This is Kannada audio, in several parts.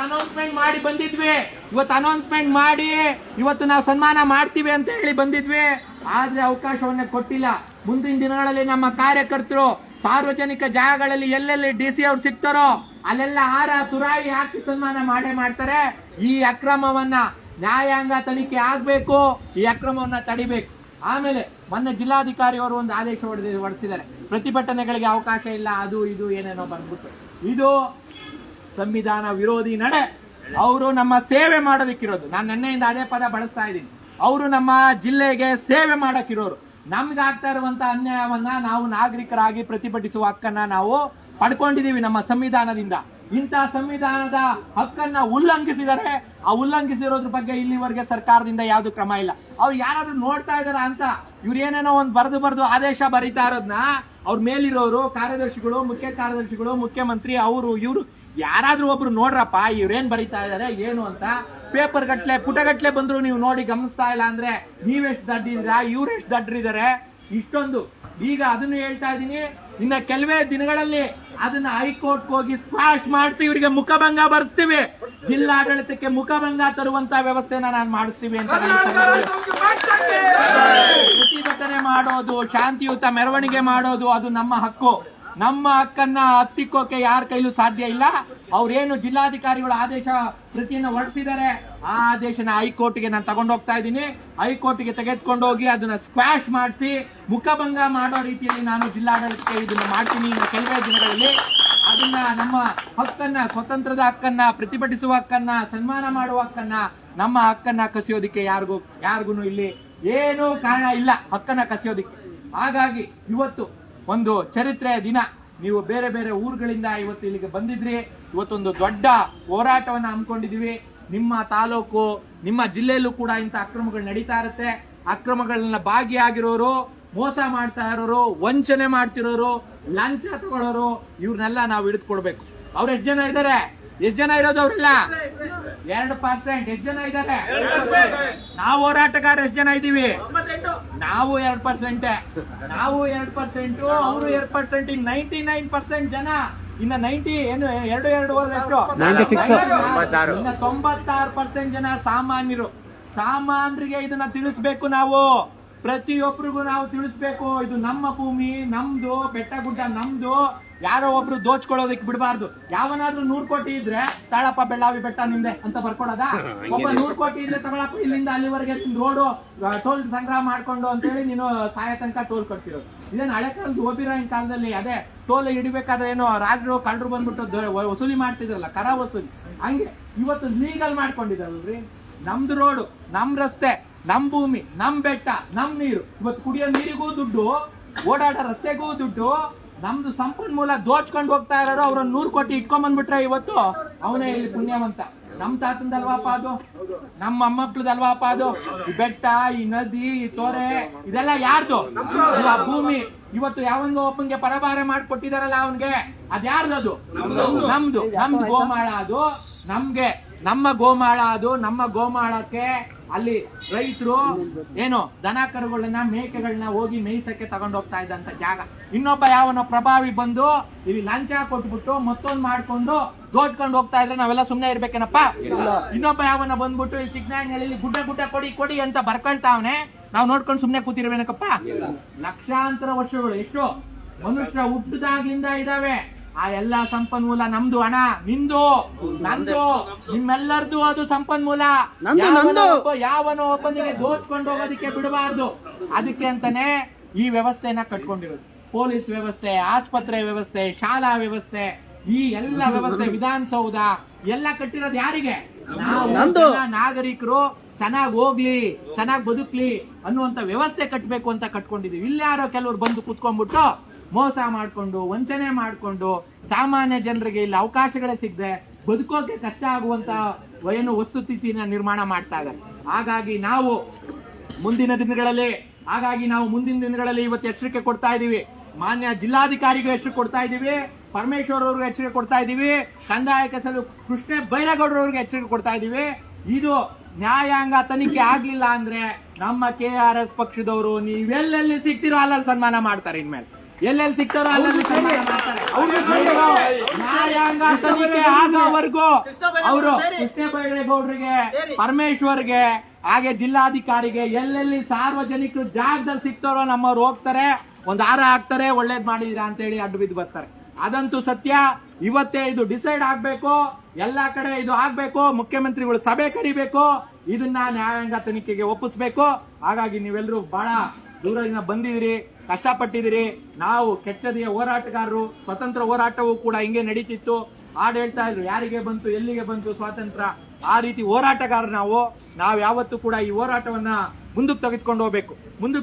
ಅನೌನ್ಸ್ಮೆಂಟ್ ಮಾಡಿ ಬಂದಿದ್ವಿ. ಇವತ್ತು ಅನೌನ್ಸ್ಮೆಂಟ್ ಮಾಡಿ ಇವತ್ತು ನಾವು ಸನ್ಮಾನ ಮಾಡ್ತೀವಿ ಅಂತ ಹೇಳಿ ಬಂದಿದ್ವಿ. ಆದ್ರೆ ಅವಕಾಶವನ್ನ ಕೊಟ್ಟಿಲ್ಲ. ಮುಂದಿನ ದಿನಗಳಲ್ಲಿ ನಮ್ಮ ಕಾರ್ಯಕರ್ತರು ಸಾರ್ವಜನಿಕ ಜಾಗಗಳಲ್ಲಿ ಎಲ್ಲೆಲ್ಲಿ DC ಅವ್ರು ಸಿಗ್ತಾರೋ ಅಲ್ಲೆಲ್ಲ ಹಾರ ತುರಾಯಿ ಹಾಕಿ ಸನ್ಮಾನ ಮಾಡೇ ಮಾಡ್ತಾರೆ. ಈ ಅಕ್ರಮವನ್ನ ನ್ಯಾಯಾಂಗ ತನಿಖೆ ಆಗ್ಬೇಕು, ಈ ಅಕ್ರಮವನ್ನ ತಡಿಬೇಕು. ಆಮೇಲೆ ಮೊನ್ನೆ ಜಿಲ್ಲಾಧಿಕಾರಿ ಅವರು ಒಂದು ಆದೇಶ ಹೊರಡಿಸಿದ್ದಾರೆ, ಪ್ರತಿಭಟನೆಗಳಿಗೆ ಅವಕಾಶ ಇಲ್ಲ, ಅದು ಇದು ಏನೇನೋ ಬಂದ್ಬಿಟ್ಟು. ಇದು ಸಂವಿಧಾನ ವಿರೋಧಿ ನಡೆ. ಅವರು ನಮ್ಮ ಸೇವೆ ಮಾಡೋದಕ್ಕಿರೋದು. ನಾನು ನಿನ್ನೆಯಿಂದ ಅದೇ ಪದ ಬಳಸ್ತಾ ಇದ್ದೀನಿ. ಅವರು ನಮ್ಮ ಜಿಲ್ಲೆಗೆ ಸೇವೆ ಮಾಡಕ್ಕಿರೋರು. ನಮ್ಗೆ ಆಗ್ತಾ ಇರುವಂತ ಅನ್ಯಾಯವನ್ನ ನಾವು ನಾಗರಿಕರಾಗಿ ಪ್ರತಿಭಟಿಸುವ ಹಕ್ಕನ್ನ ನಾವು ಪಡ್ಕೊಂಡಿದೀವಿ ನಮ್ಮ ಸಂವಿಧಾನದಿಂದ. ಇಂಥ ಸಂವಿಧಾನದ ಹಕ್ಕನ್ನ ಉಲ್ಲಂಘಿಸಿದರೆ ಆ ಉಲ್ಲಂಘಿಸಿರೋದ್ರ ಬಗ್ಗೆ ಇಲ್ಲಿವರೆಗೆ ಸರ್ಕಾರದಿಂದ ಯಾವ್ದು ಕ್ರಮ ಇಲ್ಲ. ಅವ್ರು ಯಾರಾದ್ರೂ ನೋಡ್ತಾ ಇದಾರ ಅಂತ ಇವ್ರು ಏನೇನೋ ಒಂದು ಬರೆದು ಆದೇಶ ಬರೀತಾ ಇರೋದನ್ನ ಅವ್ರ ಮೇಲಿರೋರು ಕಾರ್ಯದರ್ಶಿಗಳು, ಮುಖ್ಯ ಕಾರ್ಯದರ್ಶಿಗಳು, ಮುಖ್ಯಮಂತ್ರಿ, ಅವರು ಇವರು ಯಾರಾದ್ರೂ ಒಬ್ರು ನೋಡ್ರಪ್ಪ ಇವ್ರೇನ್ ಬರೀತಾ ಇದಾರೆ ಏನು ಅಂತ. ಪೇಪರ್ ಗಟ್ಲೆ ಪುಟಗಟ್ಲೆ ಬಂದ್ರು ನೀವು ನೋಡಿ ಗಮನಿಸ್ತಾ ಇಲ್ಲ ಅಂದ್ರೆ ನೀವೆಷ್ಟು ದಡ್ಡಿದ್ದೀರಾ, ಇವ್ರೆಷ್ಟು ದಡ್ಡರಿದ್ದಾರೆ. ಇಷ್ಟೊಂದು ಈಗ ಅದನ್ನು ಹೇಳ್ತಾ ಇದ್ದೀನಿ. ಇನ್ನ ಕೆಲವೇ ದಿನಗಳಲ್ಲಿ ಅದನ್ನ ಹೈಕೋರ್ಟ್ ಹೋಗಿ ಸ್ಕ್ವಾಶ್ ಮಾಡ್ತೀವಿ, ಇವರಿಗೆ ಮುಖಭಂಗ ಬರ್ಸ್ತೀವಿ, ಜಿಲ್ಲಾಡಳಿತಕ್ಕೆ ಮುಖಭಂಗ ತರುವಂತ ವ್ಯವಸ್ಥೆನ ನಾನು ಮಾಡಿಸ್ತೀವಿ ಅಂತ. ಪ್ರತಿಭಟನೆ ಮಾಡೋದು, ಶಾಂತಿಯುತ ಮೆರವಣಿಗೆ ಮಾಡೋದು ಅದು ನಮ್ಮ ಹಕ್ಕು. ನಮ್ಮ ಹಕ್ಕನ್ನ ಹತ್ತಿಕ್ಕೋಕೆ ಯಾರ ಕೈಲೂ ಸಾಧ್ಯ ಇಲ್ಲ. ಅವ್ರೇನು ಜಿಲ್ಲಾಧಿಕಾರಿಗಳು ಆದೇಶ ಪ್ರತಿಯನ್ನ ಹೊರಡಿಸಿದ್ದಾರೆ, ಆ ಆದೇಶನ ಹೈಕೋರ್ಟ್ಗೆ ನಾನು ತಗೊಂಡೋಗ್ತಾ ಇದ್ದೀನಿ. ಹೈಕೋರ್ಟ್ಗೆ ತೆಗೆದುಕೊಂಡು ಹೋಗಿ ಅದನ್ನ ಸ್ಕ್ವಾಶ್ ಮಾಡಿಸಿ ಮುಖಭಂಗ ಮಾಡೋ ರೀತಿಯಲ್ಲಿ ನಾನು ಜಿಲ್ಲಾಡಳಿತಕ್ಕೆ ಇದನ್ನ ಮಾಡ್ತೀನಿ. ಇನ್ನು ಕೆಲವೇ ದಿನಗಳಲ್ಲಿ ಅದನ್ನ ನಮ್ಮ ಹಕ್ಕನ್ನ, ಸ್ವತಂತ್ರದ ಹಕ್ಕನ್ನ, ಪ್ರತಿಭಟಿಸುವ ಹಕ್ಕನ್ನ, ಸನ್ಮಾನ ಮಾಡುವ ಹಕ್ಕನ್ನ, ನಮ್ಮ ಹಕ್ಕನ್ನ ಕಸಿಯೋದಿಕ್ಕೆ ಯಾರಿಗೂ ಇಲ್ಲಿ ಏನೂ ಕಾರಣ ಇಲ್ಲ ಹಕ್ಕನ್ನ ಕಸಿಯೋದಿಕ್ಕೆ. ಹಾಗಾಗಿ ಇವತ್ತು ಒಂದು ಚರಿತ್ರೆಯ ದಿನ. ನೀವು ಬೇರೆ ಬೇರೆ ಊರುಗಳಿಂದ ಇವತ್ತು ಇಲ್ಲಿಗೆ ಬಂದಿದ್ರಿ. ಇವತ್ತೊಂದು ದೊಡ್ಡ ಹೋರಾಟವನ್ನ ಹಮ್ಮಿಕೊಂಡಿದೀವಿ. ನಿಮ್ಮ ತಾಲೂಕು, ನಿಮ್ಮ ಜಿಲ್ಲೆಯಲ್ಲೂ ಕೂಡ ಇಂಥ ಅಕ್ರಮಗಳು ನಡೀತಾ ಇರುತ್ತೆ. ಅಕ್ರಮಗಳನ್ನ ಭಾಗಿಯಾಗಿರೋರು, ಮೋಸ ಮಾಡ್ತಾ ಇರೋರು, ವಂಚನೆ ಮಾಡ್ತಿರೋರು, ಲಂಚ ತಗೊಳ್ಳೋರು, ಇವ್ರನ್ನೆಲ್ಲ ನಾವು ಹಿಡಿದುಕೊಡ್ಬೇಕು. ಅವ್ರು ಎಷ್ಟು ಜನ ಇದ್ದಾರೆ? ಎಷ್ಟು ಜನ ಇರೋದು? ಅವ್ರೆಲ್ಲ 2%. ಎಷ್ಟು ಜನ ಇದ್ದಾರೆ? ನಾವು ಹೋರಾಟಗಾರ ಎಷ್ಟು ಜನ ಇದ್ದೀವಿ? ನಾವು 2%. ನಾವು 2%, ಅವರು 2%. 99% ಜನ. ಇನ್ನ 90 ಏನು 2 ಹೋದ್ರೆ ಎಷ್ಟು? 96% ಜನ ಸಾಮಾನ್ಯರು. ಸಾಮಾನ್ಯರಿಗೆ ಇದನ್ನ ತಿಳಿಸ್ಬೇಕು. ನಾವು ಪ್ರತಿಯೊಬ್ಬರಿಗೂ ನಾವು ತಿಳಿಸ್ಬೇಕು, ಇದು ನಮ್ಮ ಭೂಮಿ, ನಮ್ದು, ಬೆಟ್ಟ ಗುಡ್ಡ ನಮ್ದು. ಯಾರೋ ಒಬ್ರು ದೋಚ್ಕೊಳ್ಳೋದಕ್ಕೆ ಬಿಡಬಾರ್ದು. ಯಾವನಾದ್ರೂ 100 ಕೋಟಿ ಇದ್ರೆ ತಾಳಪ್ಪ ಬೆಳ್ಳಾವಿ ಬೆಟ್ಟ ನಿಂದೆ ಅಂತ ಬರ್ಕೊಡೋದ? ಒಬ್ಬ 100 ಕೋಟಿ ಇದ್ರೆ ತಗೊಳಪ್ಪ ಇಲ್ಲಿಂದ ಅಲ್ಲಿವರೆಗೆ ರೋಡು ಟೋಲ್ ಸಂಗ್ರಹ ಮಾಡ್ಕೊಂಡು ಅಂತೇಳಿ ನೀನು ಸಾಯ ತನಕ ಟೋಲ್ ಕಟ್ತಿರೋದು. ಇದೇನು ಹಳೆ ಕಾಲದ ಓಬಿರಾಯನ್ ಕಾಲದಲ್ಲಿ ಅದೇ ಟೋಲ್ ಹಿಡಿಬೇಕಾದ್ರೆ ಏನೋ ರಾಜರು ಕಳ್ಳರು ಬಂದ್ಬಿಟ್ಟು ವಸೂಲಿ ಮಾಡ್ತಿದ್ರಲ್ಲ, ಕರ ವಸೂಲಿ. ಹಂಗೆ ಇವತ್ತು ಲೀಗಲ್ ಮಾಡ್ಕೊಂಡಿದ್ದಾರಲ್ರಿ. ನಮ್ದು ರೋಡು, ನಮ್ ರಸ್ತೆ, ನಮ್ ಭೂಮಿ, ನಮ್ ಬೆಟ್ಟ, ನಮ್ ನೀರು. ಇವತ್ತು ಕುಡಿಯೋ ನೀರಿಗೂ ದುಡ್ಡು, ಓಡಾಡೋ ರಸ್ತೆಗೂ ದುಡ್ಡು. ನಮ್ದು ಸಂಪನ್ಮೂಲ ದೋಚ್ಕೊಂಡು ಹೋಗ್ತಾ ಇರೋರು. ಅವ್ರ 100 ಕೋಟಿ ಇಟ್ಕೊಂಡ್ ಬಂದ್ಬಿಟ್ರೆ ಇವತ್ತು ಅವನೇ ಇಲ್ಲಿ ಪುಣ್ಯವಂತ. ನಮ್ ತಾತಂದಲ್ವಾಪ ಅದು, ನಮ್ಮ ಮೊಮ್ಮಕ್ಳದಲ್ವಾಪ ಅದು. ಈ ಬೆಟ್ಟ, ಈ ನದಿ, ಈ ತೊರೆ ಇದೆಲ್ಲ ಯಾರ್ದು? ಭೂಮಿ. ಇವತ್ತು ಯಾವನ್ಗೋ ಒಬ್ಬನಿಗೆ ಪರಭಾರೆ ಮಾಡ್ಕೊಟ್ಟಿದಾರಲ್ಲ ಅವನ್ಗೆ, ಅದ್ಯಾರ್ದು? ನಮ್ದು. ನಮ್ದು ಗೋಮಾಳ ಅದು, ನಮ್ಗೆ ನಮ್ಮ ಗೋಮಾಳ ಅದು. ನಮ್ಮ ಗೋಮಾಳಕ್ಕೆ ಅಲ್ಲಿ ರೈತರು ಏನು ದನ ಕರುಗಳನ್ನ, ಮೇಕೆಗಳನ್ನ ಹೋಗಿ ಮೇಯ್ಸಕ್ಕೆ ತಗೊಂಡು ಹೋಗ್ತಾ ಇದ್ದಂತ ಜಾಗ. ಇನ್ನೊಬ್ಬ ಯಾವನೋ ಪ್ರಭಾವಿ ಬಂದು ಇಲ್ಲಿ ಲಂಚ ಕೊಟ್ಬಿಟ್ಟು ಮತ್ತೊಂದು ಮಾಡ್ಕೊಂಡು ದೋಚ್ಕೊಂಡು ಹೋಗ್ತಾ ಇದ್ರೆ ನಾವೆಲ್ಲ ಸುಮ್ನೆ ಇರ್ಬೇಕೇನಪ್ಪ? ಇನ್ನೊಬ್ಬ ಯಾವನ ಬಂದ್ಬಿಟ್ಟು ಈ ಚಿಕ್ಕನಾಯಿನಲ್ಲಿ ಗುಡ್ಡ ಕೊಡಿ ಅಂತ ಬರ್ಕೊಳ್ತಾವನೆ, ನಾವು ನೋಡ್ಕೊಂಡು ಸುಮ್ನೆ ಕೂತಿರ್ಬೇಕಪ್ಪ? ಲಕ್ಷಾಂತರ ವರ್ಷಗಳು, ಎಷ್ಟು ಮನುಷ್ಯ ಹುಟ್ಟಿದಾಗ್ಲಿಂದ ಇದಾವೆ. ಆ ಎಲ್ಲಾ ಸಂಪನ್ಮೂಲ ನಮ್ದು. ಹಣ ನಿಂದು, ನಂದು, ನಿಮ್ಮೆಲ್ಲರದು. ಅದು ಸಂಪನ್ಮೂಲ. ಯಾವನೋ ಒಬ್ಬನಿಗೆ ದೋಚ್ಕೊಂಡು ಹೋಗೋದಕ್ಕೆ ಬಿಡಬಾರ್ದು. ಅದಕ್ಕೆ ಅಂತಾನೆ ಈ ವ್ಯವಸ್ಥೆನ ಕಟ್ಕೊಂಡಿರೋದು. ಪೊಲೀಸ್ ವ್ಯವಸ್ಥೆ, ಆಸ್ಪತ್ರೆ ವ್ಯವಸ್ಥೆ, ಶಾಲಾ ವ್ಯವಸ್ಥೆ, ಈ ಎಲ್ಲ ವ್ಯವಸ್ಥೆ, ವಿಧಾನಸೌಧ ಎಲ್ಲ ಕಟ್ಟಿರೋದು ಯಾರಿಗೆ? ನಾವು ನಾಗರಿಕರು ಚೆನ್ನಾಗಿ ಹೋಗ್ಲಿ, ಚೆನ್ನಾಗಿ ಬದುಕ್ಲಿ ಅನ್ನುವಂತ ವ್ಯವಸ್ಥೆ ಕಟ್ಟಬೇಕು ಅಂತ ಕಟ್ಕೊಂಡಿದೀವಿ. ಇಲ್ಲಾರೋ ಕೆಲವರು ಬಂದು ಕುತ್ಕೊಂಡ್ಬಿಟ್ಟು ಮೋಸ ಮಾಡ್ಕೊಂಡು, ವಂಚನೆ ಮಾಡ್ಕೊಂಡು, ಸಾಮಾನ್ಯ ಜನರಿಗೆ ಇಲ್ಲಿ ಅವಕಾಶಗಳೇ ಸಿಗದೆ ಬದುಕೋಕೆ ಕಷ್ಟ ಆಗುವಂತ ಏನು ವಸ್ತುಸ್ಥಿತಿನ ನಿರ್ಮಾಣ ಮಾಡ್ತಾ ಇದ್ದಾರೆ. ಹಾಗಾಗಿ ನಾವು ಮುಂದಿನ ದಿನಗಳಲ್ಲಿ ಇವತ್ತು ಎಚ್ಚರಿಕೆ ಕೊಡ್ತಾ ಇದೀವಿ. ಮಾನ್ಯ ಜಿಲ್ಲಾಧಿಕಾರಿಗೂ ಎಚ್ಚರಿಕೆ ಕೊಡ್ತಾ ಇದೀವಿ, ಪರಮೇಶ್ವರ್ ಅವ್ರಿಗೆ ಎಚ್ಚರಿಕೆ ಕೊಡ್ತಾ ಇದೀವಿ, ಕಂದಾಯ ಸಚಿವ ಕೃಷ್ಣ ಬೈರೇಗೌಡರವ್ರಿಗೆ ಎಚ್ಚರಿಕೆ ಕೊಡ್ತಾ ಇದೀವಿ. ಇದು ನ್ಯಾಯಾಂಗ ತನಿಖೆ ಆಗ್ಲಿಲ್ಲ ಅಂದ್ರೆ ನಮ್ಮ KRS ಪಕ್ಷದವರು ನೀವೆಲ್ಲೆಲ್ಲಿ ಸಿಗ್ತಿರೋ ಅಲ್ಲಲ್ಲಿ ಸನ್ಮಾನ ಮಾಡ್ತಾರೆ. ಇನ್ಮೇಲೆ ಎಲ್ಲೆಲ್ಲಿ ಸಿಗ್ತಾರೋ ಅಲ್ಲೆಲ್ಲಿ ಸನ್ಮಾನ ಮಾಡ್ತಾರೆ. ನ್ಯಾಯಾಂಗ ತನಿಖೆ ಆಗೋವರೆಗೂ ಅವರು ಕೃಷ್ಣ ಬೈರೇಗೌಡರಿಗೆ, ಪರಮೇಶ್ವರ್ಗೆ, ಹಾಗೆ ಜಿಲ್ಲಾಧಿಕಾರಿಗೆ ಎಲ್ಲೆಲ್ಲಿ ಸಾರ್ವಜನಿಕರು ಜಾಗದಲ್ಲಿ ಸಿಗ್ತಾರೋ ನಮ್ಮವ್ರು ಹೋಗ್ತಾರೆ, ಒಂದ್ ಹಾರ ಹಾಕ್ತಾರೆ, ಒಳ್ಳೇದ್ ಮಾಡಿದೀರಾ ಅಂತ ಹೇಳಿ ಅಡ್ಡು ಬಿದ್ದು ಬರ್ತಾರೆ. ಅದಂತೂ ಸತ್ಯ. ಇವತ್ತೇ ಇದು ಡಿಸೈಡ್ ಆಗ್ಬೇಕು, ಎಲ್ಲಾ ಕಡೆ ಇದು ಆಗ್ಬೇಕು, ಮುಖ್ಯಮಂತ್ರಿಗಳು ಸಭೆ ಕರಿಬೇಕು, ಇದನ್ನ ನ್ಯಾಯಾಂಗ ತನಿಖೆಗೆ ಒಪ್ಪಿಸ್ಬೇಕು. ಹಾಗಾಗಿ ನೀವೆಲ್ಲರೂ ಬಹಳ ದೂರದಿಂದ ಬಂದಿದ್ದೀರಿ, ಕಷ್ಟಪಟ್ಟಿದ್ದೀರಿ. ನಾವು ಕೆಚ್ಚದೆಯ ಹೋರಾಟಗಾರರು, ಸ್ವತಂತ್ರ ಹೋರಾಟವೂ ಕೂಡ ಹಿಂಗೆ ನಡೀತಿತ್ತು. ಹಾಡು ಹೇಳ್ತಾ ಇದ್ರು, ಯಾರಿಗೆ ಬಂತು ಎಲ್ಲಿಗೆ ಬಂತು ಸ್ವಾತಂತ್ರ್ಯ, ಆ ರೀತಿ ಹೋರಾಟಗಾರರು ನಾವು ಯಾವತ್ತೂ ಕೂಡ ಈ ಹೋರಾಟವನ್ನ ಮುಂದಕ್ಕೆ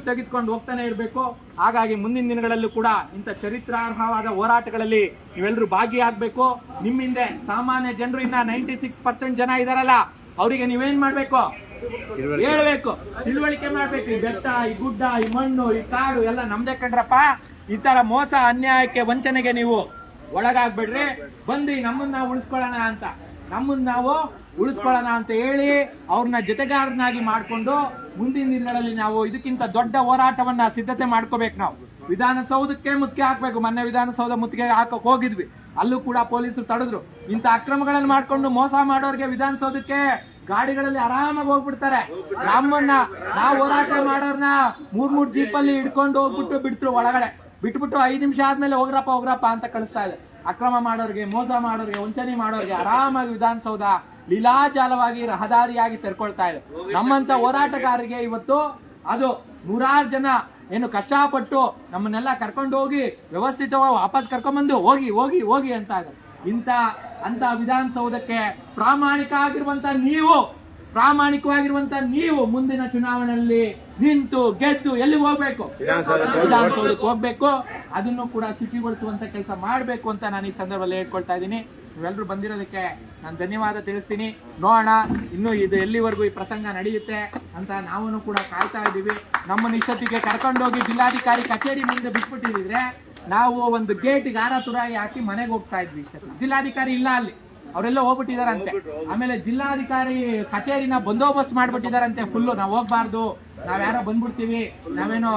ತೆಗೆದುಕೊಂಡು ಹೋಗ್ತಾನೆ ಇರಬೇಕು. ಹಾಗಾಗಿ ಮುಂದಿನ ದಿನಗಳಲ್ಲೂ ಕೂಡ ಇಂಥ ಚರಿತ್ರಾರ್ಹವಾದ ಹೋರಾಟಗಳಲ್ಲಿ ನೀವೆಲ್ಲರೂ ಭಾಗಿಯಾಗಬೇಕು. ನಿಮ್ಮಿಂದ ಸಾಮಾನ್ಯ ಜನರು ಇನ್ನ 96% ಜನ ಇದಾರಲ್ಲ, ಅವರಿಗೆ ನೀವೇನ್ ಮಾಡ್ಬೇಕು, ಹೇಳ್ಬೇಕು, ತಿಳುವಳಿಕೆ ಮಾಡ್ಬೇಕು. ಈ ಬೆಟ್ಟ, ಈ ಗುಡ್ಡ, ಈ ಮಣ್ಣು, ಈ ಕಾಡು ಎಲ್ಲ ನಮ್ದೇ ಕಂಡ್ರಪ್ಪ. ಈ ತರ ಮೋಸ, ಅನ್ಯಾಯಕ್ಕೆ, ವಂಚನೆಗೆ ನೀವು ಒಳಗಾಗ್ಬೇಡ್ರಿ. ಬಂದು ನಮ್ಮನ್ನ ನಾವು ಉಳಿಸ್ಕೊಳ್ಳೋಣ ಅಂತ ಹೇಳಿ ಅವ್ರನ್ನ ಜೊತೆಗಾರನಾಗಿ ಮಾಡ್ಕೊಂಡು ಮುಂದಿನ ದಿನಗಳಲ್ಲಿ ನಾವು ಇದಕ್ಕಿಂತ ದೊಡ್ಡ ಹೋರಾಟವನ್ನ ಸಿದ್ಧತೆ ಮಾಡ್ಕೋಬೇಕು. ನಾವು ವಿಧಾನಸೌಧಕ್ಕೆ ಮುತ್ತಿಗೆ ಹಾಕ್ಬೇಕು. ಮೊನ್ನೆ ವಿಧಾನಸೌಧ ಮುತ್ತಿಗೆ ಹಾಕಕ್ ಹೋಗಿದ್ವಿ, ಅಲ್ಲೂ ಕೂಡ ಪೊಲೀಸರು ತಡೆದ್ರು. ಇಂಥ ಅಕ್ರಮಗಳನ್ನು ಮಾಡ್ಕೊಂಡು ಮೋಸ ಮಾಡೋರ್ಗೆ ವಿಧಾನಸೌಧಕ್ಕೆ ಗಾಡಿಗಳಲ್ಲಿ ಆರಾಮಾಗಿ ಹೋಗ್ಬಿಡ್ತಾರೆ. ನಾವು ಹೋರಾಟ ಮಾಡೋರ್ನ 3 ಜೀಪಲ್ಲಿ ಹಿಡ್ಕೊಂಡು ಹೋಗ್ಬಿಟ್ಟು ಬಿಡ್ತರು ಒಳಗಡೆ, ಬಿಟ್ಬಿಟ್ಟು 5 ನಿಮಿಷ ಆದ್ಮೇಲೆ ಹೋಗ್ರಪ್ಪ ಅಂತ ಕಳಿಸ್ತಾ ಇದೆ. ಅಕ್ರಮ ಮಾಡೋರ್ಗೆ, ಮೋಸ ಮಾಡೋರ್ಗೆ, ವಂಚನೆ ಮಾಡೋರ್ಗೆ ಆರಾಮಾಗಿ ವಿಧಾನಸೌಧ ಲೀಲಾಜಾಲವಾಗಿ ರಹದಾರಿಯಾಗಿ ತೆರ್ಕೊಳ್ತಾ ಇದೆ. ನಮ್ಮಂತ ಹೋರಾಟಗಾರರಿಗೆ ಇವತ್ತು ಅದು 100 ಜನ ಏನು ಕಷ್ಟಪಟ್ಟು ನಮ್ಮನ್ನೆಲ್ಲ ಕರ್ಕೊಂಡು ಹೋಗಿ ವ್ಯವಸ್ಥಿತವಾಗಿ ವಾಪಸ್ ಕರ್ಕೊಂಡ್ಬಂದು ಹೋಗಿ ಅಂತ ಇದೆ. ಅಂತ ವಿಧಾನಸೌಧಕ್ಕೆ ಪ್ರಾಮಾಣಿಕವಾಗಿರುವಂತ ನೀವು ಮುಂದಿನ ಚುನಾವಣೆಯಲ್ಲಿ ನಿಂತು ಗೆದ್ದು ಎಲ್ಲಿಗೆ ಹೋಗ್ಬೇಕು, ವಿಧಾನಸೌಧಕ್ಕೆ ಹೋಗ್ಬೇಕು. ಅದನ್ನು ಕೂಡ ಶುಚಿಗೊಳಿಸುವಂತ ಕೆಲಸ ಮಾಡಬೇಕು ಅಂತ ನಾನು ಈ ಸಂದರ್ಭದಲ್ಲಿ ಹೇಳ್ಕೊಳ್ತಾ ಇದ್ದೀನಿ. ನೀವೆಲ್ಲರೂ ಬಂದಿರೋದಕ್ಕೆ ನಾನು ಧನ್ಯವಾದ ತಿಳಿಸ್ತೀನಿ. ನೋಡೋಣ ಇನ್ನು ಇದು ಎಲ್ಲಿವರೆಗೂ ಈ ಪ್ರಸಂಗ ನಡೆಯುತ್ತೆ ಅಂತ ನಾವು ಕೂಡ ಕಾಯ್ತಾ ಇದ್ದೀವಿ. ನಮ್ಮ ಇಷ್ಟೊತ್ತಿಗೆ ಕರ್ಕೊಂಡೋಗಿ ಜಿಲ್ಲಾಧಿಕಾರಿ ಕಚೇರಿ ಮುಂದೆ ಬಿಟ್ಬಿಟ್ಟಿದ್ರೆ ನಾವು ಒಂದು ಗೇಟ್ಗೆ ಹಾರ ತುರಾಯಿ ಹಾಕಿ ಮನೆಗೆ ಹೋಗ್ತಾ ಇದ್ವಿ. ಜಿಲ್ಲಾಧಿಕಾರಿ ಇಲ್ಲ, ಅಲ್ಲಿ ಅವರೆಲ್ಲ ಹೋಗ್ಬಿಟ್ಟಿದಾರಂತೆ. ಆಮೇಲೆ ಜಿಲ್ಲಾಧಿಕಾರಿ ಕಚೇರಿನ ಬಂದೋಬಸ್ತ್ ಮಾಡ್ಬಿಟ್ಟಿದಾರಂತೆ ಫುಲ್ಲು. ನಾವು ಹೋಗ್ಬಾರ್ದು, ನಾವ್ಯಾರೋ ಬಂದ್ಬಿಡ್ತೀವಿ, ನಾವೇನೋ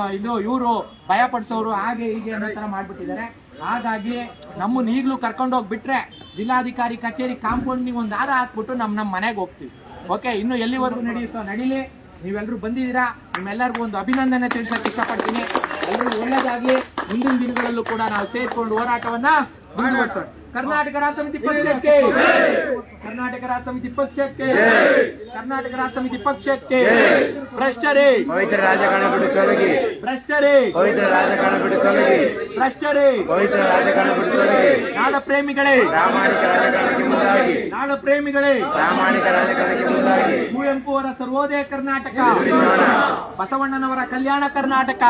ಇವರು ಭಯ ಪಡಿಸೋರು, ಹಾಗೆ ಹೀಗೆ ಅನ್ನೋ ತರ ಮಾಡ್ಬಿಟ್ಟಿದ್ದಾರೆ. ಹಾಗಾಗಿ ನಮ್ಮನ್ನ ಈಗ್ಲೂ ಕರ್ಕೊಂಡು ಹೋಗ್ಬಿಟ್ರೆ ಜಿಲ್ಲಾಧಿಕಾರಿ ಕಚೇರಿ ಕಾಂಪೌಂಡ್ ನೀವು ಒಂದು ಹಾರ ಹಾಕ್ಬಿಟ್ಟು ನಮ್ಮ ಮನೆಗೆ ಹೋಗ್ತೀವಿ. ಓಕೆ, ಇನ್ನು ಎಲ್ಲಿವರೆಗೂ ನಡೆಯುತ್ತೋ ನಡೀಲಿ. ನೀವೆಲ್ಲರೂ ಬಂದಿದ್ದೀರಾ, ನಿಮ್ಮೆಲ್ಲರಿಗೂ ಒಂದು ಅಭಿನಂದನೆ ತಿಳಿಸಕ್ಕೆ ಇಷ್ಟಪಡ್ತೀನಿ. ಎಲ್ಲರೂ ಒಳ್ಳೆದಾಗ್ಲಿ. ಮುಂದಿನ ದಿನಗಳಲ್ಲೂ ಕೂಡ ನಾವು ಸೇರ್ಕೊಂಡು ಹೋರಾಟವನ್ನ ಮುಂದುವರಿಸೋಣ. ಕರ್ನಾಟಕ ರಾಜ್ಯ ಸಮಿತಿ ಪಕ್ಷಕ್ಕೆ, ಕರ್ನಾಟಕ ರಾಜ್ಯ ಸಮಿತಿ ಪಕ್ಷಕ್ಕೆ, ಕರ್ನಾಟಕ ರಾಜ್ಯ ಸಮಿತಿ ಪಕ್ಷಕ್ಕೆ. ಭ್ರಷ್ಟರೇ ಪವಿತ್ರ ರಾಜಕಾರಣ ಬಿಟ್ಟು ತೊಲಗಿ, ಭ್ರಷ್ಟರೇ ಪವಿತ್ರ ರಾಜಕಾರಣ ಬಿಟ್ಟು ತೊಲಗಿ, ಭ್ರಷ್ಟರೇ ಪವಿತ್ರ ರಾಜಕಾರಣ ಬಿಟ್ಟು ತೊಲಗಿ. ನಾಡ ಪ್ರೇಮಿಗಳೇ, ಪ್ರಾಮಾಣಿಕ ರಾಜಕಾರಣಕ್ಕೆ ಮುಂದಾಗಿ, ನಾಡ ಪ್ರೇಮಿಗಳೇ, ಪ್ರಾಮಾಣಿಕ ರಾಜಕಾರಣಕ್ಕೆ ಮುಂದಾಗಿ. ಕುವೆಂಪು ಅವರ ಸರ್ವೋದಯ ಕರ್ನಾಟಕ, ಬಸವಣ್ಣನವರ ಕಲ್ಯಾಣ ಕರ್ನಾಟಕ,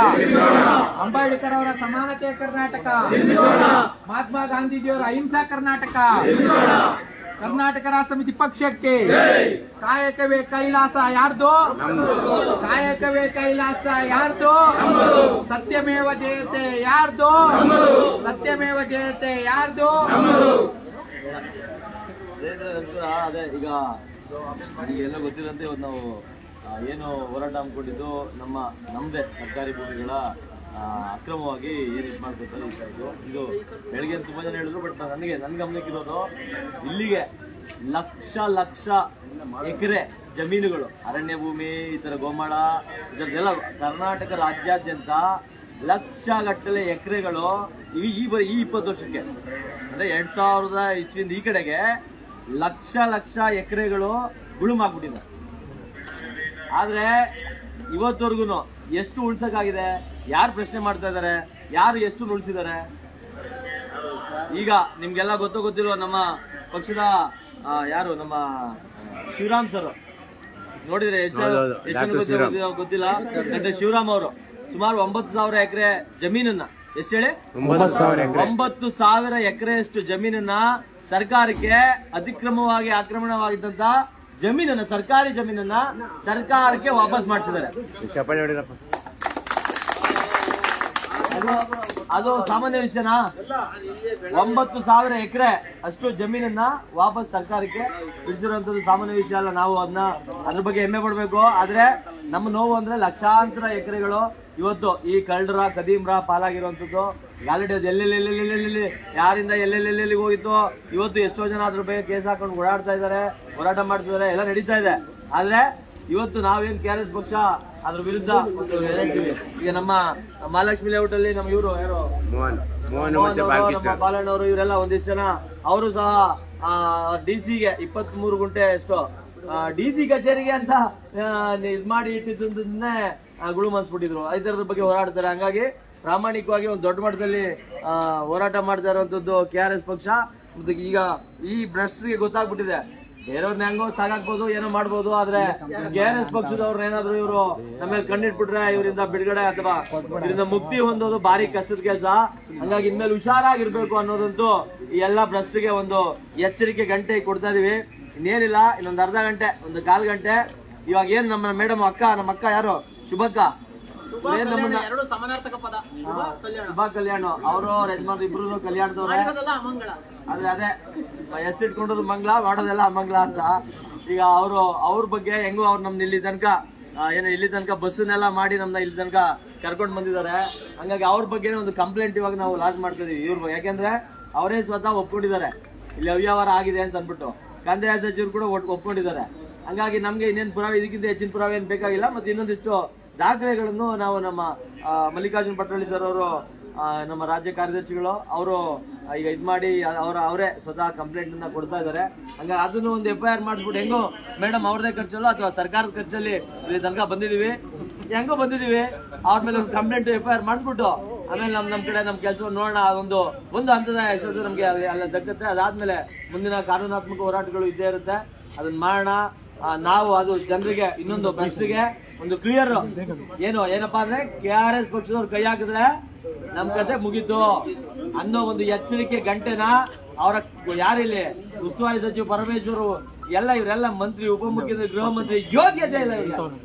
ಅಂಬೇಡ್ಕರ್ ಅವರ ಸಮಾನತೆಯ ಕರ್ನಾಟಕ, ಮಹಾತ್ಮ ಗಾಂಧೀಜಿಯವರ ಅಹಿಂಸಾ ಕರ್ನಾಟಕ. ಕರ್ನಾಟಕ ರಾಜ್ಯ ಸಮಿತಿ ಪಕ್ಷಕ್ಕೆ. ಕಾಯಕವೇ ಕೈಲಾಸ ಯಾರ್ದು, ಕಾಯಕವೇ ಕೈಲಾಸ ಯಾರ್ದು, ಸತ್ಯಮೇವ ಜಯತೆ ಯಾರ್ದು, ಸತ್ಯಮೇವ ಜಯತೆ ಯಾರ್ದು. ಅದೇ ಈಗ ಎಲ್ಲ ಗೊತ್ತಿದಂತೆ ಇವತ್ತು ನಾವು ಏನು ಹೋರಾಟ ಹಮ್ಮಿಕೊಂಡಿದ್ದು ನಮ್ಮದೇ ಸರ್ಕಾರಿ ಭೂಮಿಗಳ ಅಕ್ರಮವಾಗಿ ಏನು ಇದು ಮಾಡ್ಕೊತಾರೆ ಇದು ಬೆಳಗ್ಗೆ ತುಂಬ ಜನ ಹೇಳಿದ್ರು. ಬಟ್ ನನ್ನ ಗಮನಕ್ಕಿರೋದು ಇಲ್ಲಿಗೆ ಲಕ್ಷ ಎಕರೆ ಜಮೀನುಗಳು, ಅರಣ್ಯ ಭೂಮಿ, ಈ ಥರ ಗೋಮಾಳ, ಇದರದೆಲ್ಲ ಕರ್ನಾಟಕ ರಾಜ್ಯಾದ್ಯಂತ ಲಕ್ಷಗಟ್ಟಲೆ ಎಕರೆಗಳು ಈ 20 ವರ್ಷಕ್ಕೆ ಅಂದರೆ 2000 ಇಸ್ವಿಯಿಂದ ಈ ಕಡೆಗೆ ಲಕ್ಷ ಎಕರೆಗಳು ಗುಳುಮಾಗ್ಬಿಟ್ಟಿದೆ. ಆದರೆ ಇವತ್ತವರೆಗೂ ಎಷ್ಟು ಉಳ್ಸಕ್ಕಾಗಿದೆ, ಯಾರು ಪ್ರಶ್ನೆ ಮಾಡ್ತಾ ಇದ್ದಾರೆ, ಯಾರು ಎಷ್ಟು ಉಳಿಸಿದ್ದಾರೆ? ಈಗ ನಿಮ್ಗೆಲ್ಲ ಗೊತ್ತಿರುವ ನಮ್ಮ ಪಕ್ಷದ ಯಾರು ನಮ್ಮ ಶಿವರಾಮ್ ಸರ್ ನೋಡಿದ್ರೆ ಗೊತ್ತಿಲ್ಲ. ಶಿವರಾಮ್ ಅವರು ಸುಮಾರು 9,000 ಎಕರೆ ಜಮೀನನ್ನ, ಎಷ್ಟು ಹೇಳಿ, 9,000 ಎಕರೆಯಷ್ಟು ಜಮೀನನ್ನ ಸರ್ಕಾರಕ್ಕೆ ಅತಿಕ್ರಮವಾಗಿ ಆಕ್ರಮಣವಾಗಿದ್ದಂತ ಜಮೀನನ್ನ, ಸರ್ಕಾರಿ ಜಮೀನನ್ನ ಸರ್ಕಾರಕ್ಕೆ ವಾಪಸ್ ಮಾಡಿಸಿದ್ದಾರೆ. ಅದು ಸಾಮಾನ್ಯ ವಿಷಯನಾ? 9,000 ಎಕರೆ ಅಷ್ಟು ಜಮೀನನ್ನ ವಾಪಸ್ ಸರ್ಕಾರಕ್ಕೆ ಬಿಡಿಸಿರುವಂತದ್ದು ಸಾಮಾನ್ಯ ವಿಷಯ ಅಲ್ಲ. ನಾವು ಅದ್ರ ಬಗ್ಗೆ ಹೆಮ್ಮೆ ಪಡ್ಬೇಕು. ಆದ್ರೆ ನಮ್ಮ ನೋವು ಅಂದ್ರೆ ಲಕ್ಷಾಂತರ ಎಕರೆಗಳು ಇವತ್ತು ಈ ಕಳ್ಳರ ಕದೀಮ್ರ ಪಾಲಾಗಿರುವಂತದ್ದು. ಆಲ್ರೆಡಿ ಅದು ಎಲ್ಲೆಲ್ಲಿ ಯಾರಿಂದ ಎಲ್ಲೆಲ್ಲಿ ಹೋಗಿತ್ತು. ಇವತ್ತು ಎಷ್ಟೋ ಜನ ಅದ್ರ ಬಗ್ಗೆ ಕೇಸ್ ಹಾಕೊಂಡು ಓಡಾಡ್ತಾ ಇದಾರೆ, ಹೋರಾಟ ಮಾಡ್ತಿದ್ದಾರೆ, ಎಲ್ಲ ನಡೀತಾ ಇದೆ. ಆದ್ರೆ ಇವತ್ತು ನಾವೇನ್ KRS ಪಕ್ಷ ಅದ್ರ ವಿರುದ್ಧ ಒಂದು ಹೇಳ್ತೀವಿ. ಈಗ ನಮ್ಮ ಮಹಾಲಕ್ಷ್ಮಿ ಲೇಔಟ್ ಅಲ್ಲಿ ನಮ್ಮ ಇವರು ಯಾರು ನಮ್ಮ ಬಾಲಣ್ಣವರು ಇವರೆಲ್ಲ ಒಂದಿಷ್ಟು ಜನ ಅವರು ಸಹ DC-ಗೆ 23 ಗುಂಟೆ ಎಷ್ಟೋ DC ಕಚೇರಿಗೆ ಅಂತ ಇದ್ ಮಾಡಿ ಇಟ್ಟಿದ್ದನ್ನೇ ಗುಳು ಮನ್ಸ್ಬಿಟ್ಟಿದ್ರು. ಇದರ ಬಗ್ಗೆ ಹೋರಾಡ್ತಾರೆ. ಹಂಗಾಗಿ ಪ್ರಾಮಾಣಿಕವಾಗಿ ಒಂದು ದೊಡ್ಡ ಮಟ್ಟದಲ್ಲಿ ಹೋರಾಟ ಮಾಡ್ತಾ ಇರುವಂತದ್ದು KRS ಪಕ್ಷ. ಮತ್ತೆ ಈಗ ಈ ಭ್ರಷ್ಟರಿಗೆ ಗೊತ್ತಾಗ್ಬಿಟ್ಟಿದೆ, ಬೇರೆಯವ್ರನ್ನ ಹೆಂಗೋ ಸಾಗಾಕ್ಬೋದು, ಏನೋ ಮಾಡ್ಬೋದು. ಆದ್ರೆ KRS ಪಕ್ಷದವ್ರನ್ನ ಏನಾದ್ರು ಇವರು ನಮ್ಮೇಲೆ ಕಣ್ಣಿಟ್ಬಿಟ್ರೆ ಇವರಿಂದ ಬಿಡುಗಡೆ ಅಥವಾ ಇದರಿಂದ ಮುಕ್ತಿ ಹೊಂದೋದು ಭಾರಿ ಕಷ್ಟದ ಕೆಲಸ. ಹಂಗಾಗಿ ಇನ್ಮೇಲೆ ಹುಷಾರಾಗಿರ್ಬೇಕು ಅನ್ನೋದಂತೂ ಈ ಎಲ್ಲಾ ಭ್ರಷ್ಟರಿಗೆ ಒಂದು ಎಚ್ಚರಿಕೆ ಗಂಟೆ ಕೊಡ್ತಾ ಇದೀವಿ. ಇನ್ನೇನಿಲ್ಲ, ಇನ್ನೊಂದು ಅರ್ಧ ಗಂಟೆ, ಒಂದು 1/4 ಗಂಟೆ. ಇವಾಗ ಏನ್ ನಮ್ಮ ಮೇಡಮ್ ನಮ್ಮ ಅಕ್ಕ ಯಾರು ಶುಭಕ್ಕ ಶುಭ ಕಲ್ಯಾಣ ಅವರು ಯಜಮಾನ್ರು ಇಬ್ರು ಕಲ್ಯಾಣದವ್ರೆ. ಅದೇ ಎಸ್ ಇಟ್ಕೊಂಡದ್ದು ಮಂಗ್ಲ, ಮಾಡೋದೆಲ್ಲ ಅಮಂಗ್ಲ ಅಂತ. ಈಗ ಅವ್ರ ಬಗ್ಗೆ ಹೆಂಗೋ ಅವ್ರು ನಮ್ನ ಇಲ್ಲಿ ತನಕ ಬಸ್ಸನ್ನೆಲ್ಲ ಮಾಡಿ ನಮ್ನ ಇಲ್ಲಿ ತನಕ ಕರ್ಕೊಂಡ್ ಬಂದಿದ್ದಾರೆ. ಹಂಗಾಗಿ ಅವ್ರ ಬಗ್ಗೆ ಒಂದು ಕಂಪ್ಲೇಂಟ್ ಇವಾಗ ನಾವು ಲಾಂಚ್ ಮಾಡ್ತಾ ಇದೀವಿ ಇವ್ರು. ಯಾಕೆಂದ್ರೆ ಅವರೇ ಸ್ವತಃ ಒಪ್ಕೊಂಡಿದ್ದಾರೆ ಇಲ್ಲಿ ಅವ್ಯವಹಾರ ಆಗಿದೆ ಅಂತ ಅಂದ್ಬಿಟ್ಟು. ಕಂದಾಯ ಸಚಿವರು ಕೂಡ ಒಪ್ಕೊಂಡಿದ್ದಾರೆ. ಹಂಗಾಗಿ ನಮ್ಗೆ ಇನ್ನೇನು ಪುರಾವೆ, ಇದಕ್ಕಿಂತ ಹೆಚ್ಚಿನ ಪುರಾವೆ ಏನ್ ಬೇಕಾಗಿಲ್ಲ. ಮತ್ತೆ ಇನ್ನೊಂದಿಷ್ಟು ದಾಖಲೆಗಳನ್ನು ನಾವು ನಮ್ಮ ಮಲ್ಲಿಕಾರ್ಜುನ್ ಪಟ್ರಳ್ಳಿ ಸರ್ ಅವರು, ನಮ್ಮ ರಾಜ್ಯ ಕಾರ್ಯದರ್ಶಿಗಳು ಅವರು ಈಗ ಇದ್ ಮಾಡಿ ಅವರೇ ಸ್ವತಃ ಕಂಪ್ಲೇಂಟ್ ಅನ್ನ ಕೊಡ್ತಾ ಇದಾರೆ. ಹಂಗಾಗಿ ಅದನ್ನು ಒಂದು FIR ಮಾಡಿಸ್ಬಿಟ್ಟು ಹೆಂಗೋ ಮೇಡಮ್ ಅವ್ರದೇ ಖರ್ಚಲ್ಲೋ ಅಥವಾ ಸರ್ಕಾರದ ಖರ್ಚಲ್ಲಿ ಇಲ್ಲಿ ತನಕ ಬಂದಿದೀವಿ, ಹೆಂಗೋ ಬಂದಿದೀವಿ, ಅವ್ರ ಮೇಲೆ ಒಂದು ಕಂಪ್ಲೇಂಟ್ FIR ಮಾಡಿಸ್ಬಿಟ್ಟು ಆಮೇಲೆ ನಮ್ ಕಡೆ ನಮ್ ಕೆಲಸವನ್ನು ನೋಡೋಣ. ಒಂದು ಹಂತದ ಯಶಸ್ಸು ನಮ್ಗೆ ಅಲ್ಲ ದಕ್ಕತ್ತೆ. ಅದಾದ್ಮೇಲೆ ಮುಂದಿನ ಕಾನೂನಾತ್ಮಕ ಹೋರಾಟಗಳು ಇದ್ದೇ ಇರುತ್ತೆ, ಅದನ್ನ ಮಾಡೋಣ ನಾವು. ಅದು ಜನರಿಗೆ ಇನ್ನೊಂದು ಭ್ರಷ್ಟಿಗೆ ಒಂದು ಕ್ಲಿಯರ್ ಏನಪ್ಪಾ ಅಂದ್ರೆ KRS ಪಕ್ಷದವ್ರು ಕೈ ಹಾಕಿದ್ರೆ ನಮ್ ಕತೆ ಮುಗೀತು ಅನ್ನೋ ಒಂದು ಎಚ್ಚರಿಕೆ ಗಂಟೆನ ಅವರ ಯಾರಿಲ್ಲಿ ಉಸ್ತುವಾರಿ ಸಚಿವ ಪರಮೇಶ್ವರ್ ಇವರೆಲ್ಲ ಮಂತ್ರಿ, ಉಪಮುಖ್ಯಮಂತ್ರಿ, ಗೃಹ ಮಂತ್ರಿ ಯೋಗ್ಯತೆ ಇಲ್ಲ,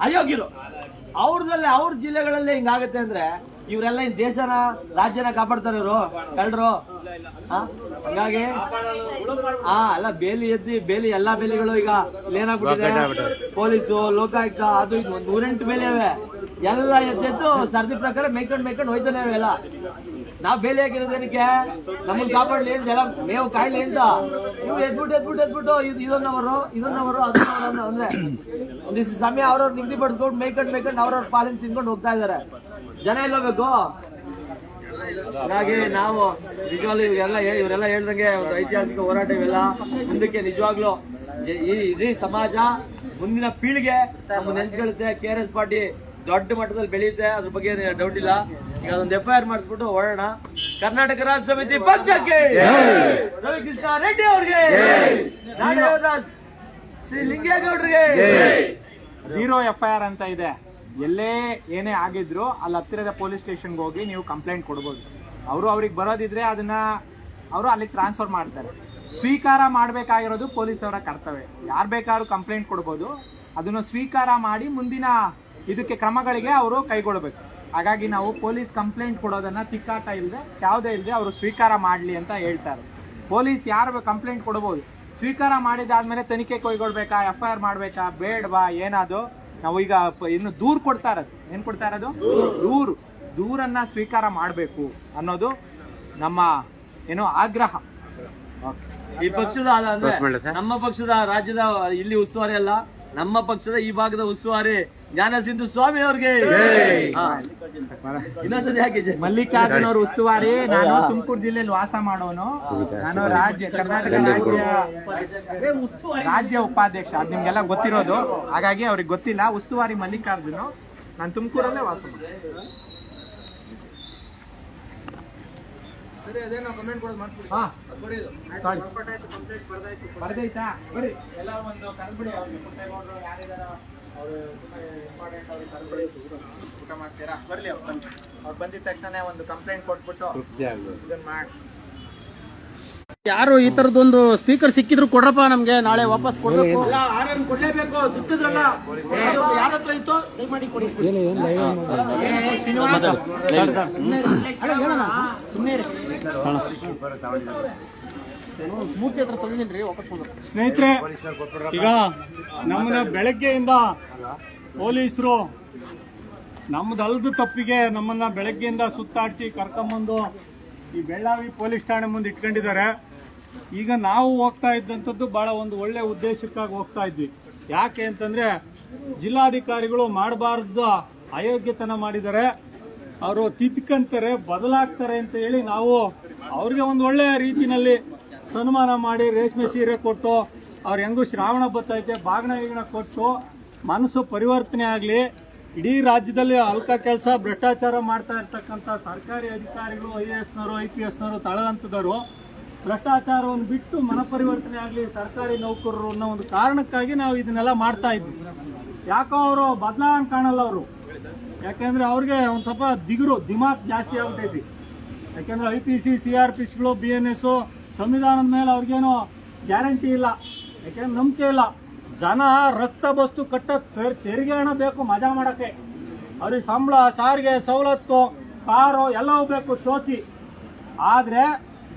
ಅಯೋಗ್ಯರು. ಅವ್ರ ಜಿಲ್ಲೆಗಳಲ್ಲಿ ಹಿಂಗಾಗತ್ತೆ ಅಂದ್ರೆ ಇವರೆಲ್ಲ ದೇಶನ ರಾಜ್ಯನ ಕಾಪಾಡ್ತಾರೆ ಇವರು ಕಳ್ಳರು. ಹಂಗಾಗಿ ಅಲ್ಲ ಬೇಲಿ ಎಲ್ಲಾ ಬೇಲಿಗಳು ಈಗ ಏನಾಗ್ಬಿಟ್ಟಿದೆ, ಪೊಲೀಸು, ಲೋಕಾಯುಕ್ತ, ಅದು ಇದು 108 ಬೇಲಿ ಅವೆ. ಎಲ್ಲ ಎದ್ದೆದ್ದು ಸರ್ದಿ ಪ್ರಕಾರ ಮೇಯ್ಕೊಂಡು ಹೋಯ್ತಾನೆ ಅವೆಲ್ಲ. ನಾವ್ ಬೇಲಿ ಹಾಕಿರೋದೇನಕ್ಕೆ? ನಮ್ಮನ್ನ ಕಾಪಾಡ್ಲಿ ಅಂತ, ಎಲ್ಲ ಮೇವು ಕಾಯ್ಲಿ ಅಂತ. ಇವ್ರು ಎದ್ಬಿಟ್ಟು ಇದೊಂದವರು ಅದೊಂದವರು ಅಂದ್ರೆ ಒಂದಿಷ್ಟು ಸಮಯ ಅವ್ರವ್ರು ನಿಗದಿ ಪಡಿಸ್ಕೊಂಡು ಮೇಯ್ಕೊಂಡು ಅವ್ರವ್ರ ಪಾಲಿನ ತಿನ್ಕೊಂಡು ಹೋಗ್ತಾ ಇದಾರೆ. ಜನ ಎಲ್ಲೋಗ್ಬೇಕು? ಹಾಗಾಗಿ ನಾವು ನಿಜವಾಗ್ಲೂ ಇವರೆಲ್ಲ ಹೇಳ್ದಂಗೆ ಒಂದು ಐತಿಹಾಸಿಕ ಹೋರಾಟ ಇವೆಲ್ಲ ಮುಂದಕ್ಕೆ ನಿಜವಾಗ್ಲೂ ಇಡೀ ಸಮಾಜ, ಮುಂದಿನ ಪೀಳಿಗೆ ನಮ್ಮ ನೆನ್ಸ್ಕೊಳ್ಳುತ್ತೆ. KRS ಪಾರ್ಟಿ ದೊಡ್ಡ ಮಟ್ಟದಲ್ಲಿ ಬೆಳೆಯುತ್ತೆ, ಅದ್ರ ಬಗ್ಗೆ ಡೌಟ್ ಇಲ್ಲ. ಈಗ ಅದೊಂದು FIR ಮಾಡಿಸ್ಬಿಟ್ಟು ಹೊರಡೋಣ. ಕರ್ನಾಟಕ ರಾಷ್ಟ್ರ ಸಮಿತಿ ಪಕ್ಷಕ್ಕೆ, ರವಿಕೃಷ್ಣ ರೆಡ್ಡಿ ಅವ್ರಿಗೆ, ಶ್ರೀ ಲಿಂಗೇಗೌಡರಿಗೆ. 0 FIR ಅಂತ ಇದೆ. ಎಲ್ಲೇ ಏನೇ ಆಗಿದ್ರು ಅಲ್ಲಿ ಹತ್ತಿರದ ಪೊಲೀಸ್ ಸ್ಟೇಷನ್ಗೆ ಹೋಗಿ ನೀವು ಕಂಪ್ಲೇಂಟ್ ಕೊಡ್ಬೋದು. ಅವ್ರಿಗೆ ಬರೋದಿದ್ರೆ ಅದನ್ನ ಅವರು ಅಲ್ಲಿಗೆ ಟ್ರಾನ್ಸ್ಫರ್ ಮಾಡ್ತಾರೆ. ಸ್ವೀಕಾರ ಮಾಡಬೇಕಾಗಿರೋದು ಪೊಲೀಸ್ ಅವರ ಕರ್ತವ್ಯ. ಯಾರು ಬೇಕಾದ್ರೂ ಕಂಪ್ಲೇಂಟ್ ಕೊಡ್ಬೋದು, ಅದನ್ನು ಸ್ವೀಕಾರ ಮಾಡಿ ಮುಂದಿನ ಇದಕ್ಕೆ ಕ್ರಮಗಳಿಗೆ ಅವರು ಕೈಗೊಳ್ಳಬೇಕು. ಹಾಗಾಗಿ ನಾವು ಪೊಲೀಸ್ ಕಂಪ್ಲೇಂಟ್ ಕೊಡೋದನ್ನ ತಿಕ್ಕಾಟ ಇಲ್ಲದೆ, ಯಾವುದೇ ಇಲ್ಲದೆ ಅವರು ಸ್ವೀಕಾರ ಮಾಡಲಿ ಅಂತ ಹೇಳ್ತಾರೆ. ಪೊಲೀಸ್ ಯಾರು ಕಂಪ್ಲೇಂಟ್ ಕೊಡ್ಬೋದು, ಸ್ವೀಕಾರ ಮಾಡಿದಾದ್ಮೇಲೆ ತನಿಖೆ ಕೈಗೊಳ್ಬೇಕಾ, FIR ಮಾಡಬೇಕಾ, ಬೇಡವಾ, ಏನಾದ್ರು ನಾವು ಈಗ ಇನ್ನು ದೂರು ಕೊಡ್ತಾ ಇರೋದು. ಏನ್ ಕೊಡ್ತಾ ಇರೋದು? ದೂರನ್ನ ಸ್ವೀಕಾರ ಮಾಡಬೇಕು ಅನ್ನೋದು ನಮ್ಮ ಆಗ್ರಹ. ಈ ಪಕ್ಷದ ಅಂದ್ರೆ ನಮ್ಮ ಪಕ್ಷದ ರಾಜ್ಯದ ಇಲ್ಲಿ ಉಸ್ತುವಾರಿ ಅಲ್ಲ, ನಮ್ಮ ಪಕ್ಷದ ಈ ಭಾಗದ ಉಸ್ತುವಾರಿ ಜ್ಞಾನ ಸಿಂಧು ಸ್ವಾಮಿ ಅವ್ರಿಗೆ. ಇನ್ನೊಂದು ಯಾಕೆ ಮಲ್ಲಿಕಾರ್ಜುನ್ ಅವ್ರ ಉಸ್ತುವಾರಿ. ನಾನು ತುಮಕೂರು ಜಿಲ್ಲೆಯಲ್ಲಿ ವಾಸ ಮಾಡೋನು. ನಾನು ಕರ್ನಾಟಕ ರಾಜ್ಯ ಉಪಾಧ್ಯಕ್ಷ. ಅದು ನಿಮ್ಗೆಲ್ಲ ಗೊತ್ತಿರೋದು, ಹಾಗಾಗಿ ಅವ್ರಿಗೆ ಗೊತ್ತಿಲ್ಲ. ಉಸ್ತುವಾರಿ ಮಲ್ಲಿಕಾರ್ಜುನ್. ನಾನು ತುಮಕೂರಲ್ಲೇ ವಾಸ ಮಾಡೋದು. ಬರ್ದೈತಾ? ಬರ್ರಿ ಎಲ್ಲ ಒಂದು ಕರ್ಬಿಡಿ. ಅವ್ರಿಗೆ ಪುಟ್ಟೇಗೌಡರು ಯಾರಿದಾರ ಅವರು ಇಂಪಾರ್ಟೆಂಟ್, ಅವ್ರಿಗೆ ಕರ್ಬಿಡಿ. ಊಟ ಮಾಡ್ತೀರಾ? ಬರ್ಲಿ ಅವ್ರು ಬಂದಿದ ತಕ್ಷಣ ಒಂದು ಕಂಪ್ಲೇಂಟ್ ಕೊಟ್ಬಿಟ್ಟು ಇದನ್ನ ಮಾಡಿ. ಯಾರು ಈ ತರದೊಂದು ಸ್ಪೀಕರ್ ಸಿಕ್ಕಿದ್ರು ಕೊಡ್ರಪ್ಪ ನಮ್ಗೆ, ನಾಳೆ ವಾಪಸ್ ಕೊಡ್ಬೇಕು. ಆರ್ಡರ್ ಕೊಡ್ಲೇಬೇಕು. ಸಿಕ್ಕಿದ್ರಲ್ಲ ಯಾರ ಹತ್ರ ಇತ್ತು ದಯಮಾಡಿ ಕೊಡಿ. ಮೂರ್ತಿ ಹತ್ರ ತಂದಿನ್ರಿ, ವಾಪಸ್ ಕೊಡ್ಬೇಕು. ಸ್ನೇಹಿತರೆ, ಈಗ ನಮ್ಮನ್ನ ಬೆಳಗ್ಗೆಯಿಂದ ಪೊಲೀಸರು ನಮ್ದಲ್ದ ತಪ್ಪಿಗೆ ನಮ್ಮನ್ನ ಬೆಳಗ್ಗೆಯಿಂದ ಸುತ್ತಾಡಿಸಿ ಕರ್ಕೊಂಬಂದು ಈ ಬೆಳ್ಳಾವಿ ಪೊಲೀಸ್ ಠಾಣೆ ಮುಂದೆ ಇಟ್ಕೊಂಡಿದ್ದಾರೆ. ಈಗ ನಾವು ಹೋಗ್ತಾ ಇದ್ದಂಥದ್ದು ಬಹಳ ಒಂದು ಒಳ್ಳೆ ಉದ್ದೇಶಕ್ಕಾಗಿ ಹೋಗ್ತಾ ಇದ್ವಿ. ಯಾಕೆ ಅಂತಂದ್ರೆ ಜಿಲ್ಲಾಧಿಕಾರಿಗಳು ಮಾಡಬಾರ್ದು ಅಯೋಗ್ಯತನ ಮಾಡಿದ್ದಾರೆ, ಅವರು ತಿದ್ಕಂತಾರೆ, ಬದಲಾಗ್ತಾರೆ ಅಂತ ಹೇಳಿ ನಾವು ಅವ್ರಿಗೆ ಒಂದು ಒಳ್ಳೆ ರೀತಿಯಲ್ಲಿ ಸನ್ಮಾನ ಮಾಡಿ ರೇಷ್ಮೆ ಸೀರೆ ಕೊಟ್ಟು, ಅವ್ರು ಹೆಂಗೂ ಶ್ರಾವಣ ಬರ್ತೈತೆ ಬಾಗಣ ಗೀಗಣ ಕೊಟ್ಟು ಮನಸ್ಸು ಪರಿವರ್ತನೆ ಆಗಲಿ. ಇಡೀ ರಾಜ್ಯದಲ್ಲಿ ಅಲ್ಕ ಕೆಲಸ ಭ್ರಷ್ಟಾಚಾರ ಮಾಡ್ತಾ ಇರ್ತಕ್ಕಂಥ ಸರ್ಕಾರಿ ಅಧಿಕಾರಿಗಳು, IAS ನವರು IPS ನವರು ತಳದಂತದವರು ಭ್ರಷ್ಟಾಚಾರವನ್ನು ಬಿಟ್ಟು ಮನಪರಿವರ್ತನೆ ಆಗಲಿ ಸರ್ಕಾರಿ ನೌಕರರು ಅನ್ನೋ ಒಂದು ಕಾರಣಕ್ಕಾಗಿ ನಾವು ಇದನ್ನೆಲ್ಲ ಮಾಡ್ತಾ ಇದ್ವಿ. ಯಾಕೋ ಅವರು ಬದಲಾವಣೆ ಕಾಣಲ್ಲ ಅವರು, ಯಾಕೆಂದ್ರೆ ಅವ್ರಿಗೆ ಒಂದು ಸ್ವಲ್ಪ ದಿಮಾಕ್ ಜಾಸ್ತಿ ಆಗ್ಬಿಟ್ಟೈತಿ. ಯಾಕೆಂದ್ರೆ IPC CRPSಗಳು BNS ಸಂವಿಧಾನದ ಮೇಲೆ ಅವ್ರಿಗೇನು ಗ್ಯಾರಂಟಿ ಇಲ್ಲ, ಯಾಕೆಂದ್ರೆ ನಂಬಿಕೆ ಇಲ್ಲ. ಜನ ರಕ್ತ ಬಸ್ತು ಕಟ್ಟ ತೆರಿಗೆ ಹಣ ಬೇಕು ಮಜಾ ಮಾಡಕ್ಕೆ, ಅವ್ರಿಗೆ ಸಂಬಳ, ಸಾರಿಗೆ ಸವಲತ್ತು, ಕಾರು ಎಲ್ಲವೂ ಬೇಕು ಶೋಕಿ. ಆದ್ರೆ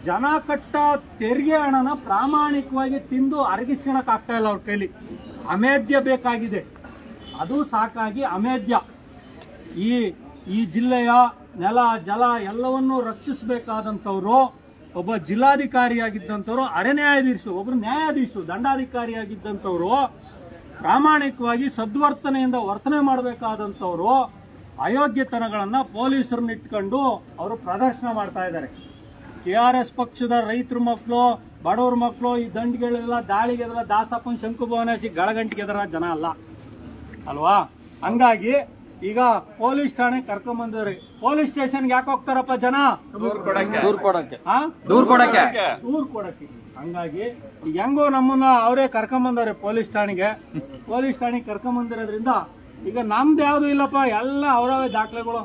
ಜನ ಕಟ್ಟ ತೆರಿಗೆ ಹಣನ ಪ್ರಾಮಾಣಿಕವಾಗಿ ತಿಂದು ಅರಗಿಸ್ಕೊಳಕ್ ಆಗ್ತಾ ಇಲ್ಲ ಅವ್ರ ಕೈಲಿ. ಅಮೇಧ್ಯ ಬೇಕಾಗಿದೆ, ಅದು ಸಾಕಾಗಿ ಅಮೇಧ್ಯ. ಈ ಜಿಲ್ಲೆಯ ನೆಲ ಜಲ ಎಲ್ಲವನ್ನೂ ರಕ್ಷಿಸಬೇಕಾದಂಥವ್ರು ಒಬ್ಬ ಜಿಲ್ಲಾಧಿಕಾರಿಯಾಗಿದ್ದಂಥವ್ರು, ಅರಣ್ಯಾಧೀಶರು, ಒಬ್ರು ನ್ಯಾಯಾಧೀಶರು, ದಂಡಾಧಿಕಾರಿಯಾಗಿದ್ದಂಥವ್ರು, ಪ್ರಾಮಾಣಿಕವಾಗಿ ಸದ್ವರ್ತನೆಯಿಂದ ವರ್ತನೆ ಮಾಡಬೇಕಾದಂಥವ್ರು ಅಯೋಗ್ಯತನಗಳನ್ನ ಪೊಲೀಸರನ್ನ ಇಟ್ಕೊಂಡು ಅವರು ಪ್ರದರ್ಶನ ಮಾಡ್ತಾ ಇದ್ದಾರೆ. KRS ಪಕ್ಷದ ರೈತರ ಮಕ್ಕಳು, ಬಡವ್ರ ಮಕ್ಕಳು ಈ ದಂಡಿಗಳೆಲ್ಲ ದಾಳಿಗೆದರ ದಾಸಪ್ಪನ ಶಂಕುಭವನ ಗಳಗಂಟಿಗೆದರ ಜನ ಅಲ್ಲ ಅಲ್ವಾ. ಹಂಗಾಗಿ ಈಗ ಪೊಲೀಸ್ ಠಾಣೆ ಕರ್ಕೊಂಡ್ಬಂದವ್ರಿ. ಪೊಲೀಸ್ ಸ್ಟೇಷನ್ಗೆ ಯಾಕೆ ಹೋಗ್ತಾರಪ್ಪ ಜನ? ದೂರ್ ಕೊಡಕ್ಕೆ. ಹಂಗಾಗಿ ಈಗ ಹೆಂಗೋ ನಮ್ಮನ್ನ ಅವರೇ ಕರ್ಕೊಂಬಂದವ್ರೆ ಪೊಲೀಸ್ ಠಾಣೆಗೆ ಕರ್ಕೊಂಬಂದಿರೋದ್ರಿಂದ ಈಗ ನಮ್ದು ಯಾವ್ದು ಇಲ್ಲಪ್ಪ, ಎಲ್ಲ ಅವರವೇ ದಾಖಲೆಗಳು.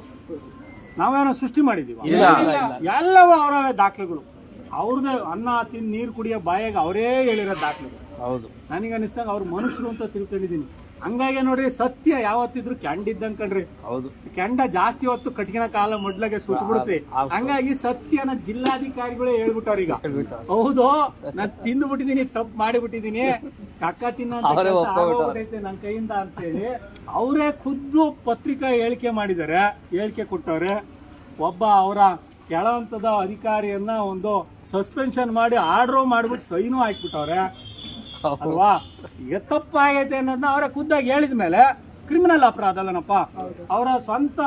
ನಾವೇನೋ ಸೃಷ್ಟಿ ಮಾಡಿದೀವಿ? ಎಲ್ಲವೂ ಅವರವೇ ದಾಖಲೆಗಳು. ಅವ್ರದೇ ಅನ್ನ ತಿಂದು ನೀರು ಕುಡಿಯೋ ಬಾಯಾಗ ಅವರೇ ಹೇಳಿರೋ ದಾಖಲೆಗಳು. ಹೌದು, ನನಗನ್ನಿಸ್ದಾಗ ಅವ್ರು ಮನುಷ್ಯರು ಅಂತ ತಿಳ್ಕೊಂಡಿದೀನಿ. ಹಂಗಾಗಿ ನೋಡ್ರಿ, ಸತ್ಯ ಯಾವತ್ತಿದ್ರು ಕೆಂಡ ಇದ್ದಂಗ್ ಕಣ್ರಿ. ಹೌದು, ಕೆಂಡ ಜಾಸ್ತಿ ಹೊತ್ತು ಕಟ್ಗಿನ ಕಾಲ ಮೊಡ್ಲಾಗೆ ಸುಟ್ಟು ಬಿಡುತ್ತೆ. ಹಂಗಾಗಿ ಸತ್ಯನ ಜಿಲ್ಲಾಧಿಕಾರಿಗಳೇ ಹೇಳ್ಬಿಟ್ಟವ್ರ. ಈಗ ಹೌದು, ನಾನ್ ತಿಂದು ಬಿಟ್ಟಿದೀನಿ, ತಪ್ಪು ಮಾಡಿಬಿಟ್ಟಿದೀನಿ, ಕಕ್ಕ ತಿನ್ನೋ ನನ್ ಕೈಯಿಂದ ಅಂತೇಳಿ ಅವರೇ ಖುದ್ದು ಪತ್ರಿಕಾ ಹೇಳಿಕೆ ಕೊಟ್ಟವ್ರೆ. ಒಬ್ಬ ಅವರ ಕೆಳಹಂತದ ಅಧಿಕಾರಿಯನ್ನ ಒಂದು ಸಸ್ಪೆನ್ಷನ್ ಮಾಡಿ ಆರ್ಡರ್ ಮಾಡ್ಬಿಟ್ಟು ಸೈನು ಹಾಕ್ಬಿಟ್ಟವ್ರೆ ಅಲ್ವಾ. ಈಗ ತಪ್ಪಾಗೈತೆ ಅನ್ನೋದನ್ನ ಅವರೇ ಖುದ್ದಾಗಿ ಹೇಳಿದ ಮೇಲೆ ಕ್ರಿಮಿನಲ್ ಅಪರಾಧ ಅಲ್ಲನಪ್ಪ. ಅವರ ಸ್ವಂತ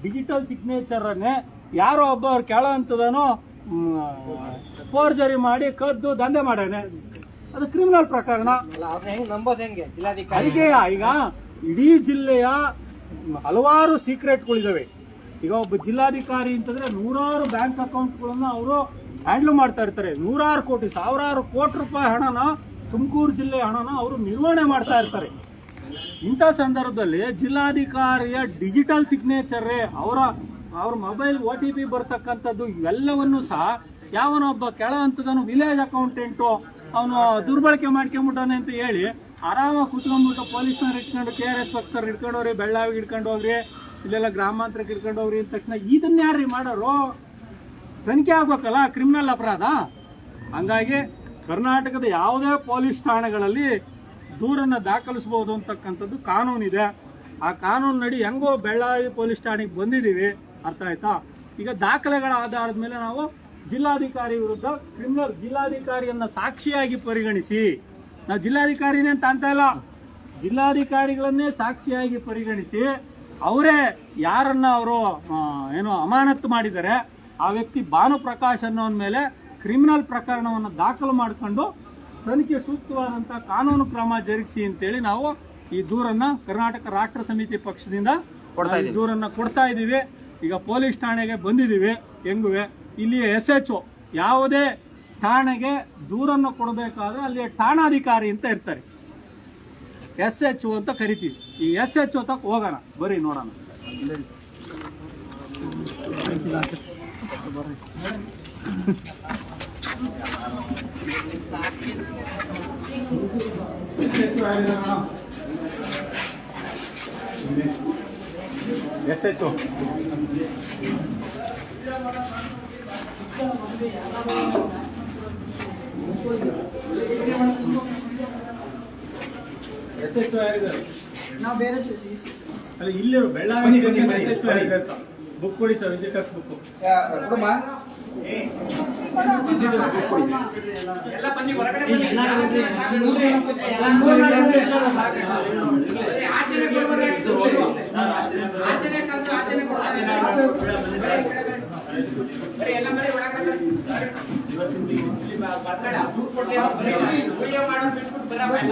ಡಿಜಿಟಲ್ ಸಿಗ್ನೇಚರ್ ಅನ್ನೇ ಯಾರೋ ಒಬ್ಬ ಅವ್ರ ಕೆಳಹಂತದನೋ ಫೋರ್ಜರಿ ಮಾಡಿ ಕದ್ದು ದಂಧೆ ಮಾಡ್ಯಾನೆ, ಅದು ಕ್ರಿಮಿನಲ್ ಪ್ರಕರಣ. ಅದಕ್ಕೆ ಈಗ ಇಡೀ ಜಿಲ್ಲೆಯ ಹಲವಾರು ಸೀಕ್ರೆಟ್ಗಳಿದಾವೆ. ಈಗ ಒಬ್ಬ ಜಿಲ್ಲಾಧಿಕಾರಿ ಅಂತಂದ್ರೆ ನೂರಾರು ಬ್ಯಾಂಕ್ ಅಕೌಂಟ್ಗಳನ್ನ ಅವರು ಹ್ಯಾಂಡಲ್ ಮಾಡ್ತಾ ಇರ್ತಾರೆ. ನೂರಾರು ಕೋಟಿ, ಸಾವಿರಾರು ಕೋಟಿ ರೂಪಾಯಿ ಹಣನ, ತುಮಕೂರು ಜಿಲ್ಲೆ ಹಣನ ಅವರು ನಿರ್ವಹಣೆ ಮಾಡ್ತಾ ಇರ್ತಾರೆ. ಇಂಥ ಸಂದರ್ಭದಲ್ಲಿ ಜಿಲ್ಲಾಧಿಕಾರಿಯ ಡಿಜಿಟಲ್ ಸಿಗ್ನೇಚರ್, ಅವರ ಮೊಬೈಲ್ OTP ಬರ್ತಕ್ಕಂಥದ್ದು ಇವೆಲ್ಲವನ್ನೂ ಸಹ ಯಾವನೊಬ್ಬ ಕೆಳ ಹಂತದನು ವಿಲೇಜ್ ಅಕೌಂಟೆಂಟು ಅವನು ದುರ್ಬಳಕೆ ಮಾಡ್ಕೊಂಡ್ಬಿಟ್ಟಾನೆ ಅಂತ ಹೇಳಿ ಆರಾಮಾಗಿ ಕುತ್ಕೊಂಡ್ಬಿಟ್ಟು ಪೊಲೀಸ್ನವ್ರು ಇಟ್ಕೊಂಡು, KRS ಪಕ್ಷದವ್ರು ಇಟ್ಕೊಂಡವ್ರಿ, ಬೆಳ್ಳಾವಿಗೆ ಇಟ್ಕೊಂಡು ಹೋಗ್ರಿ, ಇಲ್ಲೆಲ್ಲ ಗ್ರಾಮಾಂತರಕ್ಕೆ ಇಟ್ಕೊಂಡು ಹೋಗ್ರಿ ಅಂದ ತಕ್ಷಣ ಇದನ್ನ ಯಾರ್ರಿ ಮಾಡೋರು? ತನಿಖೆ ಆಗ್ಬೇಕಲ್ಲ, ಕ್ರಿಮಿನಲ್ ಅಪರಾಧ. ಹಂಗಾಗಿ ಕರ್ನಾಟಕದ ಯಾವುದೇ ಪೊಲೀಸ್ ಠಾಣೆಗಳಲ್ಲಿ ದೂರನ್ನ ದಾಖಲಿಸಬಹುದು ಅಂತಕ್ಕಂಥದ್ದು ಕಾನೂನಿದೆ. ಆ ಕಾನೂನು ನಡಿ ಹೆಂಗೋ ಬೆಳ್ಳಾವಿ ಪೊಲೀಸ್ ಠಾಣೆಗೆ ಬಂದಿದ್ದೀವಿ, ಅರ್ಥ ಆಯ್ತಾ? ಈಗ ದಾಖಲೆಗಳ ಆಧಾರದ ಮೇಲೆ ನಾವು ಜಿಲ್ಲಾಧಿಕಾರಿ ವಿರುದ್ಧ ಜಿಲ್ಲಾಧಿಕಾರಿಯನ್ನ ಸಾಕ್ಷಿಯಾಗಿ ಪರಿಗಣಿಸಿ, ನಾವು ಜಿಲ್ಲಾಧಿಕಾರಿನೇ ಅಂತ ಅಂತ ಇಲ್ಲ, ಜಿಲ್ಲಾಧಿಕಾರಿಗಳನ್ನೇ ಸಾಕ್ಷಿಯಾಗಿ ಪರಿಗಣಿಸಿ ಅವರೇ ಯಾರನ್ನ ಅವರು ಅಮಾನತ್ತು ಮಾಡಿದ್ದಾರೆ ಆ ವ್ಯಕ್ತಿ ಭಾನುಪ್ರಕಾಶ್ ಅನ್ನೋನ್ ಮೇಲೆ ಕ್ರಿಮಿನಲ್ ಪ್ರಕರಣವನ್ನು ದಾಖಲು ಮಾಡಿಕೊಂಡು ತನಿಖೆ ಸೂಕ್ತವಾದಂತ ಕಾನೂನು ಕ್ರಮ ಜರುಗಿಸಿ ಅಂತೇಳಿ ನಾವು ಈ ದೂರನ್ನ ಕರ್ನಾಟಕ ರಾಷ್ಟ್ರ ಸಮಿತಿ ಪಕ್ಷದಿಂದ ದೂರನ್ನ ಕೊಡ್ತಾ ಇದೀವಿ. ಈಗ ಪೊಲೀಸ್ ಠಾಣೆಗೆ ಬಂದಿದ್ದೀವಿ. ಹೆಂಗುವೆ ಇಲ್ಲಿ SHO ಯಾವುದೇ ಠಾಣೆಗೆ ದೂರನ್ನು ಕೊಡಬೇಕಾದ್ರೆ ಅಲ್ಲಿ ಠಾಣಾಧಿಕಾರಿ ಅಂತ ಇರ್ತಾರೆ, SHO ಅಂತ ಕರಿತೀವಿ. ಈ SHO ತಕ್ಕ ಹೋಗೋಣ, ಬರೀ ನೋಡೋಣ. SHO ಯಾರಿದ್ದಾರೆ? ಅಲ್ಲ ಇಲ್ಲಿ ಬೆಳ್ಳಾವಿ ಬುಕ್ ಕೊಡಿ ಸರ್, ವಿಸಿಟರ್ಸ್ ಬುಕ್. ಎಲ್ಲ ಬನ್ನಿ ಹೊರಗಡೆ ಬನ್ನಿ. ಆಚೆನೆ ಬರ್ಬೇಡಿ. ಆಚೆನೆ ತಂದು ಆಚೆನೆ ಬರೀ ಎಲ್ಲ ಬರೀ ಒಳಗಡೆ ಬರ್ಬೇಡ. ವಿಡಿಯೋ ಮಾಡೋದು ಬಿಟ್ಬಿಟ್ಟು ಬರಬೇಡ.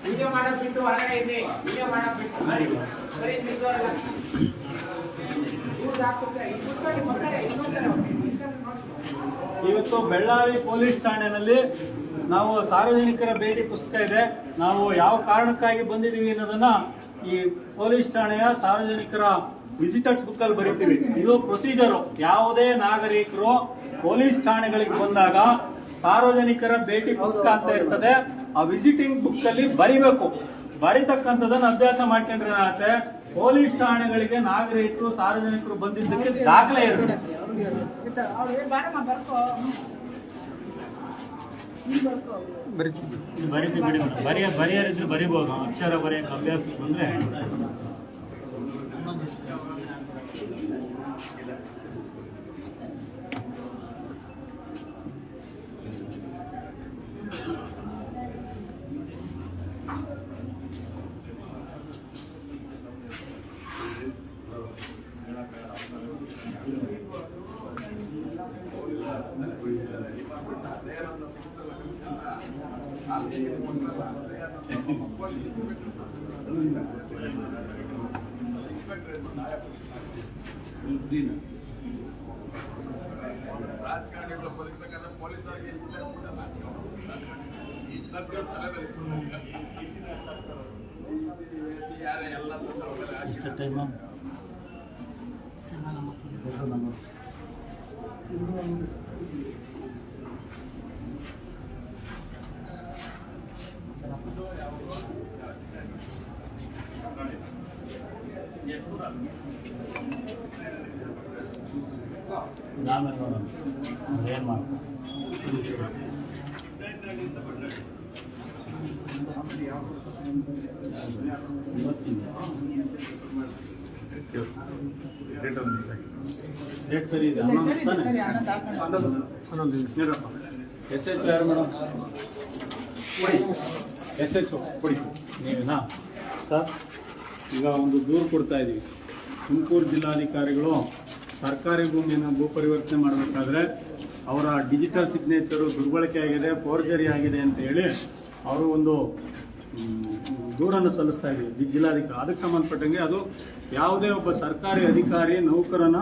ವಿಡಿಯೋ ಮಾಡೋದು ಬಿಟ್ಟು ಹೊರಗಡೆ ಇದೆ. ವಿಡಿಯೋ ಮಾಡೋದು ಬಿಟ್ಟು ಬರೀ ನಿಂತವರಲ್ಲ. ಇವತ್ತು ಬೆಳ್ಳಾವಿ ಪೊಲೀಸ್ ಠಾಣೆಯಲ್ಲಿ ನಾವು ಸಾರ್ವಜನಿಕರ ಭೇಟಿ ಪುಸ್ತಕ ಇದೆ. ನಾವು ಯಾವ ಕಾರಣಕ್ಕಾಗಿ ಬಂದಿದ್ದೀವಿ ಅನ್ನೋದನ್ನ ಈ ಪೊಲೀಸ್ ಠಾಣೆಯ ಸಾರ್ವಜನಿಕರ ವಿಸಿಟರ್ಸ್ ಬುಕ್ ಅಲ್ಲಿ ಬರೀತೀವಿ. ಇದು ಪ್ರೊಸೀಜರು. ಯಾವುದೇ ನಾಗರಿಕರು ಪೊಲೀಸ್ ಠಾಣೆಗಳಿಗೆ ಬಂದಾಗ ಸಾರ್ವಜನಿಕರ ಭೇಟಿ ಪುಸ್ತಕ ಅಂತ ಇರ್ತದೆ, ಆ ವಿಸಿಟಿಂಗ್ ಬುಕ್ ಅಲ್ಲಿ ಬರಿಬೇಕು. ಬರಿತಕ್ಕಂಥದನ್ನ ಅಭ್ಯಾಸ ಮಾಡ್ಕೊಂಡ್ರೆ ಏನಾಗುತ್ತೆ, ಪೊಲೀಸ್ ಠಾಣೆಗಳಿಗೆ ನಾಗರಿಕರು ಸಾರ್ವಜನಿಕರು ಬಂದಿದ್ದಕ್ಕೆ ದಾಖಲೆ ಇರುತ್ತೆ. ಬರೀತೀವಿ ಬಿಡಿ, ಬರೆಯರಿದ್ರೆ ಬರಿಬಹುದು. ಅಕ್ಷರ ಬರೆಯಕ್ಕೆ ಅಭ್ಯಾಸಕ್ಕೆ ಬಂದ್ರೆ ರಾಜಕಾರಣಿಗಳು ಬದುಕಬೇಕಾದ್ರೆ ಪೊಲೀಸರಿಗೆ ಯಾರ ಎಲ್ಲ ಏನ್ ಮಾಡ ಡೇಟ್ ಸರಿ ಇದೆ. SHO ಯಾರು ಮೇಡಮ್? SHO ಕೊಡಿ ನೀವೇನಾ ಸರ್? ಈಗ ಒಂದು ದೂರು ಕೊಡ್ತಾ ಇದ್ದೀವಿ. ತುಮಕೂರು ಜಿಲ್ಲಾಧಿಕಾರಿಗಳು ಸರ್ಕಾರಿ ಭೂಮಿಯನ್ನು ಭೂ ಪರಿವರ್ತನೆ ಮಾಡಬೇಕಾದ್ರೆ ಅವರ ಡಿಜಿಟಲ್ ಸಿಗ್ನೇಚರು ದುರ್ಬಳಕೆ ಆಗಿದೆ, ಫೋರ್ಜರಿ ಆಗಿದೆ ಅಂತ ಹೇಳಿ ಅವರು ಒಂದು ದೂರನ್ನು ಸಲ್ಲಿಸ್ತಾ ಇದ್ದೀವಿ ಜಿಲ್ಲಾಧಿಕಾರಿ. ಅದಕ್ಕೆ ಸಂಬಂಧಪಟ್ಟಂಗೆ ಅದು ಯಾವುದೇ ಒಬ್ಬ ಸರ್ಕಾರಿ ಅಧಿಕಾರಿ ನೌಕರನ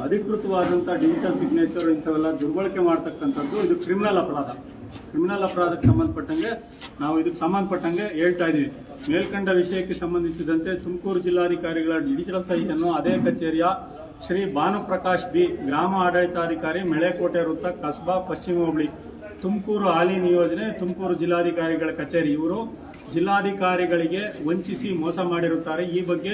ಅಧಿಕೃತವಾದಂಥ ಡಿಜಿಟಲ್ ಸಿಗ್ನೇಚರ್ ಇಂಥವೆಲ್ಲ ದುರ್ಬಳಕೆ ಮಾಡ್ತಕ್ಕಂಥದ್ದು ಇದು ಕ್ರಿಮಿನಲ್ ಅಪರಾಧ. ಕ್ರಿಮಿನಲ್ ಅಪರಾಧಕ್ಕೆ ಸಂಬಂಧಪಟ್ಟಂಗೆ ನಾವು ಇದಕ್ಕೆ ಸಂಬಂಧಪಟ್ಟಂಗೆ ಹೇಳ್ತಾ ಇದ್ದೀವಿ. ಮೇಲ್ಕಂಡ ವಿಷಯಕ್ಕೆ ಸಂಬಂಧಿಸಿದಂತೆ ತುಮಕೂರು ಜಿಲ್ಲಾಧಿಕಾರಿಗಳ ಡಿಜಿಟಲ್ ಸಹಿಯನ್ನು ಅದೇ ಕಚೇರಿಯ ಶ್ರೀ ಭಾನುಪ್ರಕಾಶ್ ಬಿ, ಗ್ರಾಮ ಆಡಳಿತಾಧಿಕಾರಿ, ಮೆಳೆಕೋಟೆ ವೃತ್ತ, ಕಸ್ಬಾ, ಪಶ್ಚಿಮ ಹೋಬಳಿ, ತುಮಕೂರು ಹಾಲಿ ನಿಯೋಜನೆ, ತುಮಕೂರು ಜಿಲ್ಲಾಧಿಕಾರಿಗಳ ಕಚೇರಿ. ಇವರು ಜಿಲ್ಲಾಧಿಕಾರಿಗಳಿಗೆ ವಂಚಿಸಿ ಮೋಸ ಮಾಡಿರುತ್ತಾರೆ. ಈ ಬಗ್ಗೆ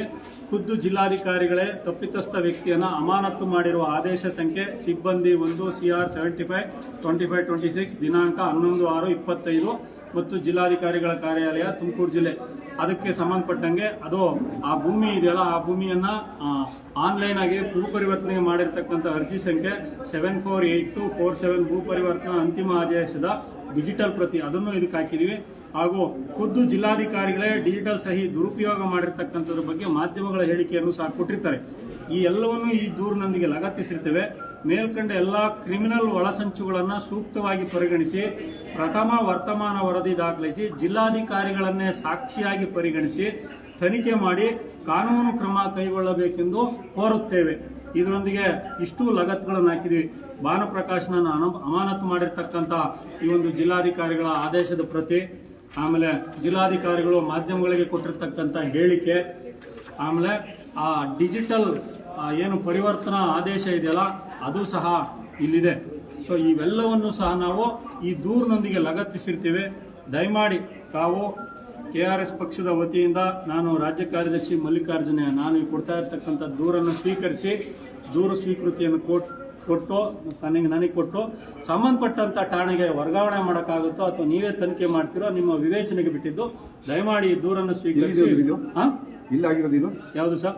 ಖುದ್ದು ಜಿಲ್ಲಾಧಿಕಾರಿಗಳೇ ತಪ್ಪಿತಸ್ಥ ವ್ಯಕ್ತಿಯನ್ನು ಅಮಾನತು ಮಾಡಿರುವ ಆದೇಶ ಸಂಖ್ಯೆ ಸಿಬ್ಬಂದಿ 1 CR 75/25/26 ದಿನಾಂಕ 11/6/25 ಮತ್ತು ಜಿಲ್ಲಾಧಿಕಾರಿಗಳ ಕಾರ್ಯಾಲಯ ತುಮಕೂರು ಜಿಲ್ಲೆ. ಅದಕ್ಕೆ ಸಂಬಂಧಪಟ್ಟಂಗೆ ಅದು ಆ ಭೂಮಿ ಇದೆಯಲ್ಲ, ಆ ಭೂಮಿಯನ್ನ ಆನ್ಲೈನ್ ಆಗಿ ಭೂ ಪರಿವರ್ತನೆ ಮಾಡಿರ್ತಕ್ಕಂಥ ಅರ್ಜಿ ಸಂಖ್ಯೆ 748247 ಭೂ ಪರಿವರ್ತನಾ ಅಂತಿಮ ಆದೇಶದ ಡಿಜಿಟಲ್ ಪ್ರತಿ ಅದನ್ನು ಇದಕ್ಕೆ ಹಾಕಿದೀವಿ. ಹಾಗೂ ಖುದ್ದು ಜಿಲ್ಲಾಧಿಕಾರಿಗಳೇ ಡಿಜಿಟಲ್ ಸಹಿ ದುರುಪಯೋಗ ಮಾಡಿರ್ತಕ್ಕಂಥದ್ರ ಬಗ್ಗೆ ಮಾಧ್ಯಮಗಳ ಹೇಳಿಕೆಯನ್ನು ಸಹ ಕೊಟ್ಟಿರ್ತಾರೆ. ಈ ಎಲ್ಲವನ್ನು ಈ ದೂರಿನೊಂದಿಗೆ ಲಗತ್ತಿಸಿರ್ತೇವೆ. ಮೇಲ್ಕಂಡ ಎಲ್ಲ ಕ್ರಿಮಿನಲ್ ಒಳಸಂಚುಗಳನ್ನು ಸೂಕ್ತವಾಗಿ ಪರಿಗಣಿಸಿ ಪ್ರಥಮ ವರ್ತಮಾನ ವರದಿ ದಾಖಲಿಸಿ ಜಿಲ್ಲಾಧಿಕಾರಿಗಳನ್ನೇ ಸಾಕ್ಷಿಯಾಗಿ ಪರಿಗಣಿಸಿ ತನಿಖೆ ಮಾಡಿ ಕಾನೂನು ಕ್ರಮ ಕೈಗೊಳ್ಳಬೇಕೆಂದು ಕೋರುತ್ತೇವೆ. ಇದರೊಂದಿಗೆ ಇಷ್ಟು ಲಗತ್ತುಗಳನ್ನು ಹಾಕಿದ್ವಿ. ಭಾನುಪ್ರಕಾಶ್ನನ್ನು ಅಮಾನತು ಮಾಡಿರ್ತಕ್ಕಂಥ ಈ ಒಂದು ಜಿಲ್ಲಾಧಿಕಾರಿಗಳ ಆದೇಶದ ಪ್ರತಿ, ಆಮೇಲೆ ಜಿಲ್ಲಾಧಿಕಾರಿಗಳು ಮಾಧ್ಯಮಗಳಿಗೆ ಕೊಟ್ಟಿರ್ತಕ್ಕಂಥ ಹೇಳಿಕೆ, ಆಮೇಲೆ ಆ ಡಿಜಿಟಲ್ ಏನು ಪರಿವರ್ತನಾ ಆದೇಶ ಇದೆಯಲ್ಲ ಅದು ಸಹ ಇಲ್ಲಿದೆ. ಸೊ ಇವೆಲ್ಲವನ್ನು ಸಹ ನಾವು ಈ ದೂರಿನೊಂದಿಗೆ ಲಗತ್ತಿಸಿರ್ತೇವೆ. ದಯಮಾಡಿ ತಾವು KRS ಪಕ್ಷದ ವತಿಯಿಂದ ನಾನು ರಾಜ್ಯ ಕಾರ್ಯದರ್ಶಿ ಮಲ್ಲಿಕಾರ್ಜುನ ನಾನು ಕೊಡ್ತಾ ಇರ್ತಕ್ಕಂಥ ದೂರನ್ನು ಸ್ವೀಕರಿಸಿ ದೂರು ಸ್ವೀಕೃತಿಯನ್ನು ಕೊಟ್ಟು ನನಗೆ ಕೊಟ್ಟು ಸಂಬಂಧಪಟ್ಟಂತ ಠಾಣೆಗೆ ವರ್ಗಾವಣೆ ಮಾಡೋಕ್ಕಾಗುತ್ತೋ ಅಥವಾ ನೀವೇ ತನಿಖೆ ಮಾಡ್ತೀರೋ ನಿಮ್ಮ ವಿವೇಚನೆಗೆ ಬಿಟ್ಟಿದ್ದು. ದಯಮಾಡಿ ಈ ದೂರನ್ನು ಸ್ವೀಕರಿಸಿ. ಇಲ್ಲಾಗಿರೋದು ಇದು ಯಾವುದು ಸರ್?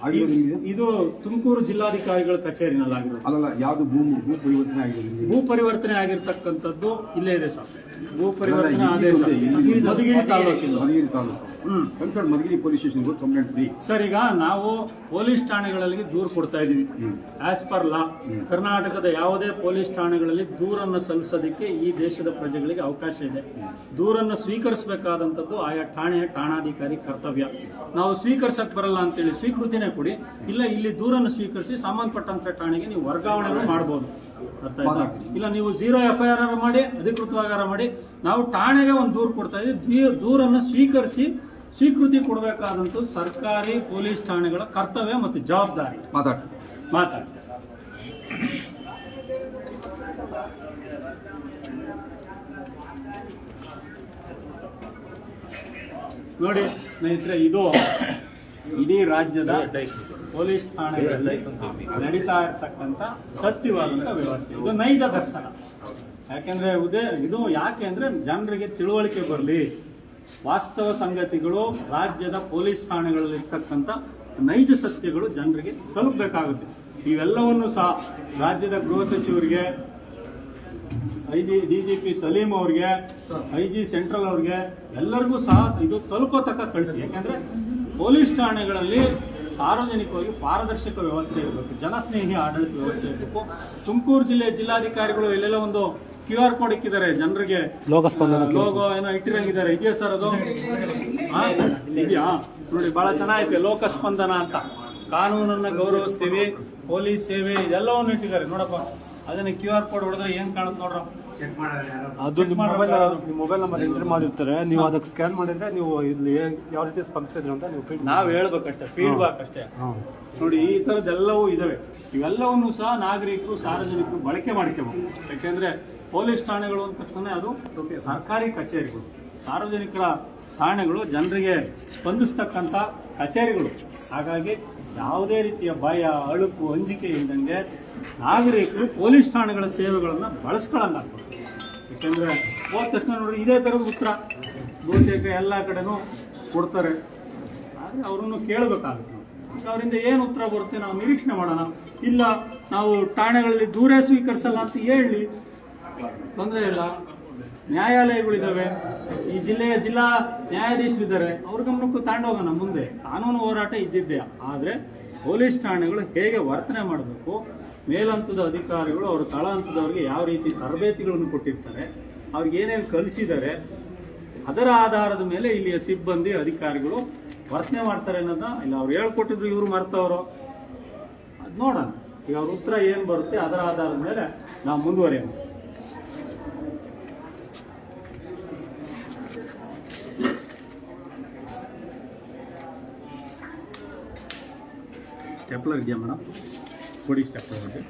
ಆಗಿರೋದು ಇದು ತುಮಕೂರು ಜಿಲ್ಲಾಧಿಕಾರಿಗಳ ಕಚೇರಿನಲ್ಲಾಗಿರೋದು. ಅಲ್ಲಲ್ಲ, ಯಾವ್ದು ಭೂ ಪರಿವರ್ತನೆ ಆಗಿರೋದು? ಭೂ ಪರಿವರ್ತನೆ ಆಗಿರ್ತಕ್ಕಂಥದ್ದು ಇಲ್ಲೇ ಇದೆ ಸರ್. ಭೂ ಪರಿವರ್ತನೆ ಆದೇಶ ಮಧುಗಿರಿ ತಾಲೂಕಿನ Madhugiri taluk concern Madhugiri police station complaint free. Sir, ಈಗ ನಾವು ಪೊಲೀಸ್ ಠಾಣೆಗಳಲ್ಲಿ ದೂರು ಕೊಡ್ತಾ ಇದೀವಿ. ಆಸ್ ಪರ್ ಲಾ ಕರ್ನಾಟಕದ ಯಾವುದೇ ಪೊಲೀಸ್ ಠಾಣೆಗಳಲ್ಲಿ ದೂರನ್ನು ಸಲ್ಲಿಸೋದಕ್ಕೆ ಈ ದೇಶದ ಪ್ರಜೆಗಳಿಗೆ ಅವಕಾಶ ಇದೆ. ದೂರನ್ನು ಸ್ವೀಕರಿಸಬೇಕಾದಂಥದ್ದು ಆಯಾ ಠಾಣೆಯ ಠಾಣಾಧಿಕಾರಿ ಕರ್ತವ್ಯ. ನಾವು ಸ್ವೀಕರಿಸಕ್ ಬರಲ್ಲ ಅಂತೇಳಿ ಸ್ವೀಕೃತಿನೇ ಕೊಡಿ, ಇಲ್ಲ ಇಲ್ಲಿ ದೂರನ್ನು ಸ್ವೀಕರಿಸಿ ಸಂಬಂಧಪಟ್ಟಂತ ಠಾಣೆಗೆ ನೀವು ವರ್ಗಾವಣೆ ಮಾಡಬಹುದು. ಅರ್ಥ ಆಯ್ತಾ? ಇಲ್ಲ ನೀವು 0 FIR ಮಾಡಿ ಅಧಿಕೃತವಾಗಿ ಮಾಡಿ. ನಾವು ಠಾಣೆಗೆ ಒಂದು ದೂರು ಕೊಡ್ತಾ ಇದ್ದೀವಿ. ದೂರನ್ನು ಸ್ವೀಕರಿಸಿ ಸ್ವೀಕೃತಿ ಕೊಡಬೇಕಾದಂತ ಸರ್ಕಾರಿ ಪೊಲೀಸ್ ಠಾಣೆಗಳ ಕರ್ತವ್ಯ ಮತ್ತು ಜವಾಬ್ದಾರಿ. ಮಾತಾಡಿ ನೋಡಿ ಸ್ನೇಹಿತರೆ, ಇದು ಇಡೀ ರಾಜ್ಯದ ಪೊಲೀಸ್ ಠಾಣೆಗಳಲ್ಲಿ ನಡೀತಾ ಇರ್ತಕ್ಕಂಥ ಸತ್ಯವಾದಂತ ವ್ಯವಸ್ಥೆ. ಇದು ನೈಜ ದರ್ಶನ. ಯಾಕೆಂದ್ರೆ ಇದು ಯಾಕೆ ಅಂದ್ರೆ ಜನರಿಗೆ ತಿಳುವಳಿಕೆ ಬರಲಿ, ವಾಸ್ತವ ಸಂಗತಿಗಳು ರಾಜ್ಯದ ಪೊಲೀಸ್ ಠಾಣೆಗಳಲ್ಲಿ ಇರ್ತಕ್ಕಂಥ ನೈಜ ಸತ್ಯಗಳು ಜನರಿಗೆ ತಲುಪಬೇಕಾಗುತ್ತೆ. ಇವೆಲ್ಲವನ್ನು ಸಹ ರಾಜ್ಯದ ಗೃಹ ಸಚಿವರಿಗೆ, DGP ಸಲೀಂ ಅವ್ರಿಗೆ, IG ಸೆಂಟ್ರಲ್ ಅವ್ರಿಗೆ ಎಲ್ಲರಿಗೂ ಸಹ ಇದು ತಲುಪೋತಕ್ಕ ಕಳಿಸಿ. ಯಾಕಂದ್ರೆ ಪೊಲೀಸ್ ಠಾಣೆಗಳಲ್ಲಿ ಸಾರ್ವಜನಿಕವಾಗಿ ಪಾರದರ್ಶಕ ವ್ಯವಸ್ಥೆ ಇರಬೇಕು, ಜನಸ್ನೇಹಿ ಆಡಳಿತ ವ್ಯವಸ್ಥೆ ಇರಬೇಕು. ತುಮಕೂರು ಜಿಲ್ಲೆ ಜಿಲ್ಲಾಧಿಕಾರಿಗಳು ಎಲ್ಲೆಲ್ಲ ಒಂದು QR ಕೋಡ್ ಇಕ್ಕಿದ್ದಾರೆ ಜನರಿಗೆ, ಲೋಗೋ ಏನೋ ಇಟ್ಟಿರಂಗಿದ್ದಾರೆ. ಇದೆಯಾ ಸರ್ ಅದು? ಇದೆಯಾ ನೋಡಿ, ಬಹಳ ಚೆನ್ನಾಗೈತೆ ಲೋಕಸ್ಪಂದನ ಅಂತ. ಕಾನೂನನ್ನ ಗೌರವಿಸ್ತೀವಿ, ಪೊಲೀಸ್ ಸೇವೆ ಇದೆಲ್ಲವನ್ನು ಇಟ್ಟಿದ್ದಾರೆ ನೋಡಪ್ಪ. ಅದನ್ನ QR ಕೋಡ್ ಹೊಡೆದ್ರೆ ಏನ್ ಕಾಣುತ್ತೆ ನೋಡ್ರ. ಅದು ನಿಮ್ಮ ಮೊಬೈಲ್ ನಂಬರ್ ಎಂಟ್ರಿ ಮಾಡಿರ್ತಾರೆ, ನೀವು ಅದಕ್ಕೆ ಸ್ಕ್ಯಾನ್ ಮಾಡಿದ್ರೆ ನೀವು ಇಲ್ಲಿ ಯಾವ ರೀತಿ ಸ್ಪಂದಿಸಿದ್ರಿ ಅಂತ ನೀವು ನಾವ್ ಹೇಳ್ಬೇಕಷ್ಟೇ, ಫೀಡ್ಬ್ಯಾಕ್ ಅಷ್ಟೇ. ನೋಡಿ, ಈ ತರದ್ದೆಲ್ಲವೂ ಇದಾವೆ. ಇವೆಲ್ಲವನ್ನು ಸಹ ನಾಗರಿಕರು, ಸಾರ್ವಜನಿಕರು ಬಳಕೆ ಮಾಡ್ಕೋಬೇಕು. ಯಾಕೆಂದ್ರೆ ಪೊಲೀಸ್ ಠಾಣೆಗಳು ಅಂತ ತಕ್ಷಣ ಅದು ಸರ್ಕಾರಿ ಕಚೇರಿಗಳು, ಸಾರ್ವಜನಿಕರ ಠಾಣೆಗಳು, ಜನರಿಗೆ ಸ್ಪಂದಿಸ್ತಕ್ಕಂಥ ಕಚೇರಿಗಳು. ಹಾಗಾಗಿ ಯಾವುದೇ ರೀತಿಯ ಭಯ, ಅಳುಕು, ಅಂಜಿಕೆ ಇದ್ದಂಗೆ ನಾಗರಿಕರು ಪೊಲೀಸ್ ಠಾಣೆಗಳ ಸೇವೆಗಳನ್ನು ಬಳಸ್ಕೊಳ್ಳಲ್ಲ. ಯಾಕೆಂದ್ರೆ ಹೋದ ತಕ್ಷಣ ನೋಡ್ರಿ ಇದೇ ತರದ ಉತ್ತರ ಬಹುತೇಕ ಎಲ್ಲ ಕಡೆನೂ ಕೊಡ್ತಾರೆ. ಆದರೆ ಅವರನ್ನು ಕೇಳಬೇಕಾಗುತ್ತೆ. ಅವರಿಂದ ಏನು ಉತ್ತರ ಬರುತ್ತೆ ನಾವು ನಿರೀಕ್ಷಣೆ ಮಾಡೋಣ. ಇಲ್ಲ ನಾವು ಠಾಣೆಗಳಲ್ಲಿ ದೂರ ಸ್ವೀಕರಿಸಲ್ಲ ಅಂತ ಹೇಳಿ ತೊಂದರೆ ಇಲ್ಲ. ನ್ಯಾಯಾಲಯಗಳಿದ್ದಾವೆ, ಈ ಜಿಲ್ಲೆಯ ಜಿಲ್ಲಾ ನ್ಯಾಯಾಧೀಶರಿದ್ದಾರೆ, ಅವ್ರ ಗಮನಕ್ಕೂ ತಾಂಡೋಗೋಣ. ಮುಂದೆ ಕಾನೂನು ಹೋರಾಟ ಇದ್ದಿದ್ದೆ. ಆದರೆ ಪೊಲೀಸ್ ಠಾಣೆಗಳು ಹೇಗೆ ವರ್ತನೆ ಮಾಡಬೇಕು, ಮೇಲಂತದ ಅಧಿಕಾರಿಗಳು ಅವರು ತಳ ಹಂತದವರಿಗೆ ಯಾವ ರೀತಿ ತರಬೇತಿಗಳನ್ನು ಕೊಟ್ಟಿರ್ತಾರೆ, ಅವ್ರಿಗೆ ಏನೇನು ಕಲಿಸಿದ್ದಾರೆ, ಅದರ ಆಧಾರದ ಮೇಲೆ ಇಲ್ಲಿಯ ಸಿಬ್ಬಂದಿ ಅಧಿಕಾರಿಗಳು ವರ್ತನೆ ಮಾಡ್ತಾರೆ ಅನ್ನೋದನ್ನ ಇಲ್ಲ ಅವ್ರು ಹೇಳ್ಕೊಟ್ಟಿದ್ರು ಇವ್ರು ಮರ್ತವ್ರು ಅದು ನೋಡೋಣ. ಈಗ ಅವ್ರ ಉತ್ತರ ಏನು ಬರುತ್ತೆ ಅದರ ಆಧಾರದ ಮೇಲೆ ನಾವು ಮುಂದುವರಿಯೋಣ. ಸ್ಟೆಪ್ಲರ್ ಇದೆಯಾ ಮೇಡಮ್? ಕೊಡಿ ಸ್ಟೆಪ್ಲರ್ ಬಗ್ಗೆ.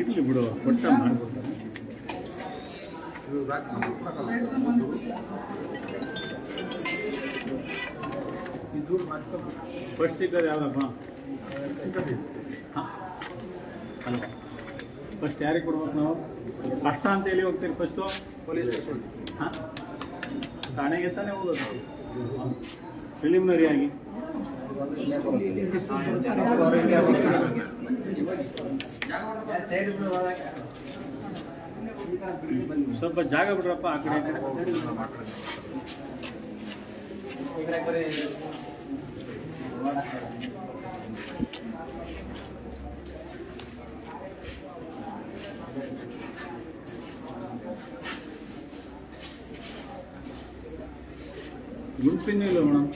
ಇರಲಿ ಬಿಡು, ಕೊಟ್ಟ ಮಾಡ್ಬಿಡ್ತಾರೆ. ಫಸ್ಟ್ ಸಿಗೋದು ಯಾವ್ದಪ್ಪ? ಅಲ್ವಾ, ಫಸ್ಟ್ ಯಾರಿಗೆ ಕೊಡ್ಬೇಕು ನಾವು? ಕಷ್ಟ ಅಂತ ಹೇಳಿ ಹೋಗ್ತೀರಿ ಫಸ್ಟು ಪೊಲೀಸ್ ಸ್ಟೇಷನ್, ಠಾಣೆಗೆ ತಾನೇ ಹೋಗೋದು ಪ್ರಿಲಿಮಿನರಿ ಆಗಿ. ಸ್ವಲ್ಪ ಜಾಗ ಬಿಡ್ರಪ್ಪ ಆ ಕಡೆ ಈ ಕಡೆ. ಗುಂಪಿನ ಇಲ್ಲ ಮೇಡಮ್.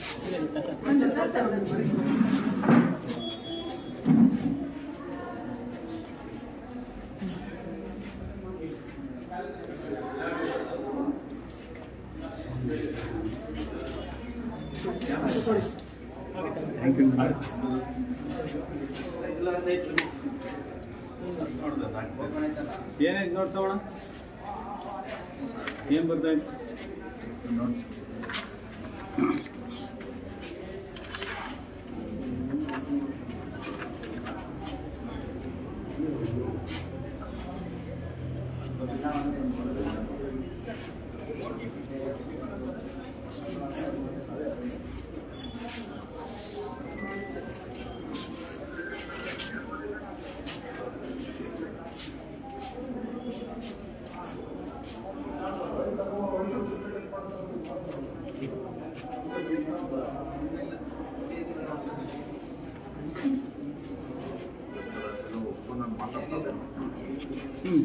ಏನಾಯ್ತು ನೋಡ್ಸೋಣ, ಏನ್ ಬರ್ತಾಯ್ತು?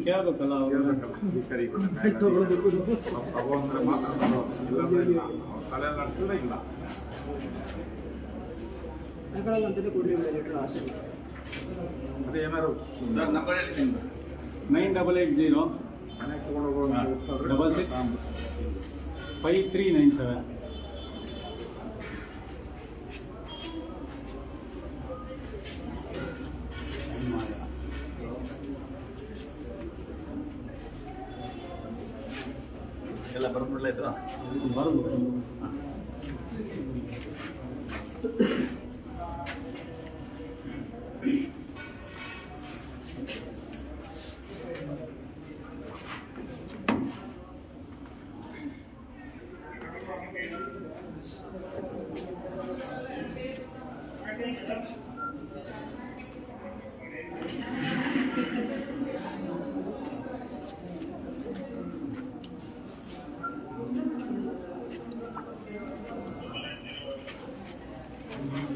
ಕೇಳ್ಬೇಕಲ್ಲ ಅವ್ರು. ತಲೆ ನಡೆಸಿದ್ರೆ ಇಲ್ಲ. ಅದೇ ಏನಾರು 9880 ಮನೆಗೆ ತಗೊಂಡೋಗೋ 66 5397. ಎಲ್ಲ ಬರ್ಬಿಡ್ಲಾಯ್ತು. ಬರೋದು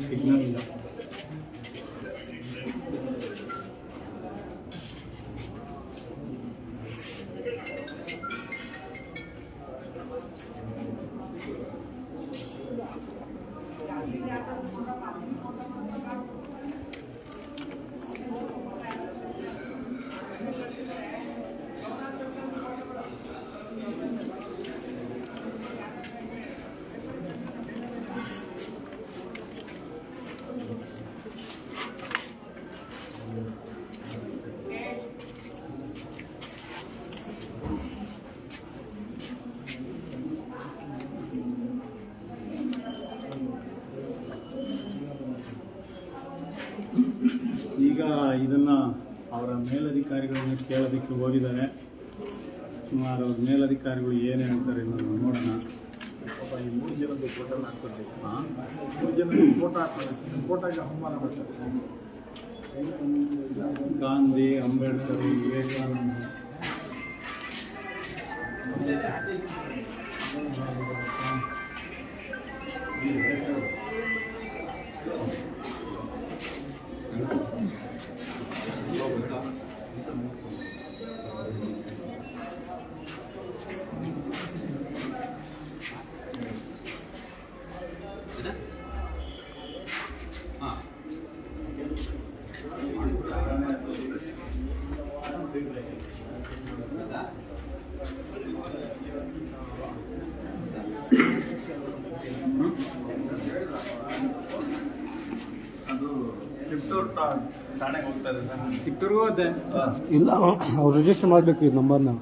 ಸಿಗ್ನಲ್ ಇಲ್ಲ. ಈಗ ಇದನ್ನ ಅವರ ಮೇಲಧಿಕಾರಿಗಳನ್ನ ಕೇಳೋದಕ್ಕೆ ಹೋಗಿದ್ದಾರೆ. ಸುಮಾರು ಅವ್ರ ಮೇಲಧಿಕಾರಿಗಳು ಏನೇನು ಹೇಳ್ತಾರೆ ನೋಡೋಣ. ಈ 3 ಜನದ್ದು ಫೋಟೋ ಹಾಕ್ಕೊಡ್ತೀವಿ. 3 ಜನ ಫೋಟೋ ಹಾಕ್ತಾರೆ. ಫೋಟೋಗೆ ಅವಮಾನ ಮಾಡ್ತಾರೆ. ಗಾಂಧಿ, ಅಂಬೇಡ್ಕರ್, ವಿವೇಕಾನಂದ, ಅದು ಕಿತ್ತೂರು ಠಾಣೆಗೆ ಹೋಗ್ತಾ ಇದೆ ಸರ್. ಕಿತ್ತೂರ್ಗೂ ಅದೇ. ಇಲ್ಲ, ಅವ್ರು ರಿಜಿಸ್ಟರ್ ಮಾಡಬೇಕು ಈ ನಂಬರ್ನ.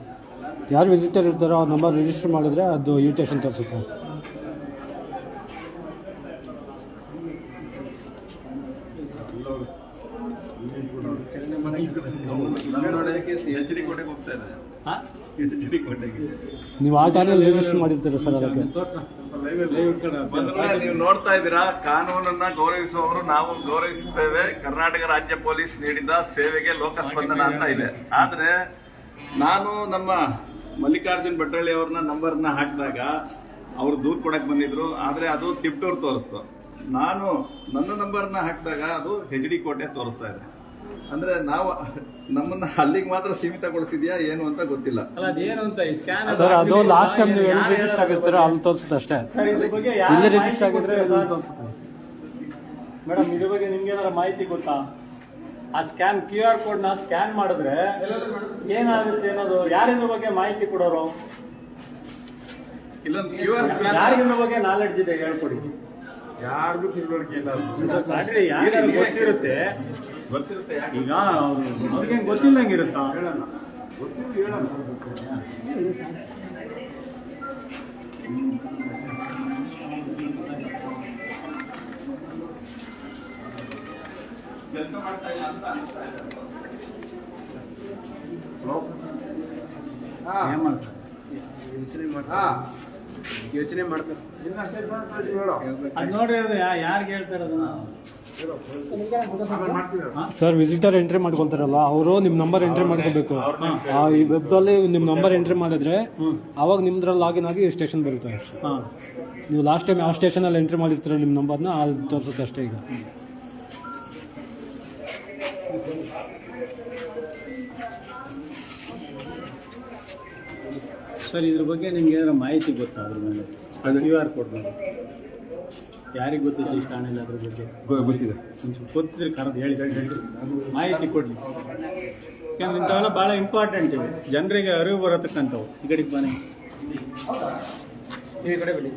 ಯಾರು ವಿಸಿಟರ್ ಇರ್ತಾರೋ ಆ ನಂಬರ್ ರಿಜಿಸ್ಟರ್ ಮಾಡಿದ್ರೆ ಅದು ಇನ್ವಿಟೇಷನ್ ತೋರಿಸುತ್ತೆ. HD ಕೋಟೆಗೆ ಹೋಗ್ತಾ ಇದೆ. HD ಕೋಟೆಗೆ ನೀವು ಆ ಟೈಮಲ್ಲಿ ರಿಜಿಸ್ಟರ್ ಮಾಡಿರ್ತೀರ ಸರ್ ಅದಕ್ಕೆ. ಬಂಧುಗಳೇ, ನೀವು ನೋಡ್ತಾ ಇದ್ದೀರಾ, ಕಾನೂನನ್ನ ಗೌರವಿಸುವವರು ನಾವು ಗೌರವಿಸುತ್ತೇವೆ. ಕರ್ನಾಟಕ ರಾಜ್ಯ ಪೊಲೀಸ್ ನೀಡಿದ ಸೇವೆಗೆ ಲೋಕಸ್ಪಂದನ ಅಂತ ಇದೆ. ಆದ್ರೆ ನಾನು ನಮ್ಮ ಮಲ್ಲಿಕಾರ್ಜುನ್ ಭಟ್ರಳ್ಳಿ ಅವ್ರನ್ನ ನಂಬರ್ನ ಹಾಕಿದಾಗ ಅವ್ರು ದೂರ್ ಕೊಡಕ್ ಬಂದಿದ್ರು. ಆದ್ರೆ ಅದು ತಿಪ್ಟೂರ್ ತೋರಿಸ್ತು. ನಾನು ನನ್ನ ನಂಬರ್ನ ಹಾಕಿದಾಗ ಅದು HD ಕೋಟೆ ತೋರಿಸ್ತಾ ಇದೆ. ಅಂದ್ರೆ ನಾವು ನಮ್ಮನ್ನ ಅಲ್ಲಿಗೆ ಮಾತ್ರ ಸೀಮಿತಗೊಳಿಸಿದ್ಯಾ ಏನು ಅಂತ ಗೊತ್ತಿಲ್ಲ. ಅಲ್ಲ ಅದೇನು ಅಂತ ಈ ಸ್ಕ್ಯಾನ್ ಸರ್ ಅದು ಲಾಸ್ಟ್ ಟೈಮ್ ನೀವು ಎಲ್ಲಿ ರಿಜಿಸ್ಟರ್ ಆಗಿರ್ತೀರೋ ಅಲ್ಲಿ ತೋರಿಸುತ್ತೆ ಅಷ್ಟೇ. ಇಲ್ಲಿ ರಿಜಿಸ್ಟರ್ ಆಗಿದ್ರೆ ತೋರಿಸುತ್ತೆ. ಮೇಡಮ್, ಇದ್ರ ಬಗ್ಗೆ ನಿಮ್ಗೆ ಏನಾರ ಮಾಹಿತಿ ಗೊತ್ತಾ? ಆ ಸ್ಕ್ಯಾನ್ QR ಕೋಡ್ ನ ಸ್ಕ್ಯಾನ್ ಮಾಡಿದ್ರೆ ಏನಾಗುತ್ತೆ ಅನ್ನೋದು ಯಾರಿದ್ರ ಬಗ್ಗೆ ಮಾಹಿತಿ ಕೊಡೋರು? ಇಲ್ಲೊಂದು QR ಸ್ಕ್ಯಾನ್ ಯಾರಿಗಿದ್ರ ಬಗ್ಗೆ ನಾಲೆಡ್ಜ್ ಇದೆ ಹೇಳ್ಕೊಡಿ. ಯಾರಿಗೂ ತಿಳುವಳಿಕೆ ಇಲ್ಲ ಆದ್ರೆ ಯಾರು ಗೊತ್ತಿರುತ್ತೆ ಗೊತ್ತಿರುತ್ತೆ ಯಾಕೆ? ಈಗ ಅವ್ರಿಗೆ ಗೊತ್ತಿಲ್ಲಂಗಿರುತ್ತಾ? ಹೇಳೋಣ ಗೊತ್ತಿಲ್ಲ ಹೇಳೋಣ ಕೆಲಸ ಮಾಡ್ತಾ ಇಲ್ಲ ಅಂತ ಅನಿಸ್ತಾ ಇದೆ. ಯೋಚನೆ ಮಾಡ್ತಾರೆ. ಇನ್ನ ಸ್ಟೇಷನ್ ಹೇಳೋ ಅದ್ ನೋಡ್ರಿ ಅದು ಯಾರಿಗೆ ಹೇಳ್ತಾರೆ ಅದನ್ನ? ಆಮೇಲೆ ಮಾಡ್ತೀವಿ ಸರ್ ವಿಸಿಟರ್ ಎಂಟ್ರಿ ಮಾಡ್ಕೊಳ್ತಾರಲ್ಲ ಅವರು ನಿಮ್ಮ ನಂಬರ್ ಎಂಟ್ರಿ ಮಾಡ್ಕೋಬೇಕು. ಈ ವೆಬ್ದಲ್ಲಿ ನಿಮ್ಮ ನಂಬರ್ ಎಂಟ್ರಿ ಮಾಡಿದ್ರೆ ಅವಾಗ ನಿಮ್ದ್ರಲ್ಲಿ ಲಾಗಿನ್ ಆಗಿ ಸ್ಟೇಷನ್ ಬರುತ್ತೆ. ನೀವು ಲಾಸ್ಟ್ ಟೈಮ್ ಯಾವ ಸ್ಟೇಷನಲ್ಲಿ ಎಂಟ್ರಿ ಮಾಡಿರ್ತೀರ ನಿಮ್ಮ ನಂಬರ್ನ ಅದು ತೋರಿಸುತ್ತೆ ಅಷ್ಟೇ. ಈಗ ಸರ್ ಇದ್ರ ಬಗ್ಗೆ ನಿಮ್ಗೆ ಏನಾದ್ರು ಮಾಹಿತಿ ಗೊತ್ತಾ? ಅದ್ರ ಮೇಲೆ QR ಕೋಡ್ ಮೇಲೆ ಯಾರಿಗೆ ಗೊತ್ತಿತ್ತು ಇಷ್ಟ ಆಮೇಲೆ ಅದ್ರ ಬಗ್ಗೆ ಗೊತ್ತಿದೆ. ಒಂಚೂರು ಗೊತ್ತಿದ್ರೆ ಕರೆದು ಹೇಳಿ ಮಾಹಿತಿ ಕೊಡ್ಲಿ. ಯಾಕಂದ್ರೆ ಇಂಥವೆಲ್ಲ ಭಾಳ ಇಂಪಾರ್ಟೆಂಟ್ ಇವೆ, ಜನರಿಗೆ ಅರಿವು ಬರತಕ್ಕಂಥವು. ಈ ಕಡೆಗೆ ಬನ್ನಿ. ಈ ಕಡೆ ಬಿಡಿ.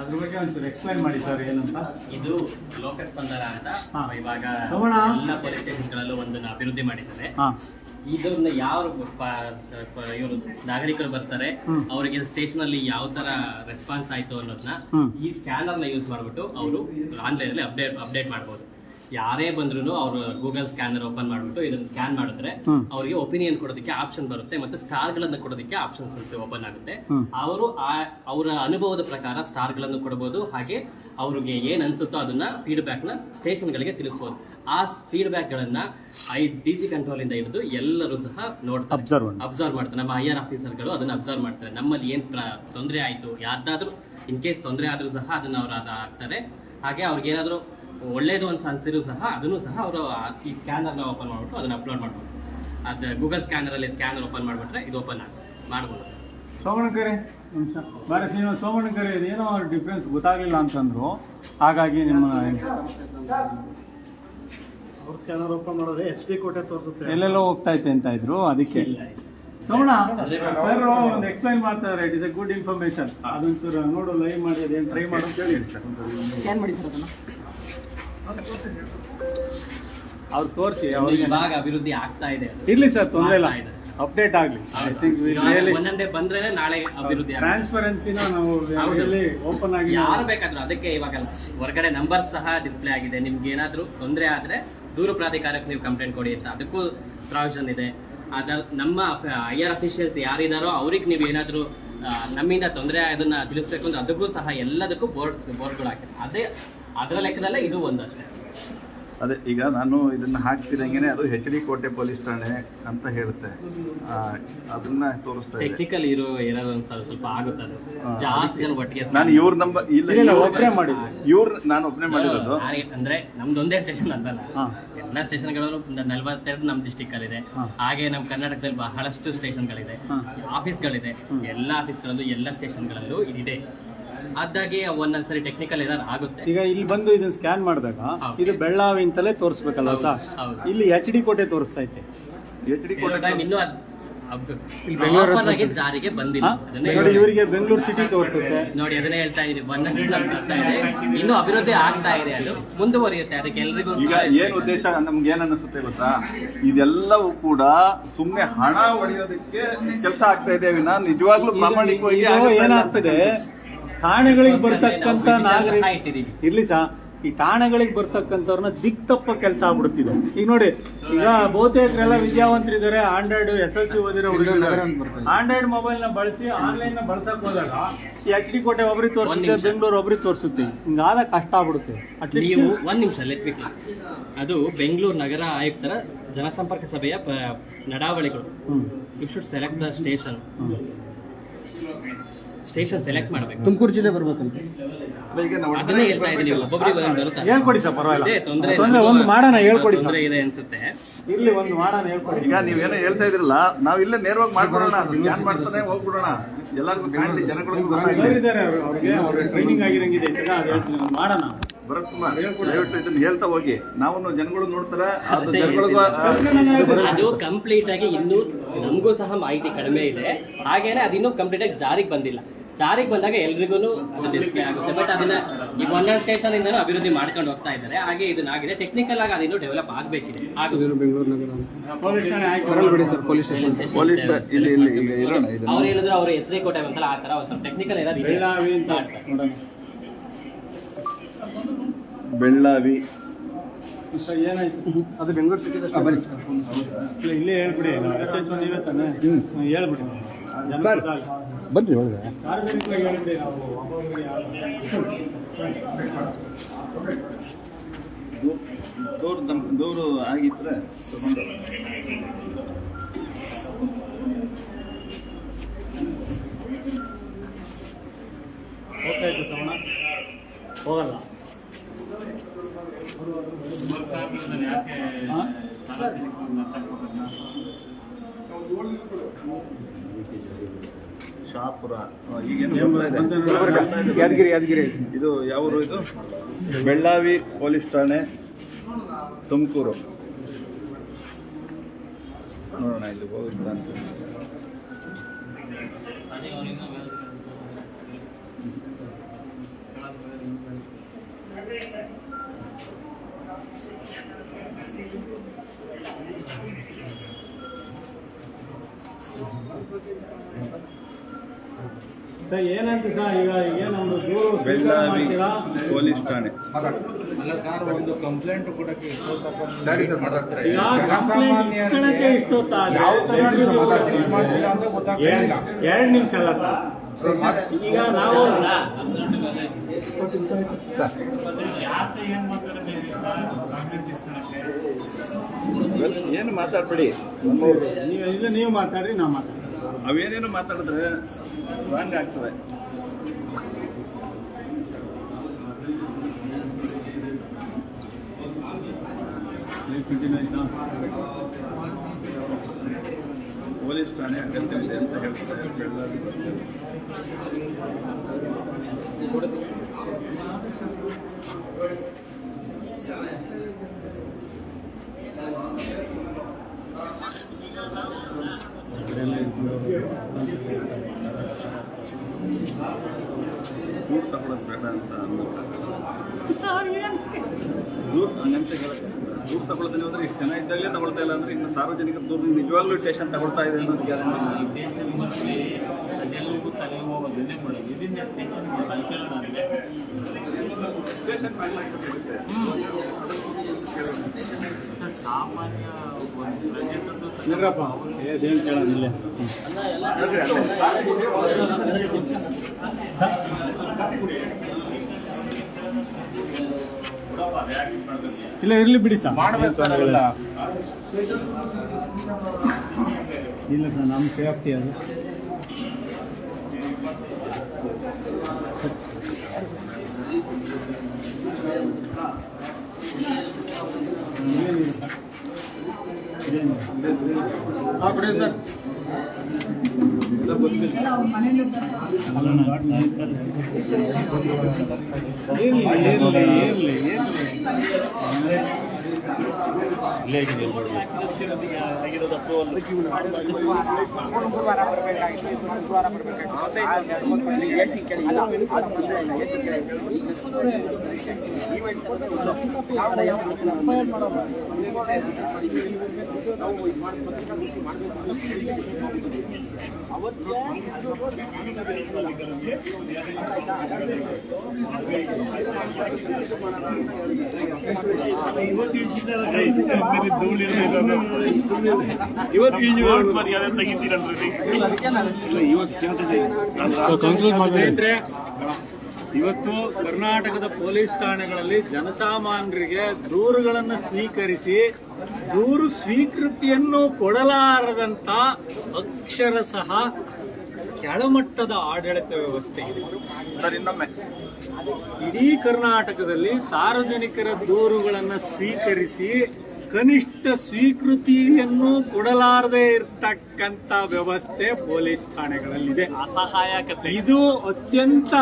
ಅದ್ರ ಬಗ್ಗೆ ಒಂಚೂರು ಎಕ್ಸ್ಪ್ಲೈನ್ ಮಾಡಿ ಸರ್ ಏನಂತ. ಇದು ಲೋಕಸ್ಪಂದನ ಅಂತ ಇವಾಗ ತಗೋಣ. ಎಲ್ಲ ಪೊಲೀಸ್ ಸ್ಟೇಷನ್ಗಳಲ್ಲೂ ಒಂದನ್ನ ಅಭಿವೃದ್ಧಿ ಮಾಡಿದ್ದಾರೆ. ಹಾಂ ಇದನ್ನ ಯಾವ ಇವರು ನಾಗರಿಕರು ಬರ್ತಾರೆ ಅವರಿಗೆ ಸ್ಟೇಷನ್ ಅಲ್ಲಿ ಯಾವ ತರ ರೆಸ್ಪಾನ್ಸ್ ಆಯ್ತು ಅನ್ನೋದನ್ನ ಈ ಸ್ಕ್ಯಾನರ್ ನ ಯೂಸ್ ಮಾಡ್ಬಿಟ್ಟು ಅವರು ಆನ್ಲೈನ್ ಅಲ್ಲಿ ಅಪ್ಡೇಟ್ ಮಾಡಬಹುದು. ಯಾರೇ ಬಂದ್ರು ಅವರು ಗೂಗಲ್ ಸ್ಕ್ಯಾನರ್ ಓಪನ್ ಮಾಡ್ಬಿಟ್ಟು ಇದನ್ನ ಸ್ಕ್ಯಾನ್ ಮಾಡಿದ್ರೆ ಅವರಿಗೆ ಒಪಿನಿಯನ್ ಕೊಡೋದಕ್ಕೆ ಆಪ್ಷನ್ ಬರುತ್ತೆ, ಮತ್ತೆ ಸ್ಟಾರ್ ಗಳನ್ನ ಕೊಡೋದಕ್ಕೆ ಆಪ್ಷನ್ಸ್ ಓಪನ್ ಆಗುತ್ತೆ. ಅವರು ಅವರ ಅನುಭವದ ಪ್ರಕಾರ ಸ್ಟಾರ್ ಗಳನ್ನು ಕೊಡಬಹುದು. ಹಾಗೆ ಅವ್ರಿಗೆ ಏನ್ ಅನ್ಸುತ್ತೋ ಅದನ್ನ ಫೀಡ್ಬ್ಯಾಕ್ ನ ಸ್ಟೇಷನ್ ಗಳಿಗೆ ತಿಳಿಸಬಹುದು. ಆ ಫೀಡ್ಬ್ಯಾಕ್ ಗಳನ್ನ DG ಕಂಟ್ರೋಲ್ ಇಂದ ಹಿಡಿದು ಎಲ್ಲರೂ ಸಹ ನೋಡ್ತಾರೆ, ಅಬ್ಸರ್ವ್ ಮಾಡ್ತಾರೆ. ನಮ್ಮ IR ಆಫೀಸರ್ಗಳು ಅದನ್ನ ಅಬ್ಸರ್ವ್ ಮಾಡ್ತಾರೆ. ನಮ್ಮಲ್ಲಿ ಏನ್ ತೊಂದರೆ ಆಯ್ತು, ಯಾರ್ದಾದ್ರೂ ಇನ್ ಕೇಸ್ ತೊಂದರೆ ಆದ್ರೂ ಸಹ ಅದನ್ನ ಅವ್ರು ಹಾಕ್ತಾರೆ. ಹಾಗೆ ಅವ್ರಿಗೆ ಏನಾದ್ರು ಒಳ್ಳೇದು ಅಂತ ಅನ್ಸಿದ್ರು ಸಹ ಅದನ್ನು ಸಹ ಅವರು ಈ ಸ್ಕ್ಯಾನರ್ ನ ಓಪನ್ ಮಾಡ್ಬಿಟ್ಟು ಅದನ್ನ ಅಪ್ಲೋಡ್ ಮಾಡ್ಬೋದು. ಅದು ಗೂಗಲ್ ಸ್ಕ್ಯಾನರ್ ಅಲ್ಲಿ ಸ್ಕ್ಯಾನರ್ ಓಪನ್ ಮಾಡ್ಬಿಟ್ರೆ ಇದು ಓಪನ್ ಮಾಡ್ಬೋದು. ಸೋಮಣ್ಣಕರೆ ಬಾರಿ ಸೋಮಣ್ಣಕರೆ ಏನೋ ಡಿಫ್ರೆನ್ಸ್ ಗೊತ್ತಾಗ್ಲಿಲ್ಲ ಅಂತಂದ್ರು, ಹಾಗಾಗಿ ನಿಮ್ಮ ಸ್ಕ್ಯಾನರ್ ಓಪನ್ ಮಾಡಿದ್ರೆ HD ಕೋಟೆ ತೋರಿಸುತ್ತೆ. ಎಲ್ಲೆಲ್ಲೋ ಹೋಗ್ತಾ ಇತ್ತೆ ಅಂತ ಇದ್ರು, ಅದಕ್ಕೆ ಸೋಮಣ್ಣ ಸರ್ ಒಂದು ಎಕ್ಸ್ಪ್ಲೈನ್ ಮಾಡ್ತಾರೆ. It is a good information. ಅದೊಂಚೂರು ನೋಡು, ಲೈವ್ ಮಾಡಿ ಅದೇನು ಟ್ರೈ ಮಾಡೋ ಅಂತ ಹೇಳಿ ಸರ್. ಸ್ಕ್ಯಾನ್ ಮಾಡಿ ಸರ್ ಅದನ್ನ. ಅವ್ರು ತೋರಿಸಿ ಇವಾಗ ಅಭಿವೃದ್ಧಿ ಆಗ್ತಾ ಇದೆ. ಇರ್ಲಿ ಸರ್, ತೊಂದರೆ ಇಲ್ಲ, ಅಪ್ಡೇಟ್ ಆಗ್ಲಿ. ಐ ಥಿಂಕ್ ಒಂದೊಂದೇ ಬಂದ್ರೆ ನಾಳೆ ಅಭಿವೃದ್ಧಿ ಟ್ರಾನ್ಸ್ಪರೆನ್ಸಿನ ನಾವು ಓಪನ್ ಆಗಿ ಯಾರು ಬೇಕಾದ್ರೂ. ಅದಕ್ಕೆ ಇವಾಗ ಹೊರಗಡೆ ನಂಬರ್ ಸಹ ಡಿಸ್ಪ್ಲೇ ಆಗಿದೆ. ನಿಮ್ಗೆ ಏನಾದ್ರೂ ತೊಂದರೆ ಆದ್ರೆ ದೂರು ಪ್ರಾಧಿಕಾರಕ್ಕೆ ನೀವು ಕಂಪ್ಲೇಂಟ್ ಕೊಡಿ ಅಂತ ಅದಕ್ಕೂ ಪ್ರಾವಿಷನ್ ಇದೆ. ನಮ್ಮ IR ಅಫಿಷಿಯಲ್ಸ್ ಯಾರಿದಾರೋ ಅವ್ರಿಗೆ ನೀವು ಏನಾದ್ರೂ ನಮ್ಮಿಂದ ತೊಂದರೆ ಅದನ್ನ ತಿಳಿಸ್ಬೇಕು ಅಂದ್ರೆ ಅದಕ್ಕೂ ಸಹ ಎಲ್ಲದಕ್ಕೂ ಬೋರ್ಡ್ಗಳು ಹಾಕಿದೆ. ಅದೇ ಅದರ ಲೆಕ್ಕದಲ್ಲೇ ಇದು ಒಂದಷ್ಟೇ. ಅದೇ ಈಗ ನಾನು ಇದನ್ನ ಹಾಕ್ತಿದಂಗೆನೆ ಅದು HD ಕೋಟೆ ಪೊಲೀಸ್ ಠಾಣೆ ಅಂತ ಹೇಳುತ್ತೆ. ಅದನ್ನ ತೋರಿಸ್ತಾ ಇದೆ. ಟೆಕ್ನಿಕಲ್ ಇರೋದು ಸ್ವಲ್ಪ ಆಗುತ್ತೆ. ಅದು ಜಾಸ್ತಿ ಜನ ಒಟ್ಟಿಗೆ ನಾನು ಇವ್ರ ನಂಬರ್ ಒಬ್ಬರೇ ಮಾಡಿದ್ದು, ನಾನು ಒಬ್ಬನೇ ಮಾಡಿರೋದು. ಅಂದ್ರೆ ನಮ್ದೊಂದೇ ಸ್ಟೇಷನ್ ಅಂತಲ್ಲ, ಎಲ್ಲಾ ಸ್ಟೇಷನ್ಗಳು 42 ನಮ್ಮ ಡಿಸ್ಟಿಕ್ ಅಲ್ಲಿ ಇದೆ. ಹಾಗೆ ನಮ್ಮ ಕರ್ನಾಟಕದಲ್ಲಿ ಬಹಳಷ್ಟು ಸ್ಟೇಷನ್ಗಳಿದೆ, ಆಫೀಸ್ಗಳಿದೆ. ಎಲ್ಲಾ ಆಫೀಸ್ಗಳಲ್ಲೂ ಎಲ್ಲ ಸ್ಟೇಷನ್ಗಳಲ್ಲೂ ಇದಿದೆ. ಅದಾಗಿ ಒಂದೊಂದ್ಸರಿ ಟೆಕ್ನಿಕಲ್ ಏನಾದ್ರು ಆಗುತ್ತೆ. ಈಗ ಇಲ್ಲಿ ಬಂದು ಇದನ್ನ ಸ್ಕ್ಯಾನ್ ಮಾಡಿದಾಗ ಇದು ಬೆಳ್ಳಾವಿ ಅಂತಲೇ ತೋರಿಸ್ಬೇಕಲ್ಲ ಸರ್? ಇಲ್ಲಿ HD ಕೋಟೆ ತೋರಿಸ್ತಾ ಇತ್ತೆ. HD ಕೋಟೆ ಇನ್ನೂ ಪ್ರಾಪರ್ ಆಗಿ ಜಾರಿಗೆ ಬಂದಿಲ್ಲ. ನೋಡಿ, ಇವರಿಗೆ ಬೆಂಗಳೂರು ಸಿಟಿ ತೋರಿಸುತ್ತೆ. ನೋಡಿ, ಅದನ್ನೇ ಹೇಳ್ತಾ ಇದೀನಿ. ಇನ್ನೂ ಅಭಿವೃದ್ಧಿ ಆಗ್ತಾ ಇದೆ, ಅದು ಮುಂದುವರಿಯುತ್ತೆ. ಅದಕ್ಕೆ ಎಲ್ರಿಗೂ ಈಗ ಏನ್ ಉದ್ದೇಶ ನಮ್ಗೆ ಏನ್ ಅನಿಸುತ್ತೆ ಗೊತ್ತಾ? ಇದೆಲ್ಲವೂ ಕೂಡ ಸುಮ್ನೆ ಹಣ ಹೊಡೆಯೋದಕ್ಕೆ ಕೆಲಸ ಆಗ್ತಾ ಇದೆ ವಿನ ನಿಜವಾಗ್ಲೂ ಪ್ರಾಮಾಣಿಕವಾಗಿ ಏನಾಗ್ತದೆ, ಠಾಣೆಗಳಿಗೆ ಬರ್ತಕ್ಕಂತ ನಾಗರಿಕ ಇಟ್ಟಿದೀವಿ. ಇರ್ಲಿ ಸಾ, ಈ ಠಾಣೆಗಳಿಗೆ ಬರ್ತಕ್ಕಂಥವ್ರನ್ನ ದಿಕ್ ತಪ್ಪ ಕೆಲಸ ಆಗ್ಬಿಡುತ್ತಿದೆ. ಈಗ ನೋಡಿ, ಈಗ ಬಹುತೇಕರೆಲ್ಲ ವಿದ್ಯಾವಂತರಿದ್ದಾರೆ, ಆಂಡ್ರಾಯ್ಡ್ SLC ಓದಿರೋ ಹುಡುಗರು ಆಂಡ್ರಾಯ್ಡ್ ಮೊಬೈಲ್ ನ ಬಳಸಿ ಆನ್ಲೈನ್ ನ ಬಳಸಕ್ ಹೋದಾಗ ಈ HD ಕೋಟೆ ಒಬ್ರಿಗೆ ತೋರಿಸುತ್ತೆ, ಬೆಂಗಳೂರು ಒಬ್ರಿಗೆ ತೋರಿಸುತ್ತೆ. ಹಿಂಗಾದ ಕಷ್ಟ ಆಗ್ಬಿಡುತ್ತೆ. ನೀವು ಒಂದ್ ನಿಮಿಷ ಲೆಟ್. ಅದು ಬೆಂಗಳೂರು ನಗರ ಆಯುಕ್ತರ ಜನಸಂಪರ್ಕ ಸಭೆಯ ನಡಾವಳಿಗಳು. You should select the station select ಮಾಡಬೇಕು. ತುಮಕೂರು ಜಿಲ್ಲೆ ಬರ್ಬೇಕಂತ ಅದನ್ನೇ ಹೇಳ್ತಾ ಇದ್ದೀನಿ. ಒಬ್ಬೊಬ್ಬರಿಗೆ ಬರುತ್ತೆ. ಹೇಳ್ಕೊಡಿ ಸರ್, ಪರವಾಗಿಲ್ಲ. ತೊಂದರೆ ಒಂದು ಮಾಡೋಣ, ಹೇಳ್ಕೊಡಿ. ತೊಂದರೆ ಇದೆ ಅನ್ಸುತ್ತೆ. ಇರ್ಲಿ, ಒಂದು ಮಾಡೋಣ, ಹೇಳ್ಕೊಡಿ. ಈಗ ನೀವೇನೋ ಹೇಳ್ತಾ ಇದ್ರಲ್ಲ, ನಾವ್ ಇಲ್ಲೇ ನೇರವಾಗಿ ಮಾಡ್ಬಿಡೋಣ, ಸ್ಕ್ಯಾನ್ ಮಾಡ್ತಾನೆ ಹೋಗ್ಬಿಡೋಣ, ಎಲ್ಲರಿಗೂ ಕಾಣಲಿ, ಜನಗಳಿಗೂ ಗೊತ್ತಾಗಲಿ. ಅವ್ರಿಗೆ ಟ್ರೈನಿಂಗ್ ಆಗಿರಂಗಿದೆ ಮಾಡೋಣ. ಭರತ್ ಕುಮಾರ್ ದಯವಿಟ್ಟು ಇದನ್ನ ಹೇಳ್ತಾ ಹೋಗಿ. ನಾವು ಜನಗಳು ನೋಡ್ತಾರ, ಅದು ಜನಗಳಿಗೂ ಅದು ಕಂಪ್ಲೀಟ್ ಆಗಿ ಇನ್ನೂ ನಮಗೂ ಸಹ ಮಾಹಿತಿ ಕಡಿಮೆ ಇದೆ. ಹಾಗೇನೆ ಅದಿನ್ನೂ ಕಂಪ್ಲೀಟ್ ಆಗಿ ಜಾರಿಗೆ ಬಂದಿಲ್ಲ. ಜಾರಿಗೆ ಬಂದಾಗ ಎಲ್ರಿಗೂ ಡಿಸ್ಪ್ಲೇ ಆಗುತ್ತೆ. ಬಟ್ ಅದನ್ನ ಈ ಒಂದೊಂದು ಸ್ಟೇಷನ್ ಇಂದನೂ ಅಭಿವೃದ್ಧಿ ಮಾಡ್ಕೊಂಡು ಹೋಗ್ತಾ ಇದ್ದಾರೆ. ಹಾಗೆ ಇದನ್ನಾಗಿದೆ, ಟೆಕ್ನಿಕಲ್ ಆಗಿ ಅದಿನ್ನೂ ಡೆವಲಪ್ ಆಗಬೇಕಿದೆ. ಪೊಲೀಸ್ ಇಲ್ಲಿ ಇರೋಣ. ಅವ್ರು ಹೇಳಿದ್ರೆ ಅವರು ಎಚ್.ಡಿ. ಕೋಟೆ ಅಂತಲ್ಲ, ಆ ತರ ಒಂದು ಟೆಕ್ನಿಕಲ್ ಏನಾದ್ರು ಬೆಳ್ಳಾವಿ ಏನಾಯ್ತು ಅದು ಬೆಂಗಳೂರು ಸಿಟಿ ಇಲ್ಲೇ ಹೇಳ್ಬಿಡಿ. ನೀವೇ ತಾನೆ ಹೇಳ್ಬಿಡಿ ಸರ್ ಬನ್ರಿ ಒಳಗೆ. ಸಾರ್ವಜನಿಕವಾಗಿ ಹೇಳಿದ್ದೆ ನಾವು ಒಬ್ಬೊಬ್ಬರಿಗೆ ದೂರು ಆಗಿದ್ರೆ ತಗೊಂಡು ಹೋಗ್ತಾಯಿತ್ತು ಸವಣ ಹೋಗಲ್ಲ. ಶಾಪುರ ಈಗೇನು ಯಾದಗಿರಿ ಇದು ಯಾವ ಊರು? ಇದು ಬೆಳ್ಳಾವಿ ಪೊಲೀಸ್ ಠಾಣೆ, ತುಮಕೂರು. ನೋಡೋಣ ಇಲ್ಲಿ ಹೋಗುತ್ತಾ ಅಂತ. ಸರ್ ಏನಂತ ಸರ್ ಈಗ ಏನೊಂದು ಬೆಳ್ಳಾವಿ ಪೊಲೀಸ್ ಠಾಣೆ. ಒಂದು ಕಂಪ್ಲೇಂಟ್ ಕೊಡಕ್ಕೆ ಸರಿ ಸರ್ ಮಾತಾಡ್ತಾರೆ. ಈಗ ಕಂಪ್ಲೇಂಟ್ ಇಸ್ಕೊಳಕ್ಕೆ ಇಷ್ಟೊತ್ತಾದ್ರೆ 2 ನಿಮಿಷ ಅಲ್ಲ ಸರ್. ಈಗ ನಾವು ಏನು ಮಾತಾಡ್ಬೇಡಿ, ನೀವು ಮಾತಾಡ್ರಿ, ನಾ ಮಾತಾಡ್ರಿ. ಅವೇನೇನು ಮಾತಾಡಿದ್ರೆ ರಾಂಗ್ ಆಗ್ತದೆ. ಪೊಲೀಸ್ ಠಾಣೆ ಅಗತ್ಯವಿದೆ ಅಂತ ಹೇಳ್ತಾರೆ. ದೂರ ತಗೊಳ್ಳೋದು ಬೇಡ ಅಂತ ದೂರ ತಗೊಳ್ಳೋದಿಲ್ಲ ಅಂದ್ರೆ ಇಷ್ಟು ಜನ ಇದ್ದಾಗಲೇ ತಗೊಳ್ತಾ ಇಲ್ಲ ಅಂದ್ರೆ ಇನ್ನು ಸಾರ್ವಜನಿಕರ ದೂರ ನಿಜವಾಗ್ಲೂ ಸ್ಟೇಷನ್ ತಗೊಳ್ತಾ ಇದೆ ಅನ್ನೋದು ಗ್ಯಾರಂಟಿ. ಇರಪ್ಪ ಏನ್ ಕೇಳೋದಿಲ್ಲ. ಇಲ್ಲ ಇರ್ಲಿ ಬಿಡಿ ಸರ್, ಇಲ್ಲ ಸರ್, ನಮ್ಮ ಸೇಫ್ಟಿ ಅದು. ಇವತ್ತು ಕರ್ನಾಟಕದ ಪೊಲೀಸ್ ಠಾಣೆಗಳಲ್ಲಿ ಜನಸಾಮಾನ್ಯರಿಗೆ ದೂರುಗಳನ್ನು ಸ್ವೀಕರಿಸಿ ದೂರು ಸ್ವೀಕೃತಿಯನ್ನು ಕೊಡಲಾರದಂತ ಅಕ್ಷರಶಃ ಕೆಳಮಟ್ಟದ ಆಡಳಿತ ವ್ಯವಸ್ಥೆ ಇದೆ. ಸರ್ ಇನ್ನೊಮ್ಮೆ ಇಡೀ ಕರ್ನಾಟಕದಲ್ಲಿ ಸಾರ್ವಜನಿಕರ ದೂರುಗಳನ್ನು ಸ್ವೀಕರಿಸಿ ಕನಿಷ್ಠ ಸ್ವೀಕೃತಿಯನ್ನು ಕೊಡಲಾರದೆ ಇರ್ತಕ್ಕಂಥ ವ್ಯವಸ್ಥೆ ಪೊಲೀಸ್ ಠಾಣೆಗಳಲ್ಲಿದೆ. ಅಸಹಾಯಕತೆ ಇದು ಅತ್ಯಂತ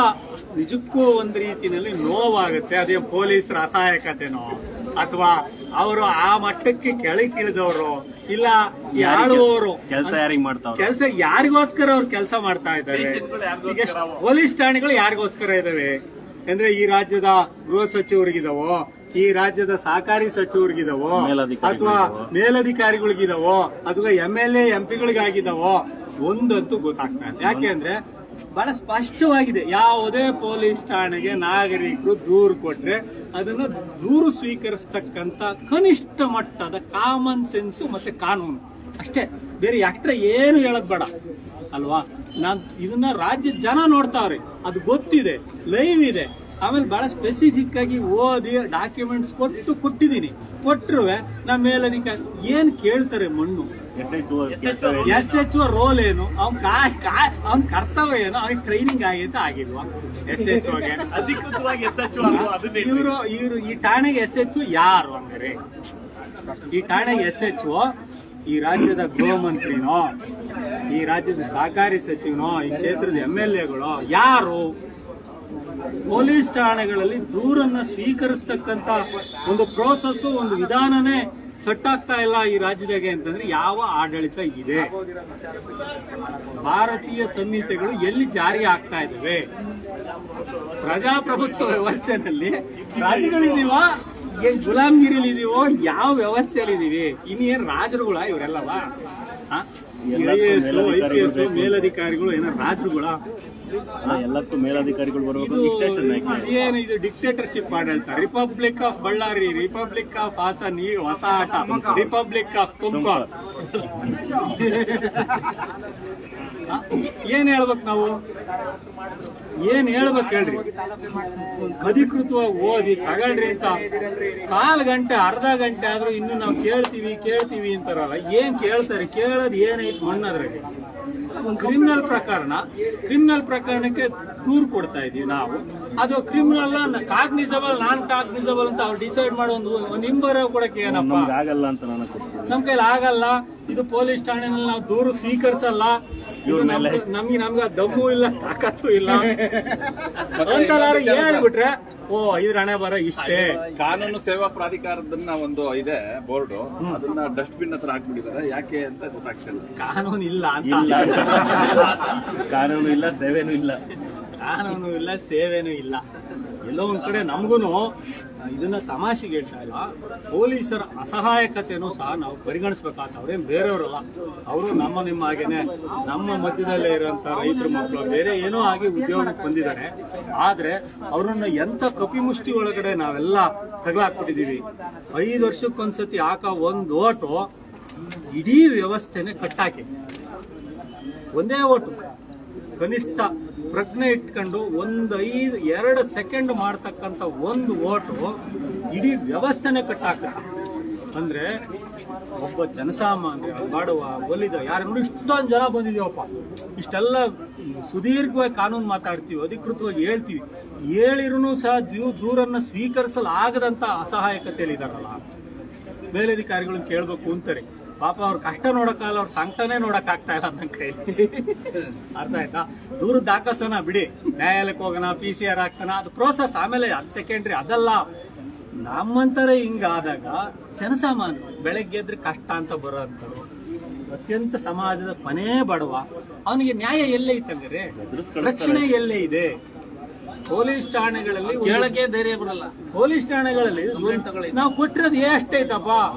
ನಿಜಕ್ಕೂ ಒಂದು ರೀತಿಯಲ್ಲಿ ನೋವಾಗುತ್ತೆ. ಅದೇ ಪೊಲೀಸರ ಅಸಹಾಯಕತೆನೋ ಅಥವಾ ಅವರು ಆ ಮಟ್ಟಕ್ಕೆ ಕೆಳಗಿಳಿದವರು ಇಲ್ಲ ಈ ಆಳುವವರು ಕೆಲಸ ಯಾರಿಗೆ ಮಾಡ್ತಾವ್ರೆ, ಕೆಲಸ ಯಾರಿಗೋಸ್ಕರ ಅವ್ರು ಕೆಲಸ ಮಾಡ್ತಾ ಇದ್ದಾರೆ. ಈಗ ಪೊಲೀಸ್ ಠಾಣೆಗಳು ಯಾರಿಗೋಸ್ಕರ ಇದಾವೆ ಅಂದ್ರೆ ಈ ರಾಜ್ಯದ ಗೃಹ ಸಚಿವರಿಗಿದಾವೋ, ಈ ರಾಜ್ಯದ ಸಹಕಾರಿ ಸಚಿವರಿಗಿದಾವೋ, ಅಥವಾ ಮೇಲಧಿಕಾರಿಗಳಿಗಿದಾವೋ, ಅಥವಾ MLA MP ಗಳಿಗಾಗಿದಾವೋ ಒಂದಂತೂ ಗೊತ್ತಾಗ್ತಾ ಇದೆ. ಯಾಕೆ ಅಂದ್ರೆ ಬಹಳ ಸ್ಪಷ್ಟವಾಗಿದೆ, ಯಾವುದೇ ಪೊಲೀಸ್ ಠಾಣೆಗೆ ನಾಗರಿಕರು ದೂರು ಕೊಟ್ರೆ ಅದನ್ನ ದೂರು ಸ್ವೀಕರಿಸ್ತಕ್ಕಂಥ ಕನಿಷ್ಠ ಮಟ್ಟದ ಕಾಮನ್ ಸೆನ್ಸ್ ಮತ್ತೆ ಕಾನೂನು ಅಷ್ಟೇ, ಬೇರೆ ಎಕ್ಸ್ಟ್ರಾ ಏನು ಹೇಳದ್ ಬೇಡ ಅಲ್ವಾ. ನಾನ್ ಇದನ್ನ ರಾಜ್ಯದ ಜನ ನೋಡ್ತಾವ್ರಿ, ಅದು ಗೊತ್ತಿದೆ, ಲೈವ್ ಇದೆ. ಆಮೇಲೆ ಬಹಳ ಸ್ಪೆಸಿಫಿಕ್ ಆಗಿ ಓದಿ ಡಾಕ್ಯುಮೆಂಟ್ಸ್ ಕೊಟ್ಟಿದ್ದೀನಿ. ಕೊಟ್ಟರು ನಮ್ಮ ಮೇಲಧಿಕಾರಿ ಏನ್ ಕೇಳ್ತಾರೆ, ಮಣ್ಣು SHO ರೋಲ್ ಏನು, ಅವ್ನ ಕರ್ತವ್ಯ ಏನು, ಅವ್ನಿಗೆ ಟ್ರೈನಿಂಗ್ ಆಗೈತೆ ಆಗಿಲ್ವಾ SHOಗೆ ಅಧಿಕೃತವಾಗಿ ಇವರು ಈ ಠಾಣೆಗೆ SHO ಯಾರು ಅಂದ್ರೆ, ಈ ಠಾಣೆಗೆ SHO ಈ ರಾಜ್ಯದ ಗೃಹ ಮಂತ್ರಿನೋ, ಈ ರಾಜ್ಯದ ಸಹಕಾರಿ ಸಚಿವನೋ, ಈ ಕ್ಷೇತ್ರದ MLAಗಳು ಯಾರು? ಪೊಲೀಸ್ ಠಾಣೆಗಳಲ್ಲಿ ದೂರನ್ನ ಸ್ವೀಕರಿಸ್ತಕ್ಕಂತ ಒಂದು ಪ್ರೋಸೆಸ್, ಒಂದು ವಿಧಾನನೇ ಸೆಟ್ ಆಗ್ತಾ ಇಲ್ಲ ಈ ರಾಜ್ಯದಾಗೆ ಅಂತಂದ್ರೆ ಯಾವ ಆಡಳಿತ ಇದೆ? ಭಾರತೀಯ ಸಂಹಿತೆಗಳು ಎಲ್ಲಿ ಜಾರಿ ಆಗ್ತಾ ಇದಾವೆ? ಪ್ರಜಾಪ್ರಭುತ್ವ ವ್ಯವಸ್ಥೆನಲ್ಲಿ ರಾಜ್ಯಗಳಿದೀವ, ಏನ್ ಗುಲಾಮ್ಗಿರಿಲಿ ಇದೀವೋ, ಯಾವ ವ್ಯವಸ್ಥೆಯಲ್ಲಿ ಇದೀವಿ? ಇನ್ನೇನ್ ರಾಜರುಗಳ ಇವರೆಲ್ಲವ? IAS IPS ಮೇಲಧಿಕಾರಿಗಳು ಏನೋ ರಾಜರುಗಳ? ಎಲ್ಲಕ್ಕೂ ಮೇಲಧಿಕಾರಿಗಳು ಬರಬೇಕು. ಏನು ಇದು ಡಿಕ್ಟೇಟರ್ಶಿಪ್ ಆಡಳಿತ? Republic of Bellary, republic of Hassan, ಈಗ ಹೊಸ ಆಟ ರಿಪಬ್ಲಿಕ್ ಆಫ್ ತುಮಕೂರು. ಏನ್ ಹೇಳ್ಬೇಕು ನಾವು? ಏನ್ ಹೇಳ್ಬೇಕು ಹೇಳ್ರಿ? ಅಧಿಕೃತವಾಗಿ ಓದಿ ತಗೊಳ್ರಿ ಅಂತ ಕಾಲ್ ಗಂಟೆ ಅರ್ಧ ಗಂಟೆ ಆದ್ರೂ ಇನ್ನು ನಾವು ಕೇಳ್ತೀವಿ ಅಂತಾರಲ್ಲ. ಏನ್ ಕೇಳ್ತಾರೆ? ಕೇಳೋದು ಏನೈತಿ ಮಣ್ಣದ್ರಾಗೆ? ಕ್ರಿಮಿನಲ್ ಪ್ರಕರಣಕ್ಕೆ ದೂರು ಕೊಡ್ತಾ ಇದೀವಿ ನಾವು. ಅದು ಕ್ರಿಮಿನಲ್ ಕಾಗ್ನಿಸಬಲ್ ನಾನ್ ಕಾಗ್ನಿಸಬಲ್ ಅಂತ ಅವ್ರು ಡಿಸೈಡ್ ಮಾಡೋ ಒಂದು ಹಿಂಬರ ಕೊಡಕ್ಕೆ ಏನಪ್ಪ ಆಗಲ್ಲ ಅಂತ ನಮ್ ಕೈಲಿ ಆಗಲ್ಲ. ಇದು ಪೊಲೀಸ್ ಠಾಣೆನಲ್ಲಿ ನಾವು ದೂರು ಸ್ವೀಕರಿಸಲ್ಲ. ನಮ್ಗೆ ದಮ್ಮು ಇಲ್ಲ, ತಾಕತ್ತು ಇಲ್ಲ ಅಂತೆಲ್ಲಾರು ಹೇಳ್ಬಿಟ್ರೆ ಓ ಇದ್ರ ಹಣೆ ಬರ ಇಷ್ಟೇ. ಕಾನೂನು ಸೇವಾ ಪ್ರಾಧಿಕಾರದನ್ನ ಒಂದು ಇದೆ ಬೋರ್ಡ್, ಅದನ್ನ ಡಸ್ಟ್ ಬಿನ್ ಹತ್ರ ಹಾಕ್ಬಿಟ್ಟಿದ್ದಾರೆ. ಯಾಕೆ ಅಂತ ಗೊತ್ತಾಗ್ತಿಲ್ಲ. ಕಾನೂನು ಇಲ್ಲ ಅಂತ, ಕಾನೂನು ಇಲ್ಲ, ಸೇವೆನೂ ಇಲ್ಲ. ಕಾನೂನು ಇಲ್ಲ, ಸೇವೆನೂ ಇಲ್ಲ. ಎಲ್ಲೋ ಒಂದ್ ಕಡೆ ನಮ್ಗೂನು ಇದನ್ನ ತಮಾಷೆಗೆ ಹೇಳ್ತಾ ಇಲ್ಲ, ಪೊಲೀಸರ ಅಸಹಾಯಕತೆನೂ ಸಹ ನಾವು ಪರಿಗಣಿಸ್ಬೇಕಾಗ್ತ. ಅವ್ರೇನ್ ಬೇರೆಯವರಲ್ಲ, ಅವರು ನಿಮ್ಮ ಹಾಗೇನೆ ನಮ್ಮ ಮಧ್ಯದಲ್ಲೇ ಇರುವಂತ ರೈತರ ಮಕ್ಕಳು, ಬೇರೆ ಏನೋ ಆಗಿ ಉದ್ಯೋಗಕ್ಕೆ ಬಂದಿದ್ದಾರೆ. ಆದ್ರೆ ಅವ್ರನ್ನ ಎಂತ ಕಪಿಮುಷ್ಟಿ ಒಳಗಡೆ ನಾವೆಲ್ಲ ತಗಲಾಕ್ಬಿಟ್ಟಿದೀವಿ. 5 ವರ್ಷಕ್ಕೊಂದ್ಸತಿ ಹಾಕೋ ಒಂದು ಓಟು ಇಡೀ ವ್ಯವಸ್ಥೆನೆ ಕಟ್ಟಾಕಿ, ಒಂದೇ ಓಟು ಕನಿಷ್ಠ ಪ್ರಜ್ಞೆ ಇಟ್ಕೊಂಡು 2 ಸೆಕೆಂಡ್ ಮಾಡ್ತಕ್ಕಂಥ ಒಂದು ಓಟು ಇಡೀ ವ್ಯವಸ್ಥೆನೆ ಕಟ್ಟಾಕ. ಅಂದ್ರೆ ಒಬ್ಬ ಜನಸಾಮಾನ್ಯ ಮಾಡುವ ಒಲಿದ ಯಾರು ನೋಡಿ ಇಷ್ಟೊಂದು ಜನ ಬಂದಿದೀವಪ್ಪ, ಇಷ್ಟೆಲ್ಲ ಸುದೀರ್ಘವಾಗಿ ಕಾನೂನು ಮಾತಾಡ್ತೀವಿ, ಅಧಿಕೃತವಾಗಿ ಹೇಳ್ತೀವಿ, ಹೇಳಿರೂ ಸಹ ದೂರನ್ನ ಸ್ವೀಕರಿಸಲಾಗದಂತ ಅಸಹಾಯಕತೆಯಲ್ಲಿ ಇದಾರಲ್ಲ. ಮೇಲಧಿಕಾರಿಗಳನ್ನ ಕೇಳ್ಬೇಕು ಅಂತಾರೆ, ಪಾಪ ಅವ್ರ ಕಷ್ಟ ನೋಡಕ್ಕಾಗಲ್ಲ, ಅವ್ರ ಸಂಕಟನೇ ನೋಡಕ್ ಆಗ್ತಾ ಇಲ್ಲ ನನ್ನ ಕೈಲಿ. ಅರ್ಥ ಆಯ್ತಾ? ದೂರ ದಾಖಲ್ಸನ ಬಿಡಿ, ನ್ಯಾಯಾಲಯಕ್ಕೆ ಹೋಗೋಣ, PCR ಹಾಕ್ಸೋಣ, ಅದು ಪ್ರೋಸೆಸ್, ಆಮೇಲೆ ಅದು ಸೆಕೆಂಡ್ರಿ. ಅದಲ್ಲ, ನಮ್ಮಂತರ ಹಿಂಗಾದಾಗ ಜನಸಾಮಾನ್ಯ ಬೆಳಗ್ಗೆ ಎದ್ರೆ ಕಷ್ಟ ಅಂತ ಬರೋ ಅಂತವ್ರು, ಅತ್ಯಂತ ಸಮಾಜದ ಕೊನೆ ಬಡವ, ಅವನಿಗೆ ನ್ಯಾಯ ಎಲ್ಲೇ ಇತ್ತಂದ್ರೆ, ರಕ್ಷಣೆ ಎಲ್ಲೇ ಇದೆ? ಪೊಲೀಸ್ ಠಾಣೆಗಳಲ್ಲಿ ಕೇಳಕ್ಕೆ ಧೈರ್ಯ ಬರಲ್ಲ. ಪೊಲೀಸ್ ಠಾಣೆಗಳಲ್ಲಿ ನಾವು ಕೊಟ್ಟಿರೋದು ಎಷ್ಟೈತಪ್ಪ?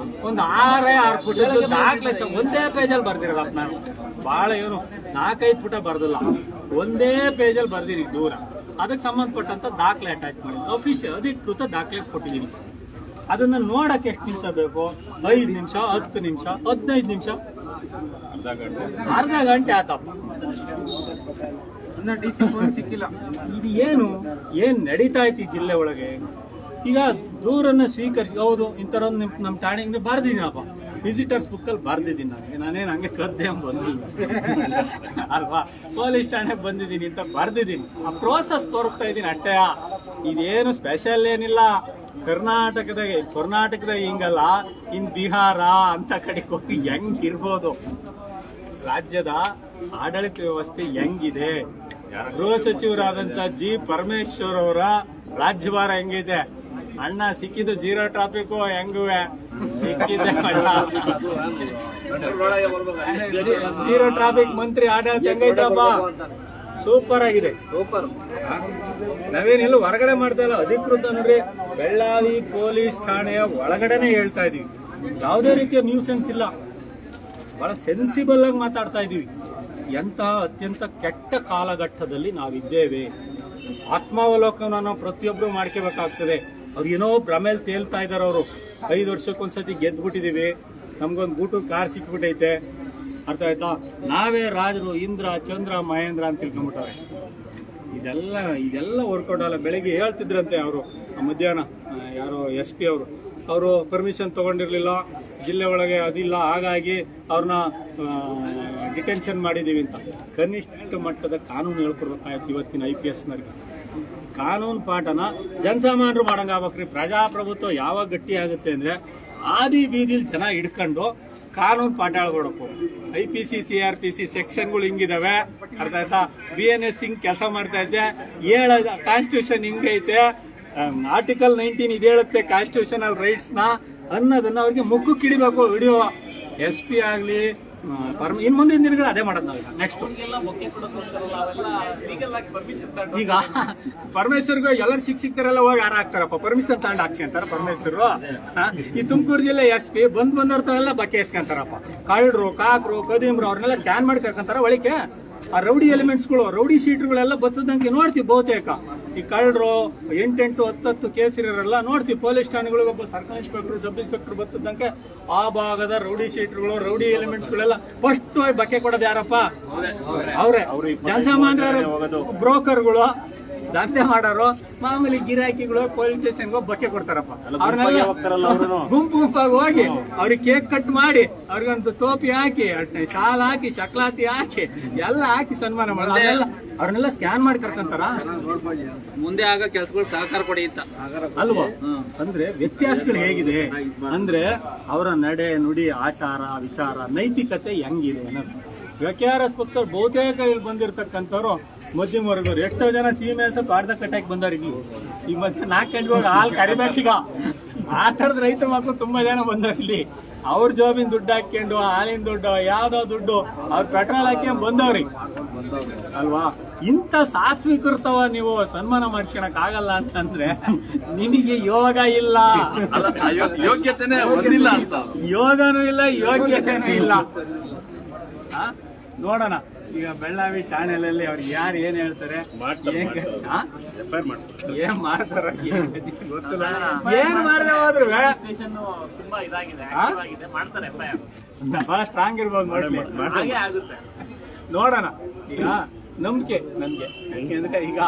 ಒಂದು 6 ಪುಟದ ದಾಖಲೆ ಒಂದೇ ಪೇಜಲ್ಲಿ ಬರ್ದಿರಲ್ಲ. ನಾನು ಬಹಳ ಏನು 4-5 ಪುಟ ಬರ್ದಿಲ್ಲ, ಒಂದೇ ಪೇಜಲ್ಲಿ ಬರ್ದಿನಿ ದೂರ. ಅದಕ್ಕೆ ಸಂಬಂಧಪಟ್ಟಂತ ದಾಖಲೆ ಅಟ್ಯಾಚ್ ಮಾಡಿ ಅಫಿಷಿಯಲ್ ಅಧಿಕೃತ ದಾಖಲೆ ಕೊಟ್ಟಿದ್ದೀನಿ. ಅದನ್ನ ನೋಡಕ್ಕೆ ಎಷ್ಟು ನಿಮಿಷ ಬೇಕು? 5 ನಿಮಿಷ, 10 ನಿಮಿಷ, 15 ನಿಮಿಷ, ಅರ್ಧ ಗಂಟೆ ಆತಪ್ಪ. DC ಫೋನ್ ಸಿಕ್ಕಿಲ್ಲ. ಇದು ಏನ್ ನಡೀತಾ ಐತಿ ಜಿಲ್ಲೆ ಒಳಗೆ? ಈಗ ದೂರನ್ನ ಸ್ವೀಕರಿಸಿ, ಹೌದು ಇಂಥರೊಂದು ನಮ್ಮ ಠಾಣೆಗೆ ಬರ್ದಿದ್ದೀನಪ್ಪ, ವಿಸಿಟರ್ಸ್ ಬುಕ್ ಅಲ್ಲಿ ಬರ್ದಿದ್ದೀನಿ. ನಾನೇನು ಹಂಗೆ ಕದ್ದೆ ಬಂದಿದ್ದೀನಿ ಅಲ್ವಾ? ಪೊಲೀಸ್ ಠಾಣೆಗೆ ಬಂದಿದ್ದೀನಿ ಅಂತ ಬರ್ದಿದ್ದೀನಿ. ಆ ಪ್ರೋಸೆಸ್ ತೋರಿಸ್ತಾ ಇದ್ದೀನಿ ಅಟ್ಟೆಯ. ಇದೇನು ಸ್ಪೆಷಲ್ ಏನಿಲ್ಲ. ಕರ್ನಾಟಕದ ಹಿಂಗಲ್ಲ, ಇನ್ ಬಿಹಾರ ಅಂತ ಕಡೆ ಹೋಗಿ ಹೆಂಗಿರ್ಬೋದು? ರಾಜ್ಯದ ಆಡಳಿತ ವ್ಯವಸ್ಥೆ ಹೆಂಗಿದೆ? ಗೃಹ ಸಚಿವರಾದಂತ ಜಿ ಪರಮೇಶ್ವರ್ ಅವರ ರಾಜ್ಯಭಾರ ಹೆಂಗಿದೆ? ಅಣ್ಣ ಸಿಕ್ಕಿದ್ದು 0 ಟ್ರಾಫಿಕ್ ಹೆಂಗುವೆ ಸಿಕ್ಕಿದೆ. 0 ಟ್ರಾಫಿಕ್ ಮಂತ್ರಿ ಆಡಳಿತ ಹೆಂಗೈತಪ್ಪ? ಸೂಪರ್ ಆಗಿದೆ, ಸೂಪರ್. ನಾವೇನೆಲ್ಲ ಹೊರಗಡೆ ಮಾಡ್ತಾ ಇಲ್ಲ, ಅಧಿಕೃತ ನೋಡ್ರಿ ಬೆಳ್ಳಾವಿ ಪೊಲೀಸ್ ಠಾಣೆಯ ಒಳಗಡೆನೆ ಹೇಳ್ತಾ ಇದೀವಿ. ಯಾವುದೇ ರೀತಿಯ ನ್ಯೂಸೆನ್ಸ್ ಇಲ್ಲ, ಬಹಳ ಸೆನ್ಸಿಬಲ್ ಆಗಿ ಮಾತಾಡ್ತಾ ಇದೀವಿ. ಎಂತ ಅತ್ಯಂತ ಕೆಟ್ಟ ಕಾಲಘಟ್ಟದಲ್ಲಿ ನಾವಿದ್ದೇವೆ. ಆತ್ಮಾವಲೋಕನ ಪ್ರತಿಯೊಬ್ಬರು ಮಾಡ್ಕೋಬೇಕಾಗ್ತದೆ. ಅವ್ರಿಗೇನೋ ಭ್ರಮೇಲಿ ತೇಲ್ತಾ ಇದಾರೆ. ಅವರು 5 ವರ್ಷಕ್ಕೊಂದ್ಸತಿ ಗೆದ್ಬಿಟ್ಟಿದೀವಿ, ನಮ್ಗೊಂದು ಬೂಟು ಕಾರ್ ಸಿಕ್ಬಿಟ್ಟೈತೆ, ಅರ್ಥ ಆಯ್ತಾ? ನಾವೇ ರಾಜರು, ಇಂದ್ರ ಚಂದ್ರ ಮಹೇಂದ್ರ ಅಂತ ತಿಳ್ಕೊಂಡ್ಬಿಟ್ಟವ್ರೆ. ಇದೆಲ್ಲ ವರ್ಕೌಟ್ ಅಲ್ಲ. ಬೆಳಿಗ್ಗೆ ಹೇಳ್ತಿದ್ರಂತೆ ಅವರು ಮಧ್ಯಾಹ್ನ, ಯಾರೋ SP ಅವರು ಪರ್ಮಿಷನ್ ತಗೊಂಡಿರ್ಲಿಲ್ಲ, ಜಿಲ್ಲೆ ಒಳಗೆ ಅದಿಲ್ಲ, ಹಾಗಾಗಿ ಅವ್ರನ್ನ ಡಿಟೆನ್ಷನ್ ಮಾಡಿದೀವಿ ಅಂತ. ಕನಿಷ್ಠ ಮಟ್ಟದ ಕಾನೂನು ಹೇಳ್ಕೊಡ್ಬೇಕಾಯ್ತು ಇವತ್ತಿನ IPSನವ್ರಿಗೆ. ಕಾನೂನು ಪಾಠನ ಜನಸಾಮಾನ್ಯರು ಮಾಡಂಗ ಆಗ್ಬೇಕ್ರಿ. ಪ್ರಜಾಪ್ರಭುತ್ವ ಯಾವಾಗ ಗಟ್ಟಿ ಆಗುತ್ತೆ ಅಂದ್ರೆ ಆದಿ ಬೀದಿಲಿ ಜನ ಹಿಡ್ಕೊಂಡು ಕಾನೂನು ಪಾಠ ಹೇಳ್ಕೊಡಬೇಕು. IPC CRPC ಸೆಕ್ಷನ್ಗಳು ಹಿಂಗಿದಾವೆ, ಅರ್ಥ ಆಯ್ತಾ? BNS ಹಿಂಗ್ ಕೆಲಸ ಮಾಡ್ತಾ ಇದ್ದೆ, ಕಾನ್ಸ್ಟಿಟ್ಯೂಷನ್ ಹಿಂಗೈತೆ, ಆರ್ಟಿಕಲ್ 19 ಇದು ಹೇಳುತ್ತೆ ಕಾನ್ಸ್ಟಿಟ್ಯೂಷನಲ್ ರೈಟ್ಸ್ ನ ಅನ್ನೋದನ್ನ ಅವ್ರಿಗೆ ಮುಕ್ಕು ಕಿಡಿಬೇಕು. ವಿಡಿಯೋ SP ಆಗ್ಲಿ ಇನ್ ಮುಂದಿನ ದಿನಗಳು ಅದೇ ಮಾಡೋದು ನಾವೀಗ. ನೆಕ್ಸ್ಟ್ ಈಗ ಪರಮೇಶ್ವರ್ಗೂ ಎಲ್ಲರೂ ಸಿಕ್ತಾರೆಲ್ಲ ಹೋಗಿ ಯಾರು ಹಾಕ್ತಾರಪ್ಪ? ಪರ್ಮಿಷನ್ ತಗೊಂಡು ಹಾಕ್ಸಿ ಅಂತಾರ ಪರಮೇಶ್ವರು. ಈ ತುಮಕೂರು ಜಿಲ್ಲೆ SP ಬಂದವ್ರಲ್ಲ ಬಕ್ಕೆ ಎಸ್ಕೊಂತಾರಪ್ಪ. ಕಳ್ಳರು, ಕಾಕರು, ಕದೀಮ್ರು ಅವ್ರನ್ನೆಲ್ಲ ಸ್ಕ್ಯಾನ್ ಮಾಡಿ ಕರ್ಕೊಂತಾರ ಒಳಗೆ. ಆ ರೌಡಿ ಎಲಿಮೆಂಟ್ಸ್ಗಳು, ರೌಡಿ ಶೀಟ್ಗಳೆಲ್ಲ ಬತ್ತದಂಗೆ ನೋಡ್ತೀವಿ. ಬಹುತೇಕ ಈ ಕಳ್ಳರು 8 10 ಕೇಸ್ ಇರೋರೆಲ್ಲ ನೋಡ್ತೀವಿ. ಪೊಲೀಸ್ ಠಾಣೆಗಳಿಗೆ ಒಬ್ಬ ಸರ್ಕಲ್ ಇನ್ಸ್ಪೆಕ್ಟರ್, ಸಬ್ ಇನ್ಸ್ಪೆಕ್ಟರ್ ಬತ್ತದಂಗೆ ಆ ಭಾಗದ ರೌಡಿ ಶೀಟ್ಗಳು, ರೌಡಿ ಎಲಿಮೆಂಟ್ಸ್ಗಳೆಲ್ಲ ಫಸ್ಟ್ ಬಕ್ಕೆ ಕೊಡೋದು ಯಾರಪ್ಪ? ಅವ್ರೆ. ಜನಸಾಮಾನ್ಯರು, ಬ್ರೋಕರ್ಗಳು, ದಂಧೆ ಮಾಡೋರು, ಮಾಮೂಲಿ ಗಿರಾಕಿಗಳು ಪೊಲೀಸ್ ಸ್ಟೇಷನ್ಗೆ ಹೋಗಿ ಬಕ್ಕೆ ಕೊಡ್ತಾರಪ್ಪ. ಅವ್ರನ್ನೆಲ್ಲ ಗುಂಪಾಗಿ ಹೋಗಿ ಅವ್ರಿಗೆ ಕೇಕ್ ಕಟ್ ಮಾಡಿ, ಅವ್ರಿಗೊಂದು ಟೋಪಿ ಹಾಕಿ, ಶಾಲ್ ಹಾಕಿ, ಶಕ್ಲಾತಿ ಹಾಕಿ, ಎಲ್ಲ ಹಾಕಿ ಸನ್ಮಾನ ಮಾಡಿ ಅವ್ರನ್ನೆಲ್ಲ ಸ್ಕ್ಯಾನ್ ಮಾಡಿ ಕರ್ಕೊಂತಾರ. ಮುಂದೆ ಆಗ ಕೆಲಸಗಳು ಸಹಕಾರ ಕೊಡಿ ಅಂತ ಅಲ್ವಾ? ಅಂದ್ರೆ ವ್ಯತ್ಯಾಸಗಳು ಹೇಗಿದೆ ಅಂದ್ರೆ ಅವರ ನಡೆ ನುಡಿ, ಆಚಾರ ವಿಚಾರ, ನೈತಿಕತೆ ಹೆಂಗಿದೆ ಅನ್ನೋದು. ವ್ಯಕ್ಯಾರ ಬಹುತೇಕ ಇಲ್ಲಿ ಬಂದಿರತಕ್ಕಂಥವ್ರು ಮಧ್ಯಮ ವರ್ಗದವ್ರು. ಎಷ್ಟೋ ಜನ CMS ಪಾಡ್ದ ಕಟ್ಟಾಕಿ ಬಂದವ್ರು. ಈ ಮಧ್ಯೆ 4 ಗಂಟೆಗೆ ಹೋಗಿ ಹಾಲು ಕರಿಬೇಕೀಗ. ಆ ಥರದ ರೈತರ ಮಕ್ಕಳು ತುಂಬಾ ಜನ ಬಂದವ್ರು ಇಲ್ಲಿ. ಅವ್ರ ಜಾಬಿನ ದುಡ್ಡು ಹಾಕೊಂಡು, ಹಾಲಿನ ದುಡ್ಡು, ಯಾವ್ದೋ ದುಡ್ಡು, ಅವ್ರ ಪೆಟ್ರೋಲ್ ಹಾಕಿ ಬಂದವ್ರಿ ಅಲ್ವಾ? ಇಂಥ ಸಾತ್ವಿಕರ್ತವ ನೀವು ಸನ್ಮಾನ ಮಾಡಿಸ್ಕೊಳಕ್ ಆಗಲ್ಲ ಅಂತಂದ್ರೆ ನಿಮಗೆ ಯೋಗ ಇಲ್ಲ, ಯೋಗ್ಯತೆನೇ ಒಂದಿಲ್ಲ ಅಂತ. ಯೋಗನೂ ಇಲ್ಲ, ಯೋಗ್ಯತೆನೂ ಇಲ್ಲ. ನೋಡೋಣ ಈಗ ಬೆಳ್ಳಾವಿ ಠಾಣೆಯಲ್ಲಿ ಅವ್ರಿಗೆ ಯಾರು ಏನ್ ಹೇಳ್ತಾರೆ, ಏನ್ ಮಾಡ್ತಾರ ಗೊತ್ತಿಲ್ಲ. ಏನ್ ಮಾಡದೆ ಹೋದ್ರು ತುಂಬಾ ಇದಾಗಿದೆ, ಮಾಡ್ತಾರೆ FIR. ಬಹಳ ಸ್ಟ್ರಾಂಗ್ ಇರ್ಬೋದು ನೋಡೋಣ. ಈಗ ನಂಬಿಕೆ ನನ್ಗೆ, ಯಾಕೆಂದ್ರೆ ಈಗ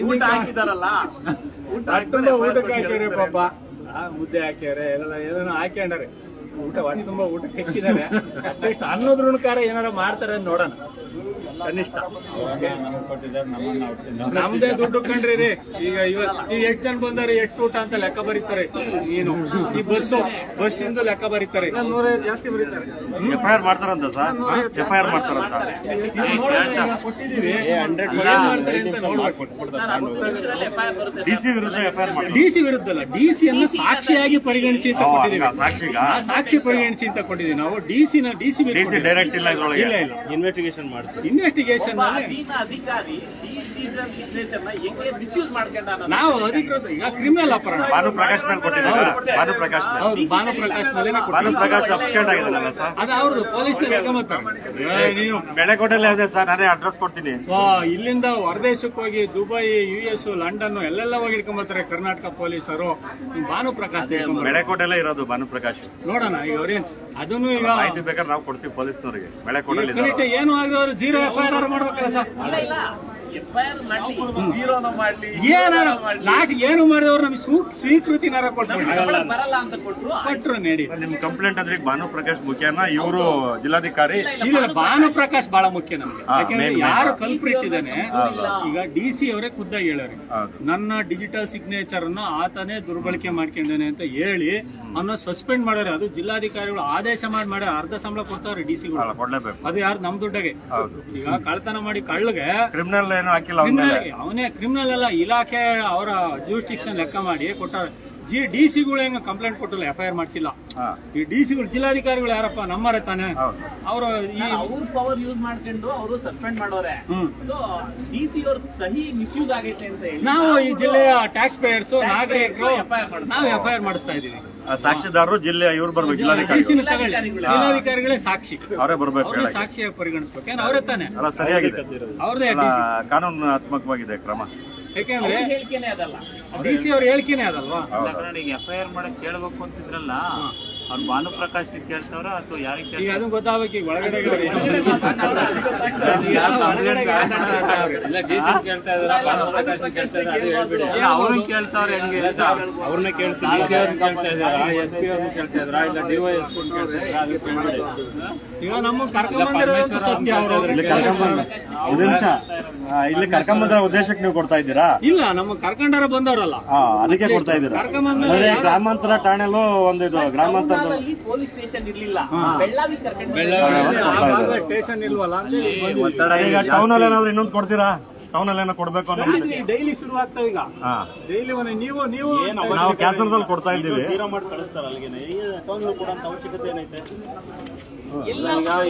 ಊಟ ಹಾಕಿದಾರಲ್ಲ, ಊಟಕ್ಕೆ ಹಾಕ್ಯಾರೆ ಪಾಪ, ಮುದ್ದೆ ಹಾಕ್ಯಾರೆ, ಎಲ್ಲ ಏನೇನೋ ಹಾಕ್ಯಾರೆ. ಊಟ ಹೊಟ್ಟೆ ತುಂಬಾ ಊಟಕ್ಕೆ ಹೆಚ್ಚಿದ್ದಾರೆ. ಅಟ್ಲೀಸ್ಟ್ ಅನ್ನೋದ್ ಋಣಕಾರ ಏನಾರ ಮಾಡ್ತಾರೆ ನೋಡೋಣ. ಕನಿಷ್ಠ ನಮ್ದೇ ದುಡ್ಡು ಕಂಡ್ರಿ ರೀ. ಈಗ ಈಗ ಎಷ್ಟು ಜನ ಬಂದಾರೆ, ಎಷ್ಟು ಊಟ ಅಂತ ಲೆಕ್ಕ ಬರೀತಾರೆ. ಏನು ಈ ಬಸ್ಸಿಂದ ಲೆಕ್ಕ ಬರೀತಾರೆ, 150 ಜಾಸ್ತಿ ಬರೀತಾರೆ. FIR ಮಾಡ್ತಾರಂತ ಸರ್, FIR ಮಾಡ್ತಾರಂತ ಕೊಟ್ಟಿದೀವಿ. ಏನ್ ಮಾಡ್ತಾರೆ ಅಂತ ನೋಡ್ಬೇಕು. DC ವಿರುದ್ಧ FIR ಮಾಡಿ, DC ವಿರುದ್ಧ ಅಲ್ಲ, DC ಅನ್ನು ಸಾಕ್ಷಿಯಾಗಿ ಪರಿಗಣಿಸಿ ಅಂತ ಕೊಟ್ಟಿದ್ದೀವಿ. ಸಾಕ್ಷಿ ಪರಿಗಣಿಸಿ ಅಂತ ಕೊಟ್ಟಿದ್ದೀವಿ ನಾವು. DC ಡೈರೆಕ್ಟ್ ಇಲ್ಲ, ಇದ್ರೊಳಗೆ ಇಲ್ಲ ಇನ್ವೆಸ್ಟಿಗೇಷನ್ ಮಾಡ್ತೀವಿ. ಇನ್ವೆಸ್ಟಿಗೇಷನ್ ಅಧಿಕಾರಿ ಮಿಸ್ಯೂಸ್ ಮಾಡ್ಕೊಂಡ ನಾವು ಅಧಿಕೃತ ಈಗ ಕ್ರಿಮಿನಲ್ ಅಪರಾಧ ಭಾನುಪ್ರಕಾಶ್ ಮೇಲೆ ಕೊಟ್ಟಿದ್ದೀವಿ. ಭಾನುಪ್ರಕಾಶ್ ಹೌದು, ಭಾನುಪ್ರಕಾಶ್ ಮೇಲೆ ಭಾನುಪ್ರಕಾಶ್ ಸಬ್ಸ್ಕ್ರೈಬ್ ಆಗಿದಲ್ಲ ಸರ್, ಅದು ಅವ್ರದ್ದು ಪೊಲೀಸ್ ನೀವು ಬೆಳೆಕೋಟೆಲ್ಲ ಇದೆ ಸರ್, ನಾನೇ ಅಡ್ರೆಸ್ ಕೊಡ್ತೀನಿ. ಇಲ್ಲಿಂದ ಹೊರದೇಶಕ್ಕೆ ಹೋಗಿ ದುಬೈ, US, ಲಂಡನ್ ಎಲ್ಲೆಲ್ಲ ಹೋಗಿ ಹಿಡ್ಕೊಂಡ್ಬರ್ತಾರೆ ಕರ್ನಾಟಕ ಪೊಲೀಸರು. ಭಾನುಪ್ರಕಾಶ್ ಬೆಳೆಕೋಟೆಲ್ಲ ಇರೋದು ಭಾನುಪ್ರಕಾಶ್. ನೋಡೋಣ ಈಗ ಅವ್ರೇನ್ ಅದನ್ನು ಈಗ ಮಾಹಿತಿ ಬೇಕಾದ್ರೆ ನಾವು ಕೊಡ್ತೀವಿ ಪೊಲೀಸ್ನವರಿಗೆ. ಬೆಳೆಕೋಟೆಲ್ಲಿ ಏನು ಆಗಿದವರು 0 FIR ಮಾಡ್ಬೇಕಲ್ಲ ಸರ್. ಏನು ಮಾಡಿದವ್ರು ನಮ್ಗೆ ಸ್ವೀಕೃತಿನಾರ ಕೊಟ್ರು ನೀಡಿ. ನಿಮ್ ಕಂಪ್ಲೇಂಟ್ ಅಂದ್ರೆ ಈಗ ಭಾನು ಪ್ರಕಾಶ್ ಮುಖ್ಯನಾ ಇವರು ಜಿಲ್ಲಾಧಿಕಾರಿ? ಇಲ್ಲ, ಭಾನು ಪ್ರಕಾಶ್ ಬಹಳ ಮುಖ್ಯ ನಮ್ಗೆ. ಯಾಕಂದ್ರೆ main. ಯಾರು ಕಲ್ಪ್ರಿಟ್ ಇದ್ದಾನೆ ಈಗ DC ಅವರೇ ಖುದ್ದಾಗಿ ಹೇಳೋರಿ, ನನ್ನ ಡಿಜಿಟಲ್ ಸಿಗ್ನೇಚರ್ ಅನ್ನು ಆತನೇ ದುರ್ಬಳಕೆ ಮಾಡ್ಕೊಂಡಾನೆ ಅಂತ ಹೇಳಿ ಅವನ್ನ ಸಸ್ಪೆಂಡ್ ಮಾಡ್ಯಾರ. ಅದು ಜಿಲ್ಲಾಧಿಕಾರಿಗಳು ಆದೇಶ ಮಾಡಿ ಅರ್ಧ ಸಂಬಳ ಕೊಡ್ತಾವ್ರಿ DC-ಗಳು. ಕೊಡ್ಲೇಬೇಕು. ಅದು ಯಾರು ನಮ್ ದುಡ್ಡಗೆ. ಈಗ ಕಳ್ತನ ಮಾಡಿ ಕಳ್ಳಗೆ ಕ್ರಿಮಿನಲ್ ಏನು ಹಾಕಿಲ್ಲ ಅವನೇ ಕ್ರಿಮಿನಲ್ ಅಲ್ಲ, ಇಲಾಖೆ ಅವರ ಜ್ಯೂರಿಸ್ಡಿಕ್ಷನ್ ಲೆಕ್ಕ ಮಾಡಿ ಕೊಟ್ಟಾರ. DC-ಗಳು ಹೆಂಗ ಕಂಪ್ಲೇಂಟ್ ಕೊಟ್ಟಿಲ್ಲ, FIR ಮಾಡಿಸಿಲ್ಲ. ಈ DC-ಗಳು ಜಿಲ್ಲಾಧಿಕಾರಿಗಳು ಯಾರಪ್ಪ ನಮ್ಮರೇ ತಾನೆ. ಅವರು ಅವ್ರ ಪವರ್ ಯೂಸ್ ಮಾಡ್ಕೊಂಡು ಅವರು ಸಸ್ಪೆಂಡ್ ಮಾಡೋರೆ. ಸೊ DC ಅವ್ರ ಸಹಿ ಮಿಸ್ಯೂಸ್ ಆಗೈತೆ ಅಂತ ಹೇಳಿ ನಾವು ಈ ಜಿಲ್ಲೆಯ ಟ್ಯಾಕ್ಸ್ ಪೇಯರ್ಸ್ ನಾಗರಿಕರು ನಾವು FIR ಮಾಡಿಸ್ತಾ ಇದೀವಿ. ಸಾಕ್ಷಿದಾರರು ಜಿಲ್ಲೆ ಇವ್ರು ಬರ್ಬೇಕು, ಜಿಲ್ಲಾಧಿಕಾರಿ ಜಿಲ್ಲಾಧಿಕಾರಿಗಳೇ ಸಾಕ್ಷಿ, ಅವರೇ ಬರ್ಬೇಕು. ಅವ್ರೇ ಸಾಕ್ಷಿಯಾಗಿ ಪರಿಗಣಿಸ್ಬೇಕು. ಅವರೇ ತಾನೆ. ಸರಿಯಾಗಿದೆ, ಅವ್ರದೇ ಕಾನೂನಾತ್ಮಕವಾಗಿದೆ ಕ್ರಮ. ಯಾಕೆಂದ್ರೆ ಹೇಳಿಕೆನೆ ಅದಲ್ಲ, DC ಅವ್ರ ಹೇಳಿಕೆನೆ ಅದಲ್ವಾ. ಈಗ FIR ಮಾಡಕ್ ಕೇಳ್ಬೇಕು ಅಂತಿದ್ರಲ್ಲ, ಅವ್ರು ಭಾನು ಪ್ರಕಾಶ್ ಕೇಳ್ತಾವ್ರ ಅಥವಾ ಯಾರಿಗೆ? ಈಗ ಅದು ಗೊತ್ತಾಗಬೇಕು. ಈಗ ಒಳಗಡೆ ಅವ್ರನ್ನ ಕೇಳ್ತಾವ್ರೆ ಹೆಂಗೆ? ಅವ್ರನ್ನ ಕೇಳ್ತಾರೆ, SP ಅವ್ರನ್ನ ಕೇಳ್ತಾ ಇದ್ರ, ಇಲ್ಲ DYSP ಈಗ ನಮ್ಮ ಕರ್ಕೊಂಡ್ಬಂದಿರೋದು ಸತ್ಯ. ಇಲ್ಲಿ ಕರ್ಕೊಂಬಂದ್ರ ಉದ್ದೇಶಕ್ಕೆ ನೀವು ಕೊಡ್ತಾ ಇದ್ದೀರಾ? ಇಲ್ಲ, ನಮ್ಮ ಕರ್ಕೊಂಡಾರ ಬಂದವರಲ್ಲ, ಅದಕ್ಕೆ ಕೊಡ್ತಾ ಇದ್ದೀರಾ. ಗ್ರಾಮಾಂತರ ಠಾಣೆಲೂ ಒಂದು ಇದು ಗ್ರಾಮಾಂತರ ಪೊಲೀಸ್ ಸ್ಟೇಷನ್ ಇರ್ಲಿಲ್ಲ, ಬೆಳ್ಳಾವಿ ಸ್ಟೇಷನ್ ಇಲ್ವಲ್ಲ. ಈಗ ಟೌನ್ ಅಲ್ಲಿ ಏನಾದ್ರು ಇನ್ನೊಂದು ಕೊಡ್ತೀರಾ? ಟೌನ್ ಅಲ್ಲಿ ಏನೋ ಕೊಡ್ಬೇಕು ಅನ್ನೋ ಡೈಲಿ ಶುರು ಆಗ್ತಾವ. ಈಗ ಡೈಲಿ ನೀವು ನಾವು ಕ್ಯಾನ್ಸರ್ದಲ್ಲಿ ಕೊಡ್ತಾ ಇದ್ದೀವಿ.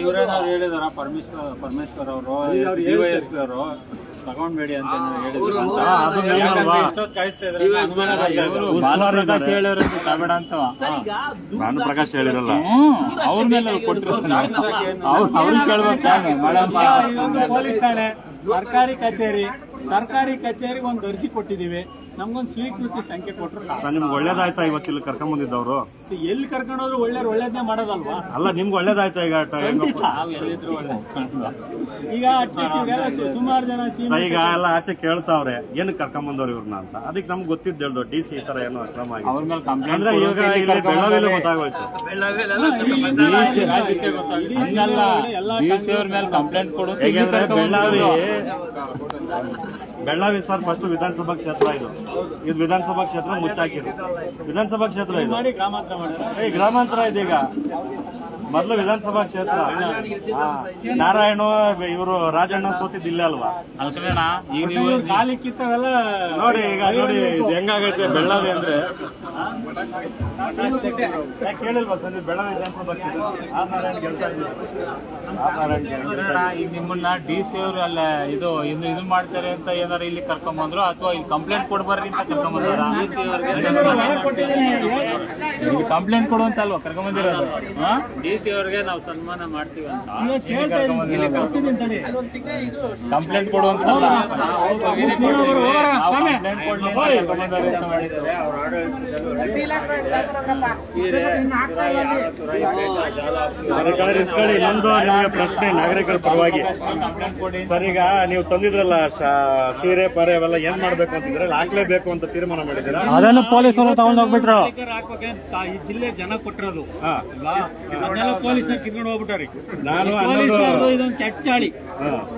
ಇವರೇನಾದ್ರು ಹೇಳಿದಾರ ಪರಮೇಶ್ವರ್ ಅವರು DYSP ಅವರು ತಗೊಂಡ್ಬೇಡಿ ಅಂತ ತಗೋಬೇಡ ಅಂತ ಭಾನು ಪ್ರಕಾಶ್ ಹೇಳಿರಲ್ಲ, ಅವ್ರ ಮೇಲೆ ಕೊಟ್ಟರು. ಅವ್ರು ಕೇಳ್ಬೇಕು. ಪೊಲೀಸ್ ಠಾಣೆ, ಸರ್ಕಾರಿ ಕಚೇರಿಗೆ ಒಂದು ಅರ್ಜಿ ಕೊಟ್ಟಿದೀವಿ. ನಮ್ಗೊಂದು ಸ್ವೀಕೃತಿ ಸಂಖ್ಯೆ ಕೊಟ್ಟರು ಸಾಕು. ನಿಮ್ಗೆ ಒಳ್ಳೇದಾಯ್ತಾ ಇವತ್ತು ಇಲ್ಲಿ ಕರ್ಕೊಂಡ್ ಬಂದಿದ್ದವ್ರು? ಎಲ್ಲಿ ಕರ್ಕೊಂಡೋದ್ರು ಒಳ್ಳೇದನ್ನೇ ಮಾಡೋದಲ್ವಾ. ಅಲ್ಲ, ನಿಮ್ಗೆ ಒಳ್ಳೇದಾಯ್ತಾ? ಈಗ ಈಗ ಸುಮಾರು ಜನ ಈಗ ಎಲ್ಲ ಆಚೆ ಕೇಳ್ತಾವ್ರೆ ಏನಕ್ಕೆ ಕರ್ಕೊಂಡ್ ಬಂದವ್ರು ಇವ್ರನ್ನ ಅಂತ. ಅದಕ್ಕೆ ನಮ್ಗೆ ಗೊತ್ತಿದ್ದು ಹೇಳ್ದು DC ಈ ತರ ಏನೋ ಅಕ್ರಮ ಆಗಿದೆ ಅಂದ್ರೆ ಇವಾಗ ಇಲ್ಲಿ ಬೆಳಗಾವಿಯಲ್ಲಿ ಗೊತ್ತಾಗೋಯ್ತು. ಕಂಪ್ಲೇಂಟ್ ಕೊಡು. ಹೇಗೆಂದ್ರೆ ಬೆಳ್ಳಾವಿ ಸರ್ ಫಸ್ಟ್ ವಿಧಾನಸಭಾ ಕ್ಷೇತ್ರ ಇದು ವಿಧಾನಸಭಾ ಕ್ಷೇತ್ರ ಮುಚ್ಚಾಕಿದ್ರು. ವಿಧಾನಸಭಾ ಕ್ಷೇತ್ರ ಇದು ಗ್ರಾಮಾಂತರ ಇದೀಗ. ಮೊದಲು ವಿಧಾನಸಭಾ ಕ್ಷೇತ್ರ ನಾರಾಯಣ ಇವರು ರಾಜಣ್ಣ ಸೋತಿದ್ದು ಇಲ್ಲೇ ಅಲ್ವಾ? ಖಾಲಿ ಕಿತ್ತವೆಲ್ಲ ನೋಡಿ. ಈಗ ನೋಡಿ ಇದು ಹೆಂಗಾಗೈತೆ ಬೆಳ್ಳಾವಿ ಅಂದ್ರೆ. ಕೇಳಿಲ್ವಾ ಸರ್ ನೀವು ಬೆಳ್ಳಾವಿ ವಿಧಾನಸಭಾ ಕ್ಷೇತ್ರ? ನಾರಾಯಣ ಗೆಲ್ತಾ ಇದ್ದೀವಿ. ಈಗ ನಿಮ್ಮನ್ನ DC ಅವರು ಅಲ್ಲ ಇದು ಮಾಡ್ತಾರೆ ಅಂತ ಏನಾರ ಇಲ್ಲಿ ಕರ್ಕೊಂಬಂದ್ರು ಅಥವಾ ಇಲ್ಲಿ ಕಂಪ್ಲೇಂಟ್ ಕೊಡ್ಬಾರ್ರಿ ಅಂತ ಕರ್ಕೊಂಬಂದ್ರ? ಕಂಪ್ಲೇಂಟ್ ಕೊಡುವಂತ ಅಲ್ವಾ ಕರ್ಕೊಂಬಂದಿರೋದು? DC ಅವ್ರಿಗೆ ನಾವು ಸನ್ಮಾನ ಮಾಡ್ತೀವಿ ಅಂತ ಕಂಪ್ಲೇಂಟ್ ಕೊಡುವಂತ ಇನ್ನೊಂದು ನಿಮಗೆ ಪ್ರಶ್ನೆ ನಾಗರಿಕರ ಪರವಾಗಿ ಸರ್. ಈಗ ನೀವು ತಂದಿದ್ರಲ್ಲ ಸೀರೆ ಪಾರೆ ಅವೆಲ್ಲ ಏನ್ ಮಾಡ್ಬೇಕು ಅಂತಿದ್ರೆ ಹಾಕ್ಲೇಬೇಕು ಅಂತ ತೀರ್ಮಾನ ಮಾಡಿದ್ದೀರಾ? ಅದನ್ನು ಪೊಲೀಸರು ತಗೊಂಡ್ ಹೋಗ್ಬಿಟ್ರು. ಈ ಜಿಲ್ಲೆ ಜನ ಕೊಟ್ಟಿರೋದು ಪೊಲೀಸರು ಕಿತ್ಕೊಂಡು ಹೋಗ್ಬಿಟ್ಟಾರೆ. ನಾನು ಇದೊಂದು ಕೆಟ್ಟ ಚಾಳಿ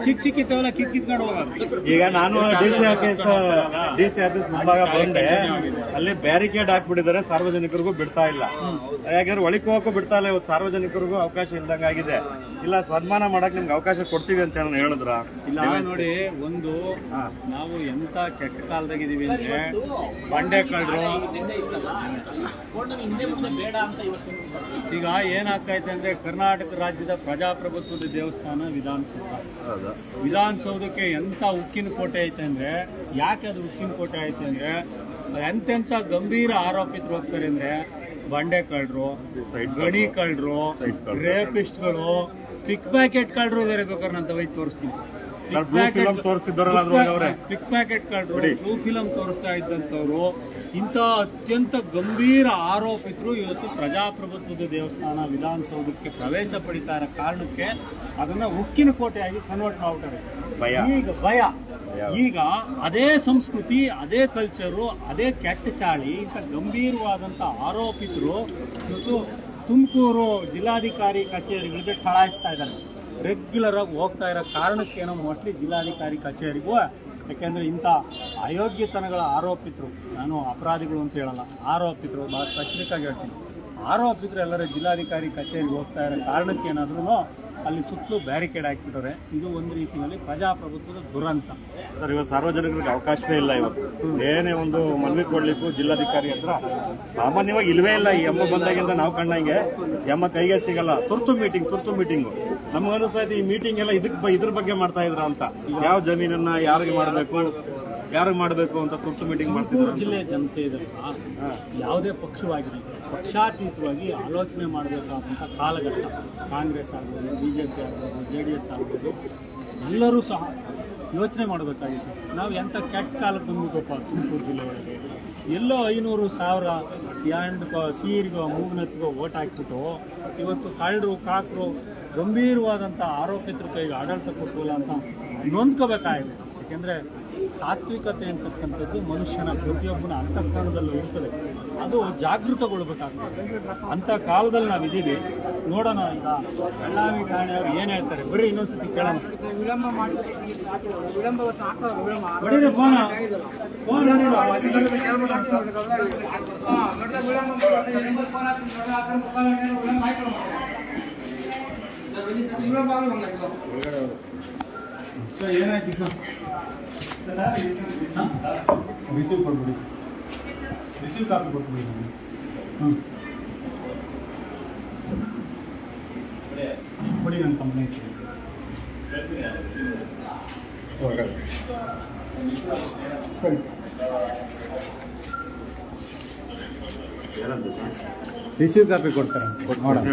ಸಿಕ್ಕಿತ್ತವೆಲ್ಲ ಕಿತ್ಕೊಂಡು ಹೋಗೋದು. ಈಗ ನಾನು DC ಆಫೀಸ್ ಮುಂಭಾಗ ಬಂದೆ, ಅಲ್ಲಿ ಬ್ಯಾರಿಕೇಡ್ ಹಾಕ್ಬಿಟ್ಟಿದ್ದಾರೆ, ಸಾರ್ವಜನಿಕರಿಗೂ ಬಿಡ್ತಾ ಇಲ್ಲ. ಯಾಕಂದ್ರೆ ಒಳಗೆ ಹೋಗಕ್ಕೂ ಬಿಡ್ತಾ ಇಲ್ಲ. ಇವತ್ತು ಸಾರ್ವಜನಿಕರಿಗೂ ಅವಕಾಶ ಇಲ್ದಂಗ ಆಗಿದೆ. ಇಲ್ಲ ಸನ್ಮಾನ ಮಾಡಕ್ ನಿಮ್ಗೆ ಅವಕಾಶ ಕೊಡ್ತೀವಿ ಅಂತ ನಾನು ಹೇಳಿದ್ರ? ಇಲ್ಲ ನೋಡಿ, ಒಂದು ನಾವು ಎಂತ ಕೆಟ್ಟ ಕಾಲದಾಗಿದ್ದೀವಿ ಅಂದ್ರೆ ಬಂಡೆ ಕಳ್ರು. ಈಗ ಏನಾಗ್ತೈತೆ ಅಂದ್ರೆ ಕರ್ನಾಟಕ ರಾಜ್ಯದ ಪ್ರಜಾಪ್ರಭುತ್ವದ ದೇವಸ್ಥಾನ ವಿಧಾನಸೌಧಕ್ಕೆ ಎಂತ ಉಕ್ಕಿನ ಕೋಟೆ ಐತೆ ಅಂದ್ರೆ, ಯಾಕೆ ಅದು ಉಕ್ಕಿನ ಕೋಟೆ ಐತೆ ಅಂದ್ರೆ ಎಂತೆಂತ ಗಂಭೀರ ಆರೋಪಿತರು ಹೋಗ್ತಾರೆ ಅಂದ್ರೆ ಬಂಡೆ ಕಳ್ರು, ಗಣಿ ಕಳ್ರು, ರೇಪಿಸ್ಟ್ಗಳು, ಪಿಕ್ ಪ್ಯಾಕೆಟ್ ಕಳ್ರು ಇದಾರೆ. ಬೇಕಾದ್ರೆ ನಾನು ವೈದ್ ತೋರಿಸ್ತೀನಿ. ಪಿಕ್ ಪ್ಯಾಕೆಟ್ ಕಳ್ರು, ಬ್ಲೂ ಫಿಲಂ ತೋರಿಸ್ತಾ ಇದ್ದಂಥವ್ರು, ಇಂಥ ಅತ್ಯಂತ ಗಂಭೀರ ಆರೋಪಿತರು ಇವತ್ತು ಪ್ರಜಾಪ್ರಭುತ್ವದ ದೇವಸ್ಥಾನ ವಿಧಾನಸೌಧಕ್ಕೆ ಪ್ರವೇಶ ಪಡಿತಾ ಇರೋ ಕಾರಣಕ್ಕೆ ಅದನ್ನ ಉಕ್ಕಿನ ಕೋಟೆಯಾಗಿ ಕನ್ವರ್ಟ್ ಮಾಡ್ತಾರೆ. ಈಗ ಭಯ ಈಗ ಅದೇ ಸಂಸ್ಕೃತಿ, ಅದೇ ಕಲ್ಚರು, ಅದೇ ಕೆಟ್ಟ ಚಾಳಿ, ಇಂಥ ಗಂಭೀರವಾದಂಥ ಆರೋಪಿತರು ಇವತ್ತು ತುಮಕೂರು ಜಿಲ್ಲಾಧಿಕಾರಿ ಕಚೇರಿಗಳಿಗೆ ಕಳಾಯಿಸ್ತಾ ಇದ್ದಾರೆ. ರೆಗ್ಯುಲರ್ ಆಗಿ ಹೋಗ್ತಾ ಇರೋ ಕಾರಣಕ್ಕೇನೋ ಮೋಸ್ಟ್ಲಿ ಜಿಲ್ಲಾಧಿಕಾರಿ ಕಚೇರಿಗೂ, ಯಾಕೆಂದರೆ ಇಂಥ ಅಯೋಗ್ಯತನಗಳ ಆರೋಪಿತರು, ನಾನು ಅಪರಾಧಿಗಳು ಅಂತ ಹೇಳಲ್ಲ, ಆರೋಪಿತರು ಭಾಳ ಸ್ಪೆಸಿಫಿಕ್ ಆಗಿ ಹೇಳ್ತೀನಿ, ಆರೋಪಿತರು ಎಲ್ಲರೂ ಜಿಲ್ಲಾಧಿಕಾರಿ ಕಚೇರಿಗೆ ಹೋಗ್ತಾ ಇರೋ ಕಾರಣಕ್ಕೇನಾದ್ರೂ ಅಲ್ಲಿ ಸುತ್ತಲೂ ಬ್ಯಾರಿಕೇಡ್ ಹಾಕ್ಬಿಟ್ಟವ್ರೆ. ಇದು ಒಂದು ರೀತಿಯಲ್ಲಿ ಪ್ರಜಾಪ್ರಭುತ್ವದ ದುರಂತ. ಸರ್, ಇವತ್ತು ಸಾರ್ವಜನಿಕರಿಗೆ ಅವಕಾಶವೇ ಇಲ್ಲ. ಇವತ್ತು ಏನೇ ಒಂದು ಮನವಿ ಕೊಡ್ಲಿಕ್ಕೂ ಜಿಲ್ಲಾಧಿಕಾರಿ ಹತ್ರ ಸಾಮಾನ್ಯವಾಗಿ ಇಲ್ವೇ ಇಲ್ಲ. ಈ ಎಮ್ಮ ಬಂದಾಗಿಂದ ನಾವು ಕಂಡಂಗೆ ಎಮ್ಮ ಕೈಗೆ ಸಿಗಲ್ಲ. ತುರ್ತು ಮೀಟಿಂಗು ನಮಗನ್ನಿಸ್ತೈತೆ ಈ ಮೀಟಿಂಗ್ ಎಲ್ಲ ಇದ್ರ ಬಗ್ಗೆ ಮಾಡ್ತಾ ಇದ್ರ ಅಂತ. ಯಾವ ಜಮೀನನ್ನ ಯಾರಿಗೆ ಮಾಡಬೇಕು ಅಂತ ತುರ್ತು ಮೀಟಿಂಗ್ ಮಾಡ್ತಿದ್ರು. ಜಿಲ್ಲೆಯ ಜನತೆ ಇದೆ, ಯಾವುದೇ ಪಕ್ಷವಾಗಿದೆ, ಪಕ್ಷಾತೀತವಾಗಿ ಆಲೋಚನೆ ಮಾಡಬೇಕಾದಂಥ ಕಾಲಘಟ್ಟ. ಕಾಂಗ್ರೆಸ್ ಆಗ್ಬೋದು, BJP ಆಗ್ಬೋದು, JDS ಆಗ್ಬೋದು, ಎಲ್ಲರೂ ಸಹ ಯೋಚನೆ ಮಾಡಬೇಕಾಗಿತ್ತು. ನಾವು ಎಂಥ ಕೆಟ್ಟ ಕಾಲಕ್ಕೆ ಬಂದ್ಬಿಟ್ಟಪ್ಪ ತುಮಕೂರು ಜಿಲ್ಲೆ ಒಳಗೆ. ಎಲ್ಲೋ 500,000 ಯಾಂಡ್ ಸೀರಿಗೋ ಮೂಗ್ನತ್ಗೋ ಓಟ್ ಹಾಕ್ಬಿಟ್ಟು ಇವತ್ತು ಕಳ್ಳರು ಕಾಕರು ಗಂಭೀರವಾದಂಥ ಆರೋಪಿತರ ಕೈಗೆ ಆಡಳಿತ ಕೊಟ್ಟಿಲ್ಲ ಅಂತ ನೊಂದ್ಕೋಬೇಕಾಗಿದೆ. ಯಾಕೆಂದರೆ ಸಾತ್ವಿಕತೆ ಅಂತಕ್ಕಂಥದ್ದು ಮನುಷ್ಯನ ಪ್ರತಿಯೊಬ್ಬನ ಅಂತಃಕರಣದಲ್ಲೂ ಇರ್ತದೆ. ಅದು ಜಾಗೃತಗೊಳ್ಬೇಕಾಗ್ತದೆ. ಅಂಥ ಕಾಲದಲ್ಲಿ ನಾವಿದ್ದೀವಿ. ನೋಡೋಣ ಈಗ ಬೆಳ್ಳಾವಿ ಠಾಣೆಯವರು ಏನು ಹೇಳ್ತಾರೆ. ಬರೀ ಇನ್ನೊಂದ್ಸತಿ ಕೇಳೋಣ. ಸರ್ ಏನಾಯ್ತು? ರಿಸೀವ್ ಕೊಟ್ಬಿಡಿ, ರಿಸೀವ್ ಕಾಪಿ ಕೊಟ್ಬಿಡಿ. ಕೊಡಿ ನನ್ನ ಕಂಪ್ಲೇಂಟ್. ರಿಸೀವ್ ಕಾಪಿ ಕೊಡ್ತಾರೆ ನೋಡೋಣ.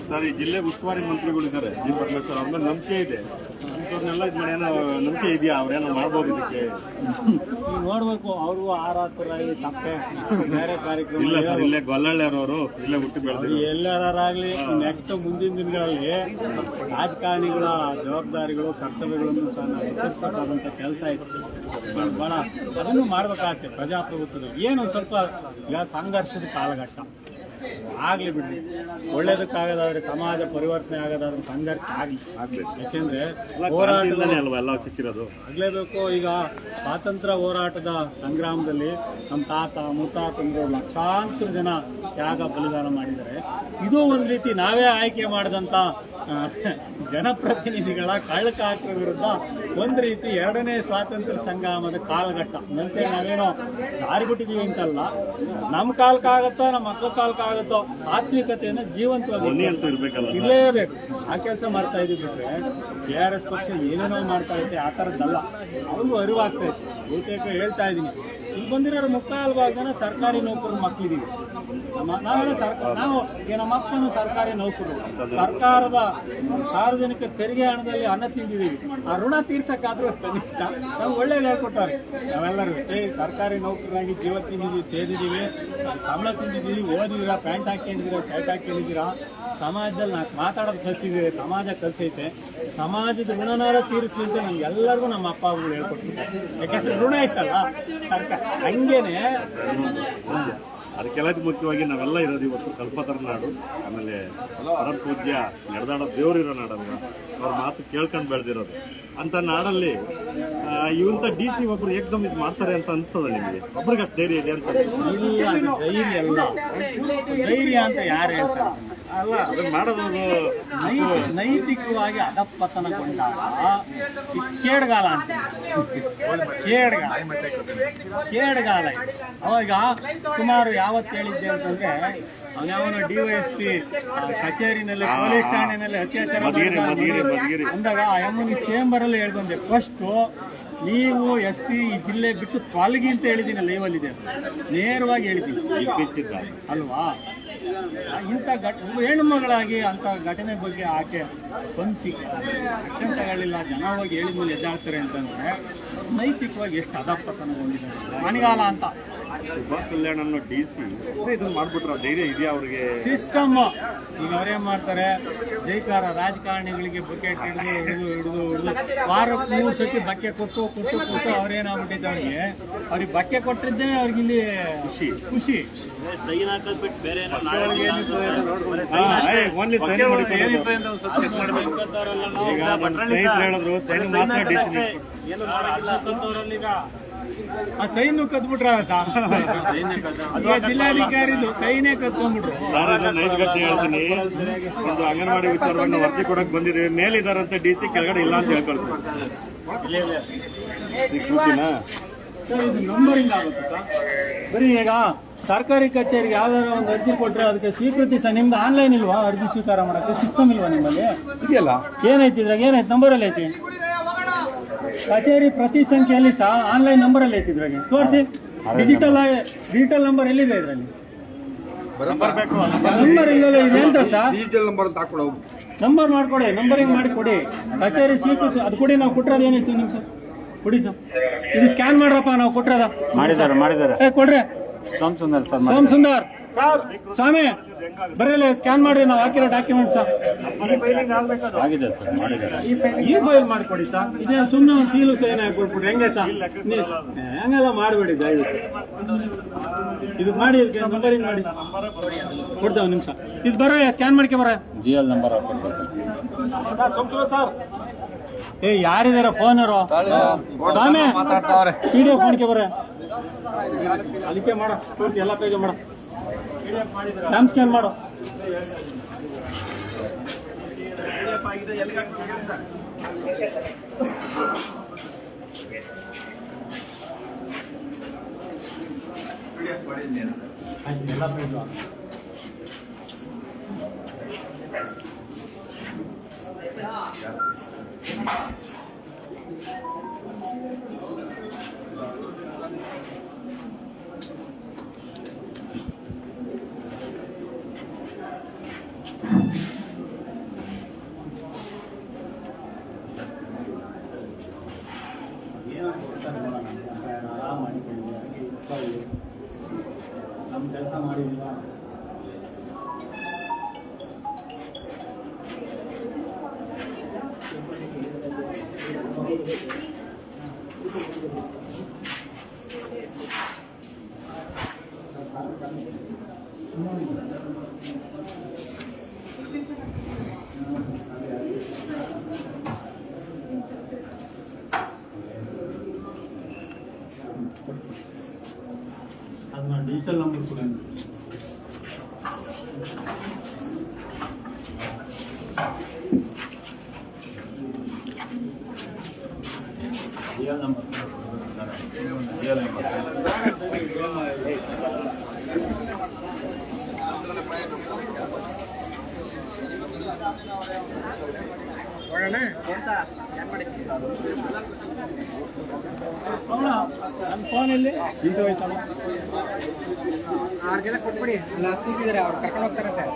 ಸರ್, ಈ ಜಿಲ್ಲೆ ಉಸ್ತುವಾರಿ ಮಂತ್ರಿಗಳಿದ್ದಾರೆ, ಜಿ ಪರಮೇಶ್ವರ್, ಅವ್ರ ಮೇಲೆ ನಂಬಿಕೆ ಇದೆ. ಅವ್ರನ್ನೆಲ್ಲ ಇದು ಮಾಡಿ ಏನೋ ನಂಬಿಕೆ ಇದೆಯಾ? ಅವ್ರೇನೋ ಮಾಡ್ಬೋದು ಇದಕ್ಕೆ? ನೋಡ್ಬೇಕು. ಅವ್ರಿಗೂ ಆರಾತರ ತಪ್ಪೆ ಬೇರೆ ಕಾರ್ಯಕ್ರಮ ಇಲ್ಲ ಸರ್, ಇಲ್ಲೇ ಗೊಲ್ಲಳ್ಳಿಯವರು ಇಲ್ಲೇ ಹುಟ್ಟಿ ಬೆಳೆದ್ರು. ಎಲ್ಲರಾಗ್ಲಿ ನೆಕ್ಸ್ಟ್ ಮುಂದಿನ ದಿನಗಳಲ್ಲಿ ರಾಜಕಾರಣಿಗಳ ಜವಾಬ್ದಾರಿಗಳು, ಕರ್ತವ್ಯಗಳನ್ನು ಸಹ ನಾವು ಎಚ್ಚರಿಸಬೇಕಾದಂಥ ಕೆಲಸ ಇತ್ತು. ಭಾಳ ಅದನ್ನು ಮಾಡಬೇಕಾಗತ್ತೆ ಪ್ರಜಾಪ್ರಭುತ್ವದಲ್ಲಿ. ಏನು ಸ್ವಲ್ಪ ಈಗ ಸಂಘರ್ಷದ ಕಾಲಘಟ್ಟ ಆಗಲಿ ಬಿಡ್ರಿ. ಒಳ್ಳೇದಕ್ಕಾಗದಾದ್ರೆ, ಸಮಾಜ ಪರಿವರ್ತನೆ ಆಗೋದಾದ್ರೆ ಸಂಘರ್ಷ ಆಗಲಿ. ಯಾಕೆಂದ್ರೆ ಹೋರಾಟದಲ್ಲೇ ಅಲ್ವಾ ಎಲ್ಲ ಸಿಕ್ಕಿರೋದು, ಆಗಲೇಬೇಕು. ಈಗ ಸ್ವಾತಂತ್ರ್ಯ ಹೋರಾಟದ ಸಂಗ್ರಾಮದಲ್ಲಿ ನಮ್ಮ ತಾತ ಮುತ್ತಾತಂದ್ರು ಲಕ್ಷಾಂತರ ಜನ ತ್ಯಾಗ ಬಲಿದಾನ ಮಾಡಿದ್ದಾರೆ. ಇದು ಒಂದು ರೀತಿ ನಾವೇ ಆಯ್ಕೆ ಮಾಡಿದಂಥ ಜನಪ್ರತಿನಿಧಿಗಳ ಕಳ್ಳಕಾಕರ ವಿರುದ್ಧ ಒಂದು ರೀತಿ ಎರಡನೇ ಸ್ವಾತಂತ್ರ್ಯ ಸಂಗ್ರಾಮದ ಕಾಲಘಟ್ಟ. ನಂತೆ ನಾವೇನೋ ಜಾರಿಬಿಟ್ಟಿದೀವಿ ಅಂತಲ್ಲ, ನಮ್ಮ ಕಾಲಕ್ಕಾಗತ್ತೋ ನಮ್ಮ ಮಕ್ಕಳ ಕಾಲಕ್ಕಾಗತ್ತೋ ಸಾತ್ವಿಕತೆಯನ್ನು ಜೀವಂತವಾಗಿ ಇರಲೇಬೇಕು. ಆ ಕೆಲಸ ಮಾಡ್ತಾ ಇದ್ದೀವಿ ಬಿಟ್ರೆ JRS ಪಕ್ಷ ಏನೇನೋ ಮಾಡ್ತಾ ಐತೆ ಆ ಥರದ್ದಲ್ಲ. ಅವ್ರಿಗೂ ಅರಿವಾಗ್ತಾ ಇತ್ತು. ಬಹುತೇಕ ಹೇಳ್ತಾ ಇದ್ದೀನಿ, ಇಲ್ಲಿ ಬಂದಿರೋರು ಮುಕ್ಕಾಲು ಭಾಗ ಜನ ಸರ್ಕಾರಿ ನೌಕರರು ಮಕ್ಕಳಿದ್ದೀವಿ. ನಾವು ನಮ್ಮ ಅಪ್ಪನು ಸರ್ಕಾರಿ ನೌಕರರು, ಸರ್ಕಾರದ ಸಾರ್ವಜನಿಕ ತೆರಿಗೆ ಹಣದಲ್ಲಿ ಅನ್ನ ತಿಂದಿದ್ದೀವಿ. ಆ ಋಣ ತೀರ್ಸಕ್ಕಾದ್ರೂ ಕನಿಷ್ಠ ನಾವು ಒಳ್ಳೇದು ಹೇಳ್ಕೊಟ್ಟಾರೆ. ನಾವೆಲ್ಲರೂ ಸರ್ಕಾರಿ ನೌಕರರಾಗಿ ಜೀವ ತಿಂದಿದ್ದೀವಿ, ತೇದಿದ್ದೀವಿ, ಸಂಬಳ ತಿಂದಿದ್ದೀವಿ, ಓದಿದ್ದೀರಾ, ಪ್ಯಾಂಟ್ ಹಾಕೊಂಡಿದ್ದೀರಾ, ಶರ್ಟ್ ಹಾಕೊಂಡಿದ್ದೀರಾ, ಸಮಾಜದಲ್ಲಿ ನಾಲ್ಕು ಮಾತಾಡೋದು ಕಲಿಸಿದ್ದೀವಿ, ಸಮಾಜ ಕಲಿಸೈತೆ. ಸಮಾಜದ ಋಣನಾರ ತೀರಿಸಿ ಅಂತ ನಮ್ಗೆಲ್ಲರಿಗೂ ನಮ್ಮ ಅಪ್ಪ ಅವುಗಳು ಹೇಳ್ಕೊಟ್ಟಿದ್ದಾರೆ. ಯಾಕೆಂದ್ರೆ ಋಣ ಐತಲ್ಲ ಸರ್ಕಾರ. ಹಂಗೇನೆ ಅದಕ್ಕೆಲ್ಲ ಮುಖ್ಯವಾಗಿ ನಾವೆಲ್ಲ ಇರೋದು ಇವತ್ತು ಕಲ್ಪತರ ನಾಡು, ಆಮೇಲೆ ಪರಮ ಪೂಜ್ಯ ನಡೆದಾಡೋ ದೇವರಿರೋ ನಾಡಲ್ವ, ಅವ್ರ ಮಾತು ಕೇಳ್ಕೊಂಡು ಬೆಳೆದಿರೋದು ಅಂತ ನಾಡಲ್ಲಿ ಇವಂತ DC ಒಬ್ರು ಏಕದಮ್ ಇದು ಮಾಡ್ತಾರೆ ಅಂತ ಅನಿಸ್ತದ ನಿಮಗೆ? ಒಬ್ರಿಗೆ ಅಷ್ಟು ಧೈರ್ಯ ಇದೆ ಅಂತ? ಇಲ್ಲ, ಧೈರ್ಯ ಅಲ್ಲ. ಧೈರ್ಯ ಅಂತ ಯಾರು ಹೇಳ್ತಾರೆ? ಅಲ್ಲ, ಅದನ್ನ ಮಾಡೋದು ನೈತಿಕವಾಗಿ ಅಧಪತನಗೊಂಡಾಗ ಕೇಡ್ಗಾಲ ಅಂತ ಕೇಡ್ಗಾಲ ಅವಾಗ ಸುಮಾರು ಯಾವತ್ತು ಹೇಳಿದ್ದೆ ಅಂತಂದ್ರೆ, ಅವನ DYSP ಕಚೇರಿನಲ್ಲಿ, ಪೊಲೀಸ್ ಠಾಣೆನಲ್ಲಿ ಅತ್ಯಾಚಾರ ಅಂದಾಗ ಆ ಎಮ್ಮನ ಚೇಂಬರ್ ಅಲ್ಲಿ ಹೇಳ್ಬಂದೆ, ಫಸ್ಟ್ ನೀವು SP ಈ ಜಿಲ್ಲೆ ಬಿಟ್ಟು ತೊಲಗಿ ಅಂತ ಹೇಳಿದ್ದೀನಿ. ಲೈವಲ್ಲಿದೆ, ನೇರವಾಗಿ ಹೇಳಿದ್ದೀನಿ ಅಲ್ವಾ? ಇಂಥ ಹೆಣ್ಣು ಮಗಳಾಗಿ ಅಂತ ಘಟನೆ ಬಗ್ಗೆ ಆಕೆ ಸ್ಪಂದಿಸಿ ಆಕ್ಷನ್ ತಗೊಳ್ಳಿಲ್ಲ, ಜನ ಹೋಗಿ ಹೇಳಿದ ಮೇಲೆ ಎದ್ದಾಡ್ತಾರೆ ಅಂತಂದ್ರೆ ನೈತಿಕವಾಗಿ ಎಷ್ಟು ಅಧಪತನಗೊಂಡಿದ್ದಾರೆ. ಮನೆಗಾಲ ಅಂತ ಕಲ್ಯಾಣ ಅನ್ನೋ DC ಇದನ್ನ ಮಾಡ್ಬಿಟ್ರ ಧೈರ್ಯ ಇದೆಯಾ ಅವ್ರಿಗೆ? ಸಿಸ್ಟಮ್ ಈಗ ಅವ್ರೇನ್ ಮಾಡ್ತಾರೆ, ಜೈಕಾರ ರಾಜಕಾರಣಿಗಳಿಗೆ ಬಕೆಟ್ ಹಿಡಿದು ವಾರಕ್ಕೆ 3 ಸತಿ ಬಕ್ಕೆ ಕೊಟ್ಟು ಅವ್ರೇನಾಗ್ಬಿಟ್ಟಿದ್ದೆ ಅವ್ರಿಗೆ ಬಕ್ಕೆ ಕೊಟ್ಟಿದ್ದೇ ಅವ್ರಿಗೆ ಇಲ್ಲಿ ಖುಷಿ. ಓನ್ಲಿ ಸೈನ್ ಈಗ ನನ್ನ ಸ್ನೇಹಿತರು ಹೇಳಿದ್ರು ಸೈನ್ ಮಾತ್ರ DC ಈಗ ಆ ಸೈನು ಕದ್ಬಿಟ್ರ ಜಿಲ್ಲಾಧಿಕಾರಿದು ಸೈನೇ ಕದ್ಕೊಂಡ್ಬಿಟ್ರು. ಸರ್ ಇದು ನೈಜ ಹೇಳ್ತೀನಿ, ಒಂದು ಅಂಗನವಾಡಿ ವಿಚಾರವನ್ನು ವರದಿ ಕೊಡಕ್ ಬಂದಿದೆ, ಮೇಲಿದಾರಂತೆ DC ಕೆಳಗಡೆ ಇಲ್ಲ ಅಂತ ಹೇಳ್ಕೊಳ್ತೀನಿ. ಇದು ನಂಬರಿಂಗ್ ಆಗುತ್ತೆ ಸರ್. ಬರೀ ಈಗ ಸರ್ಕಾರಿ ಕಚೇರಿಗೆ ಯಾವ್ದಾರ ಒಂದು ಅರ್ಜಿ ಕೊಟ್ರೆ ಅದಕ್ಕೆ ಸ್ವೀಕೃತಿ ಸಹ ನಿಮ್ದು ಆನ್ಲೈನ್ ಇಲ್ವಾ? ಅರ್ಜಿ ಸ್ವೀಕಾರ ಮಾಡಕ್ಕೆ ಸಿಸ್ಟಮ್ ಇಲ್ವಾ ನಿಮ್ಮಲ್ಲಿ? ಇದೆಯಲ್ಲ, ಏನೈತಿ ಇದ್ರಾಗ? ಏನೈತಿ? ನಂಬರಲ್ಲಿ ಐತಿ ಕಚೇರಿ ಪ್ರತಿ ಸಂಖ್ಯೆಯಲ್ಲಿ ಸಹ ಆನ್ಲೈನ್ ನಂಬರಲ್ಲಿ ಐತಿ. ಇದ್ರಾಗೆ ತೋರಿಸಿ, ಡಿಜಿಟಲ್ ನಂಬರ್ ಎಲ್ಲಿದೆ? ಇದರಲ್ಲಿ ನಂಬರ್ ಇಲ್ಲಲ್ಲ. ಇದೆ ಅಂತ ಸರ್, ಡಿಜಿಟಲ್ ನಂಬರ್ ಅಂತ ಹಾಕೊಡು, ನಂಬರ್ ಮಾಡ್ಕೊಡಿ, ನಂಬರಿಂಗ್ ಮಾಡಿ ಕೊಡಿ. ಕಚೇರಿ ಸ್ವೀಕೃತಿ ಅದು ಕೊಡಿ. ನಾವು ಕೊಟ್ಟಿರೋದು ಏನಿತ್ತು ನಿಮ್ಗೆ ಸರ್? ಕೊಡಿ ಸರ್, ಇದು ಸ್ಕ್ಯಾನ್ ಮಾಡ್ರಪ್ಪ. ನಾವು ಕೊಟ್ಟಿರೋದ ಮಾಡಿದ್ದಾರೆ ಕೊಡ್ರಿ. ಸೋಮ್ ಸುಂದರ್ ಸ್ವಾಮಿ ಬರೀಲ್ಲ, ಸ್ಕ್ಯಾನ್ ಮಾಡ್ರಿ. ನಾವು ಹಾಕಿರೋ ಡಾಕ್ಯುಮೆಂಟ್ ಸರ್ ಈ ಫೈಲ್ ಮಾಡ್ಕೊಡಿ ಸರ್. ಇದೇ ಸುಮ್ಮನೆ ಒಂದು ಸೀಲು ಸೈನ್ ಹಾಕೊಟ್ಬಿಟ್ರಿ ಹೆಂಗೆ ಸರ್? ಹಂಗೆಲ್ಲ ಮಾಡಬೇಡಿ ದಯವಿಟ್ಟು. ಇದು ಮಾಡಿ, ನಂಬರಿಂಗ್ ಮಾಡಿ ಕೊಡ್ತೇವೆ ನಿಮಿಷ. ಇದು ಬರೋ ಸ್ಕ್ಯಾನ್ ಮಾಡ್ಕೆ ಬರ GL ನಂಬರ್ ಸರ್. ಯಾರಿದಾರ ಫೋನರು? ಸ್ವಾಮಿ PDF ಮಾಡ್ಕೆ ಬರ, ಅದಕ್ಕೆ ಮಾಡ ಪೂರ್ತಿ ಎಲ್ಲ ಪೇಜ್ ಮಾಡ, ಸ್ಯಾಮ್ ಸ್ಕ್ಯಾನ್ ಮಾಡು. ಎಲ್ಲ ಪೇಜ್ ನಮ್ಮ ಕೆಲಸ ಮಾಡಿಲ್ಲ. ಅದನ್ನ ಡಿಜಿಟಲ್ ನಂಬರ್ ಕೊಡಿ. ನನ್ನ ಫೋನಲ್ಲಿ ಇಂತ ಹೋಯ್ತಲ್ಲ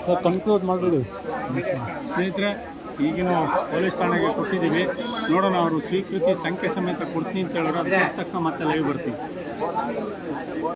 ಸರ್ ಕನ್ಕ್ಲೂಡ್ ಮಾಡ್ಬಿಡಿ ಸ್ನೇಹಿತರೆ. ಈಗಿನ ಪೊಲೀಸ್ ಠಾಣೆಗೆ ಕೊಟ್ಟಿದ್ದೀವಿ, ನೋಡೋಣ ಅವರು ಸ್ವೀಕೃತಿ ಸಂಖ್ಯೆ ಸಮೇತ ಕೊಡ್ತೀನಿ ಅಂತ ಹೇಳಿದ್ರೆ ಅದಕ್ಕೆ ತಕ್ಕ ಮತ್ತೆ ಲೈವ್ ಬರ್ತೀವಿ.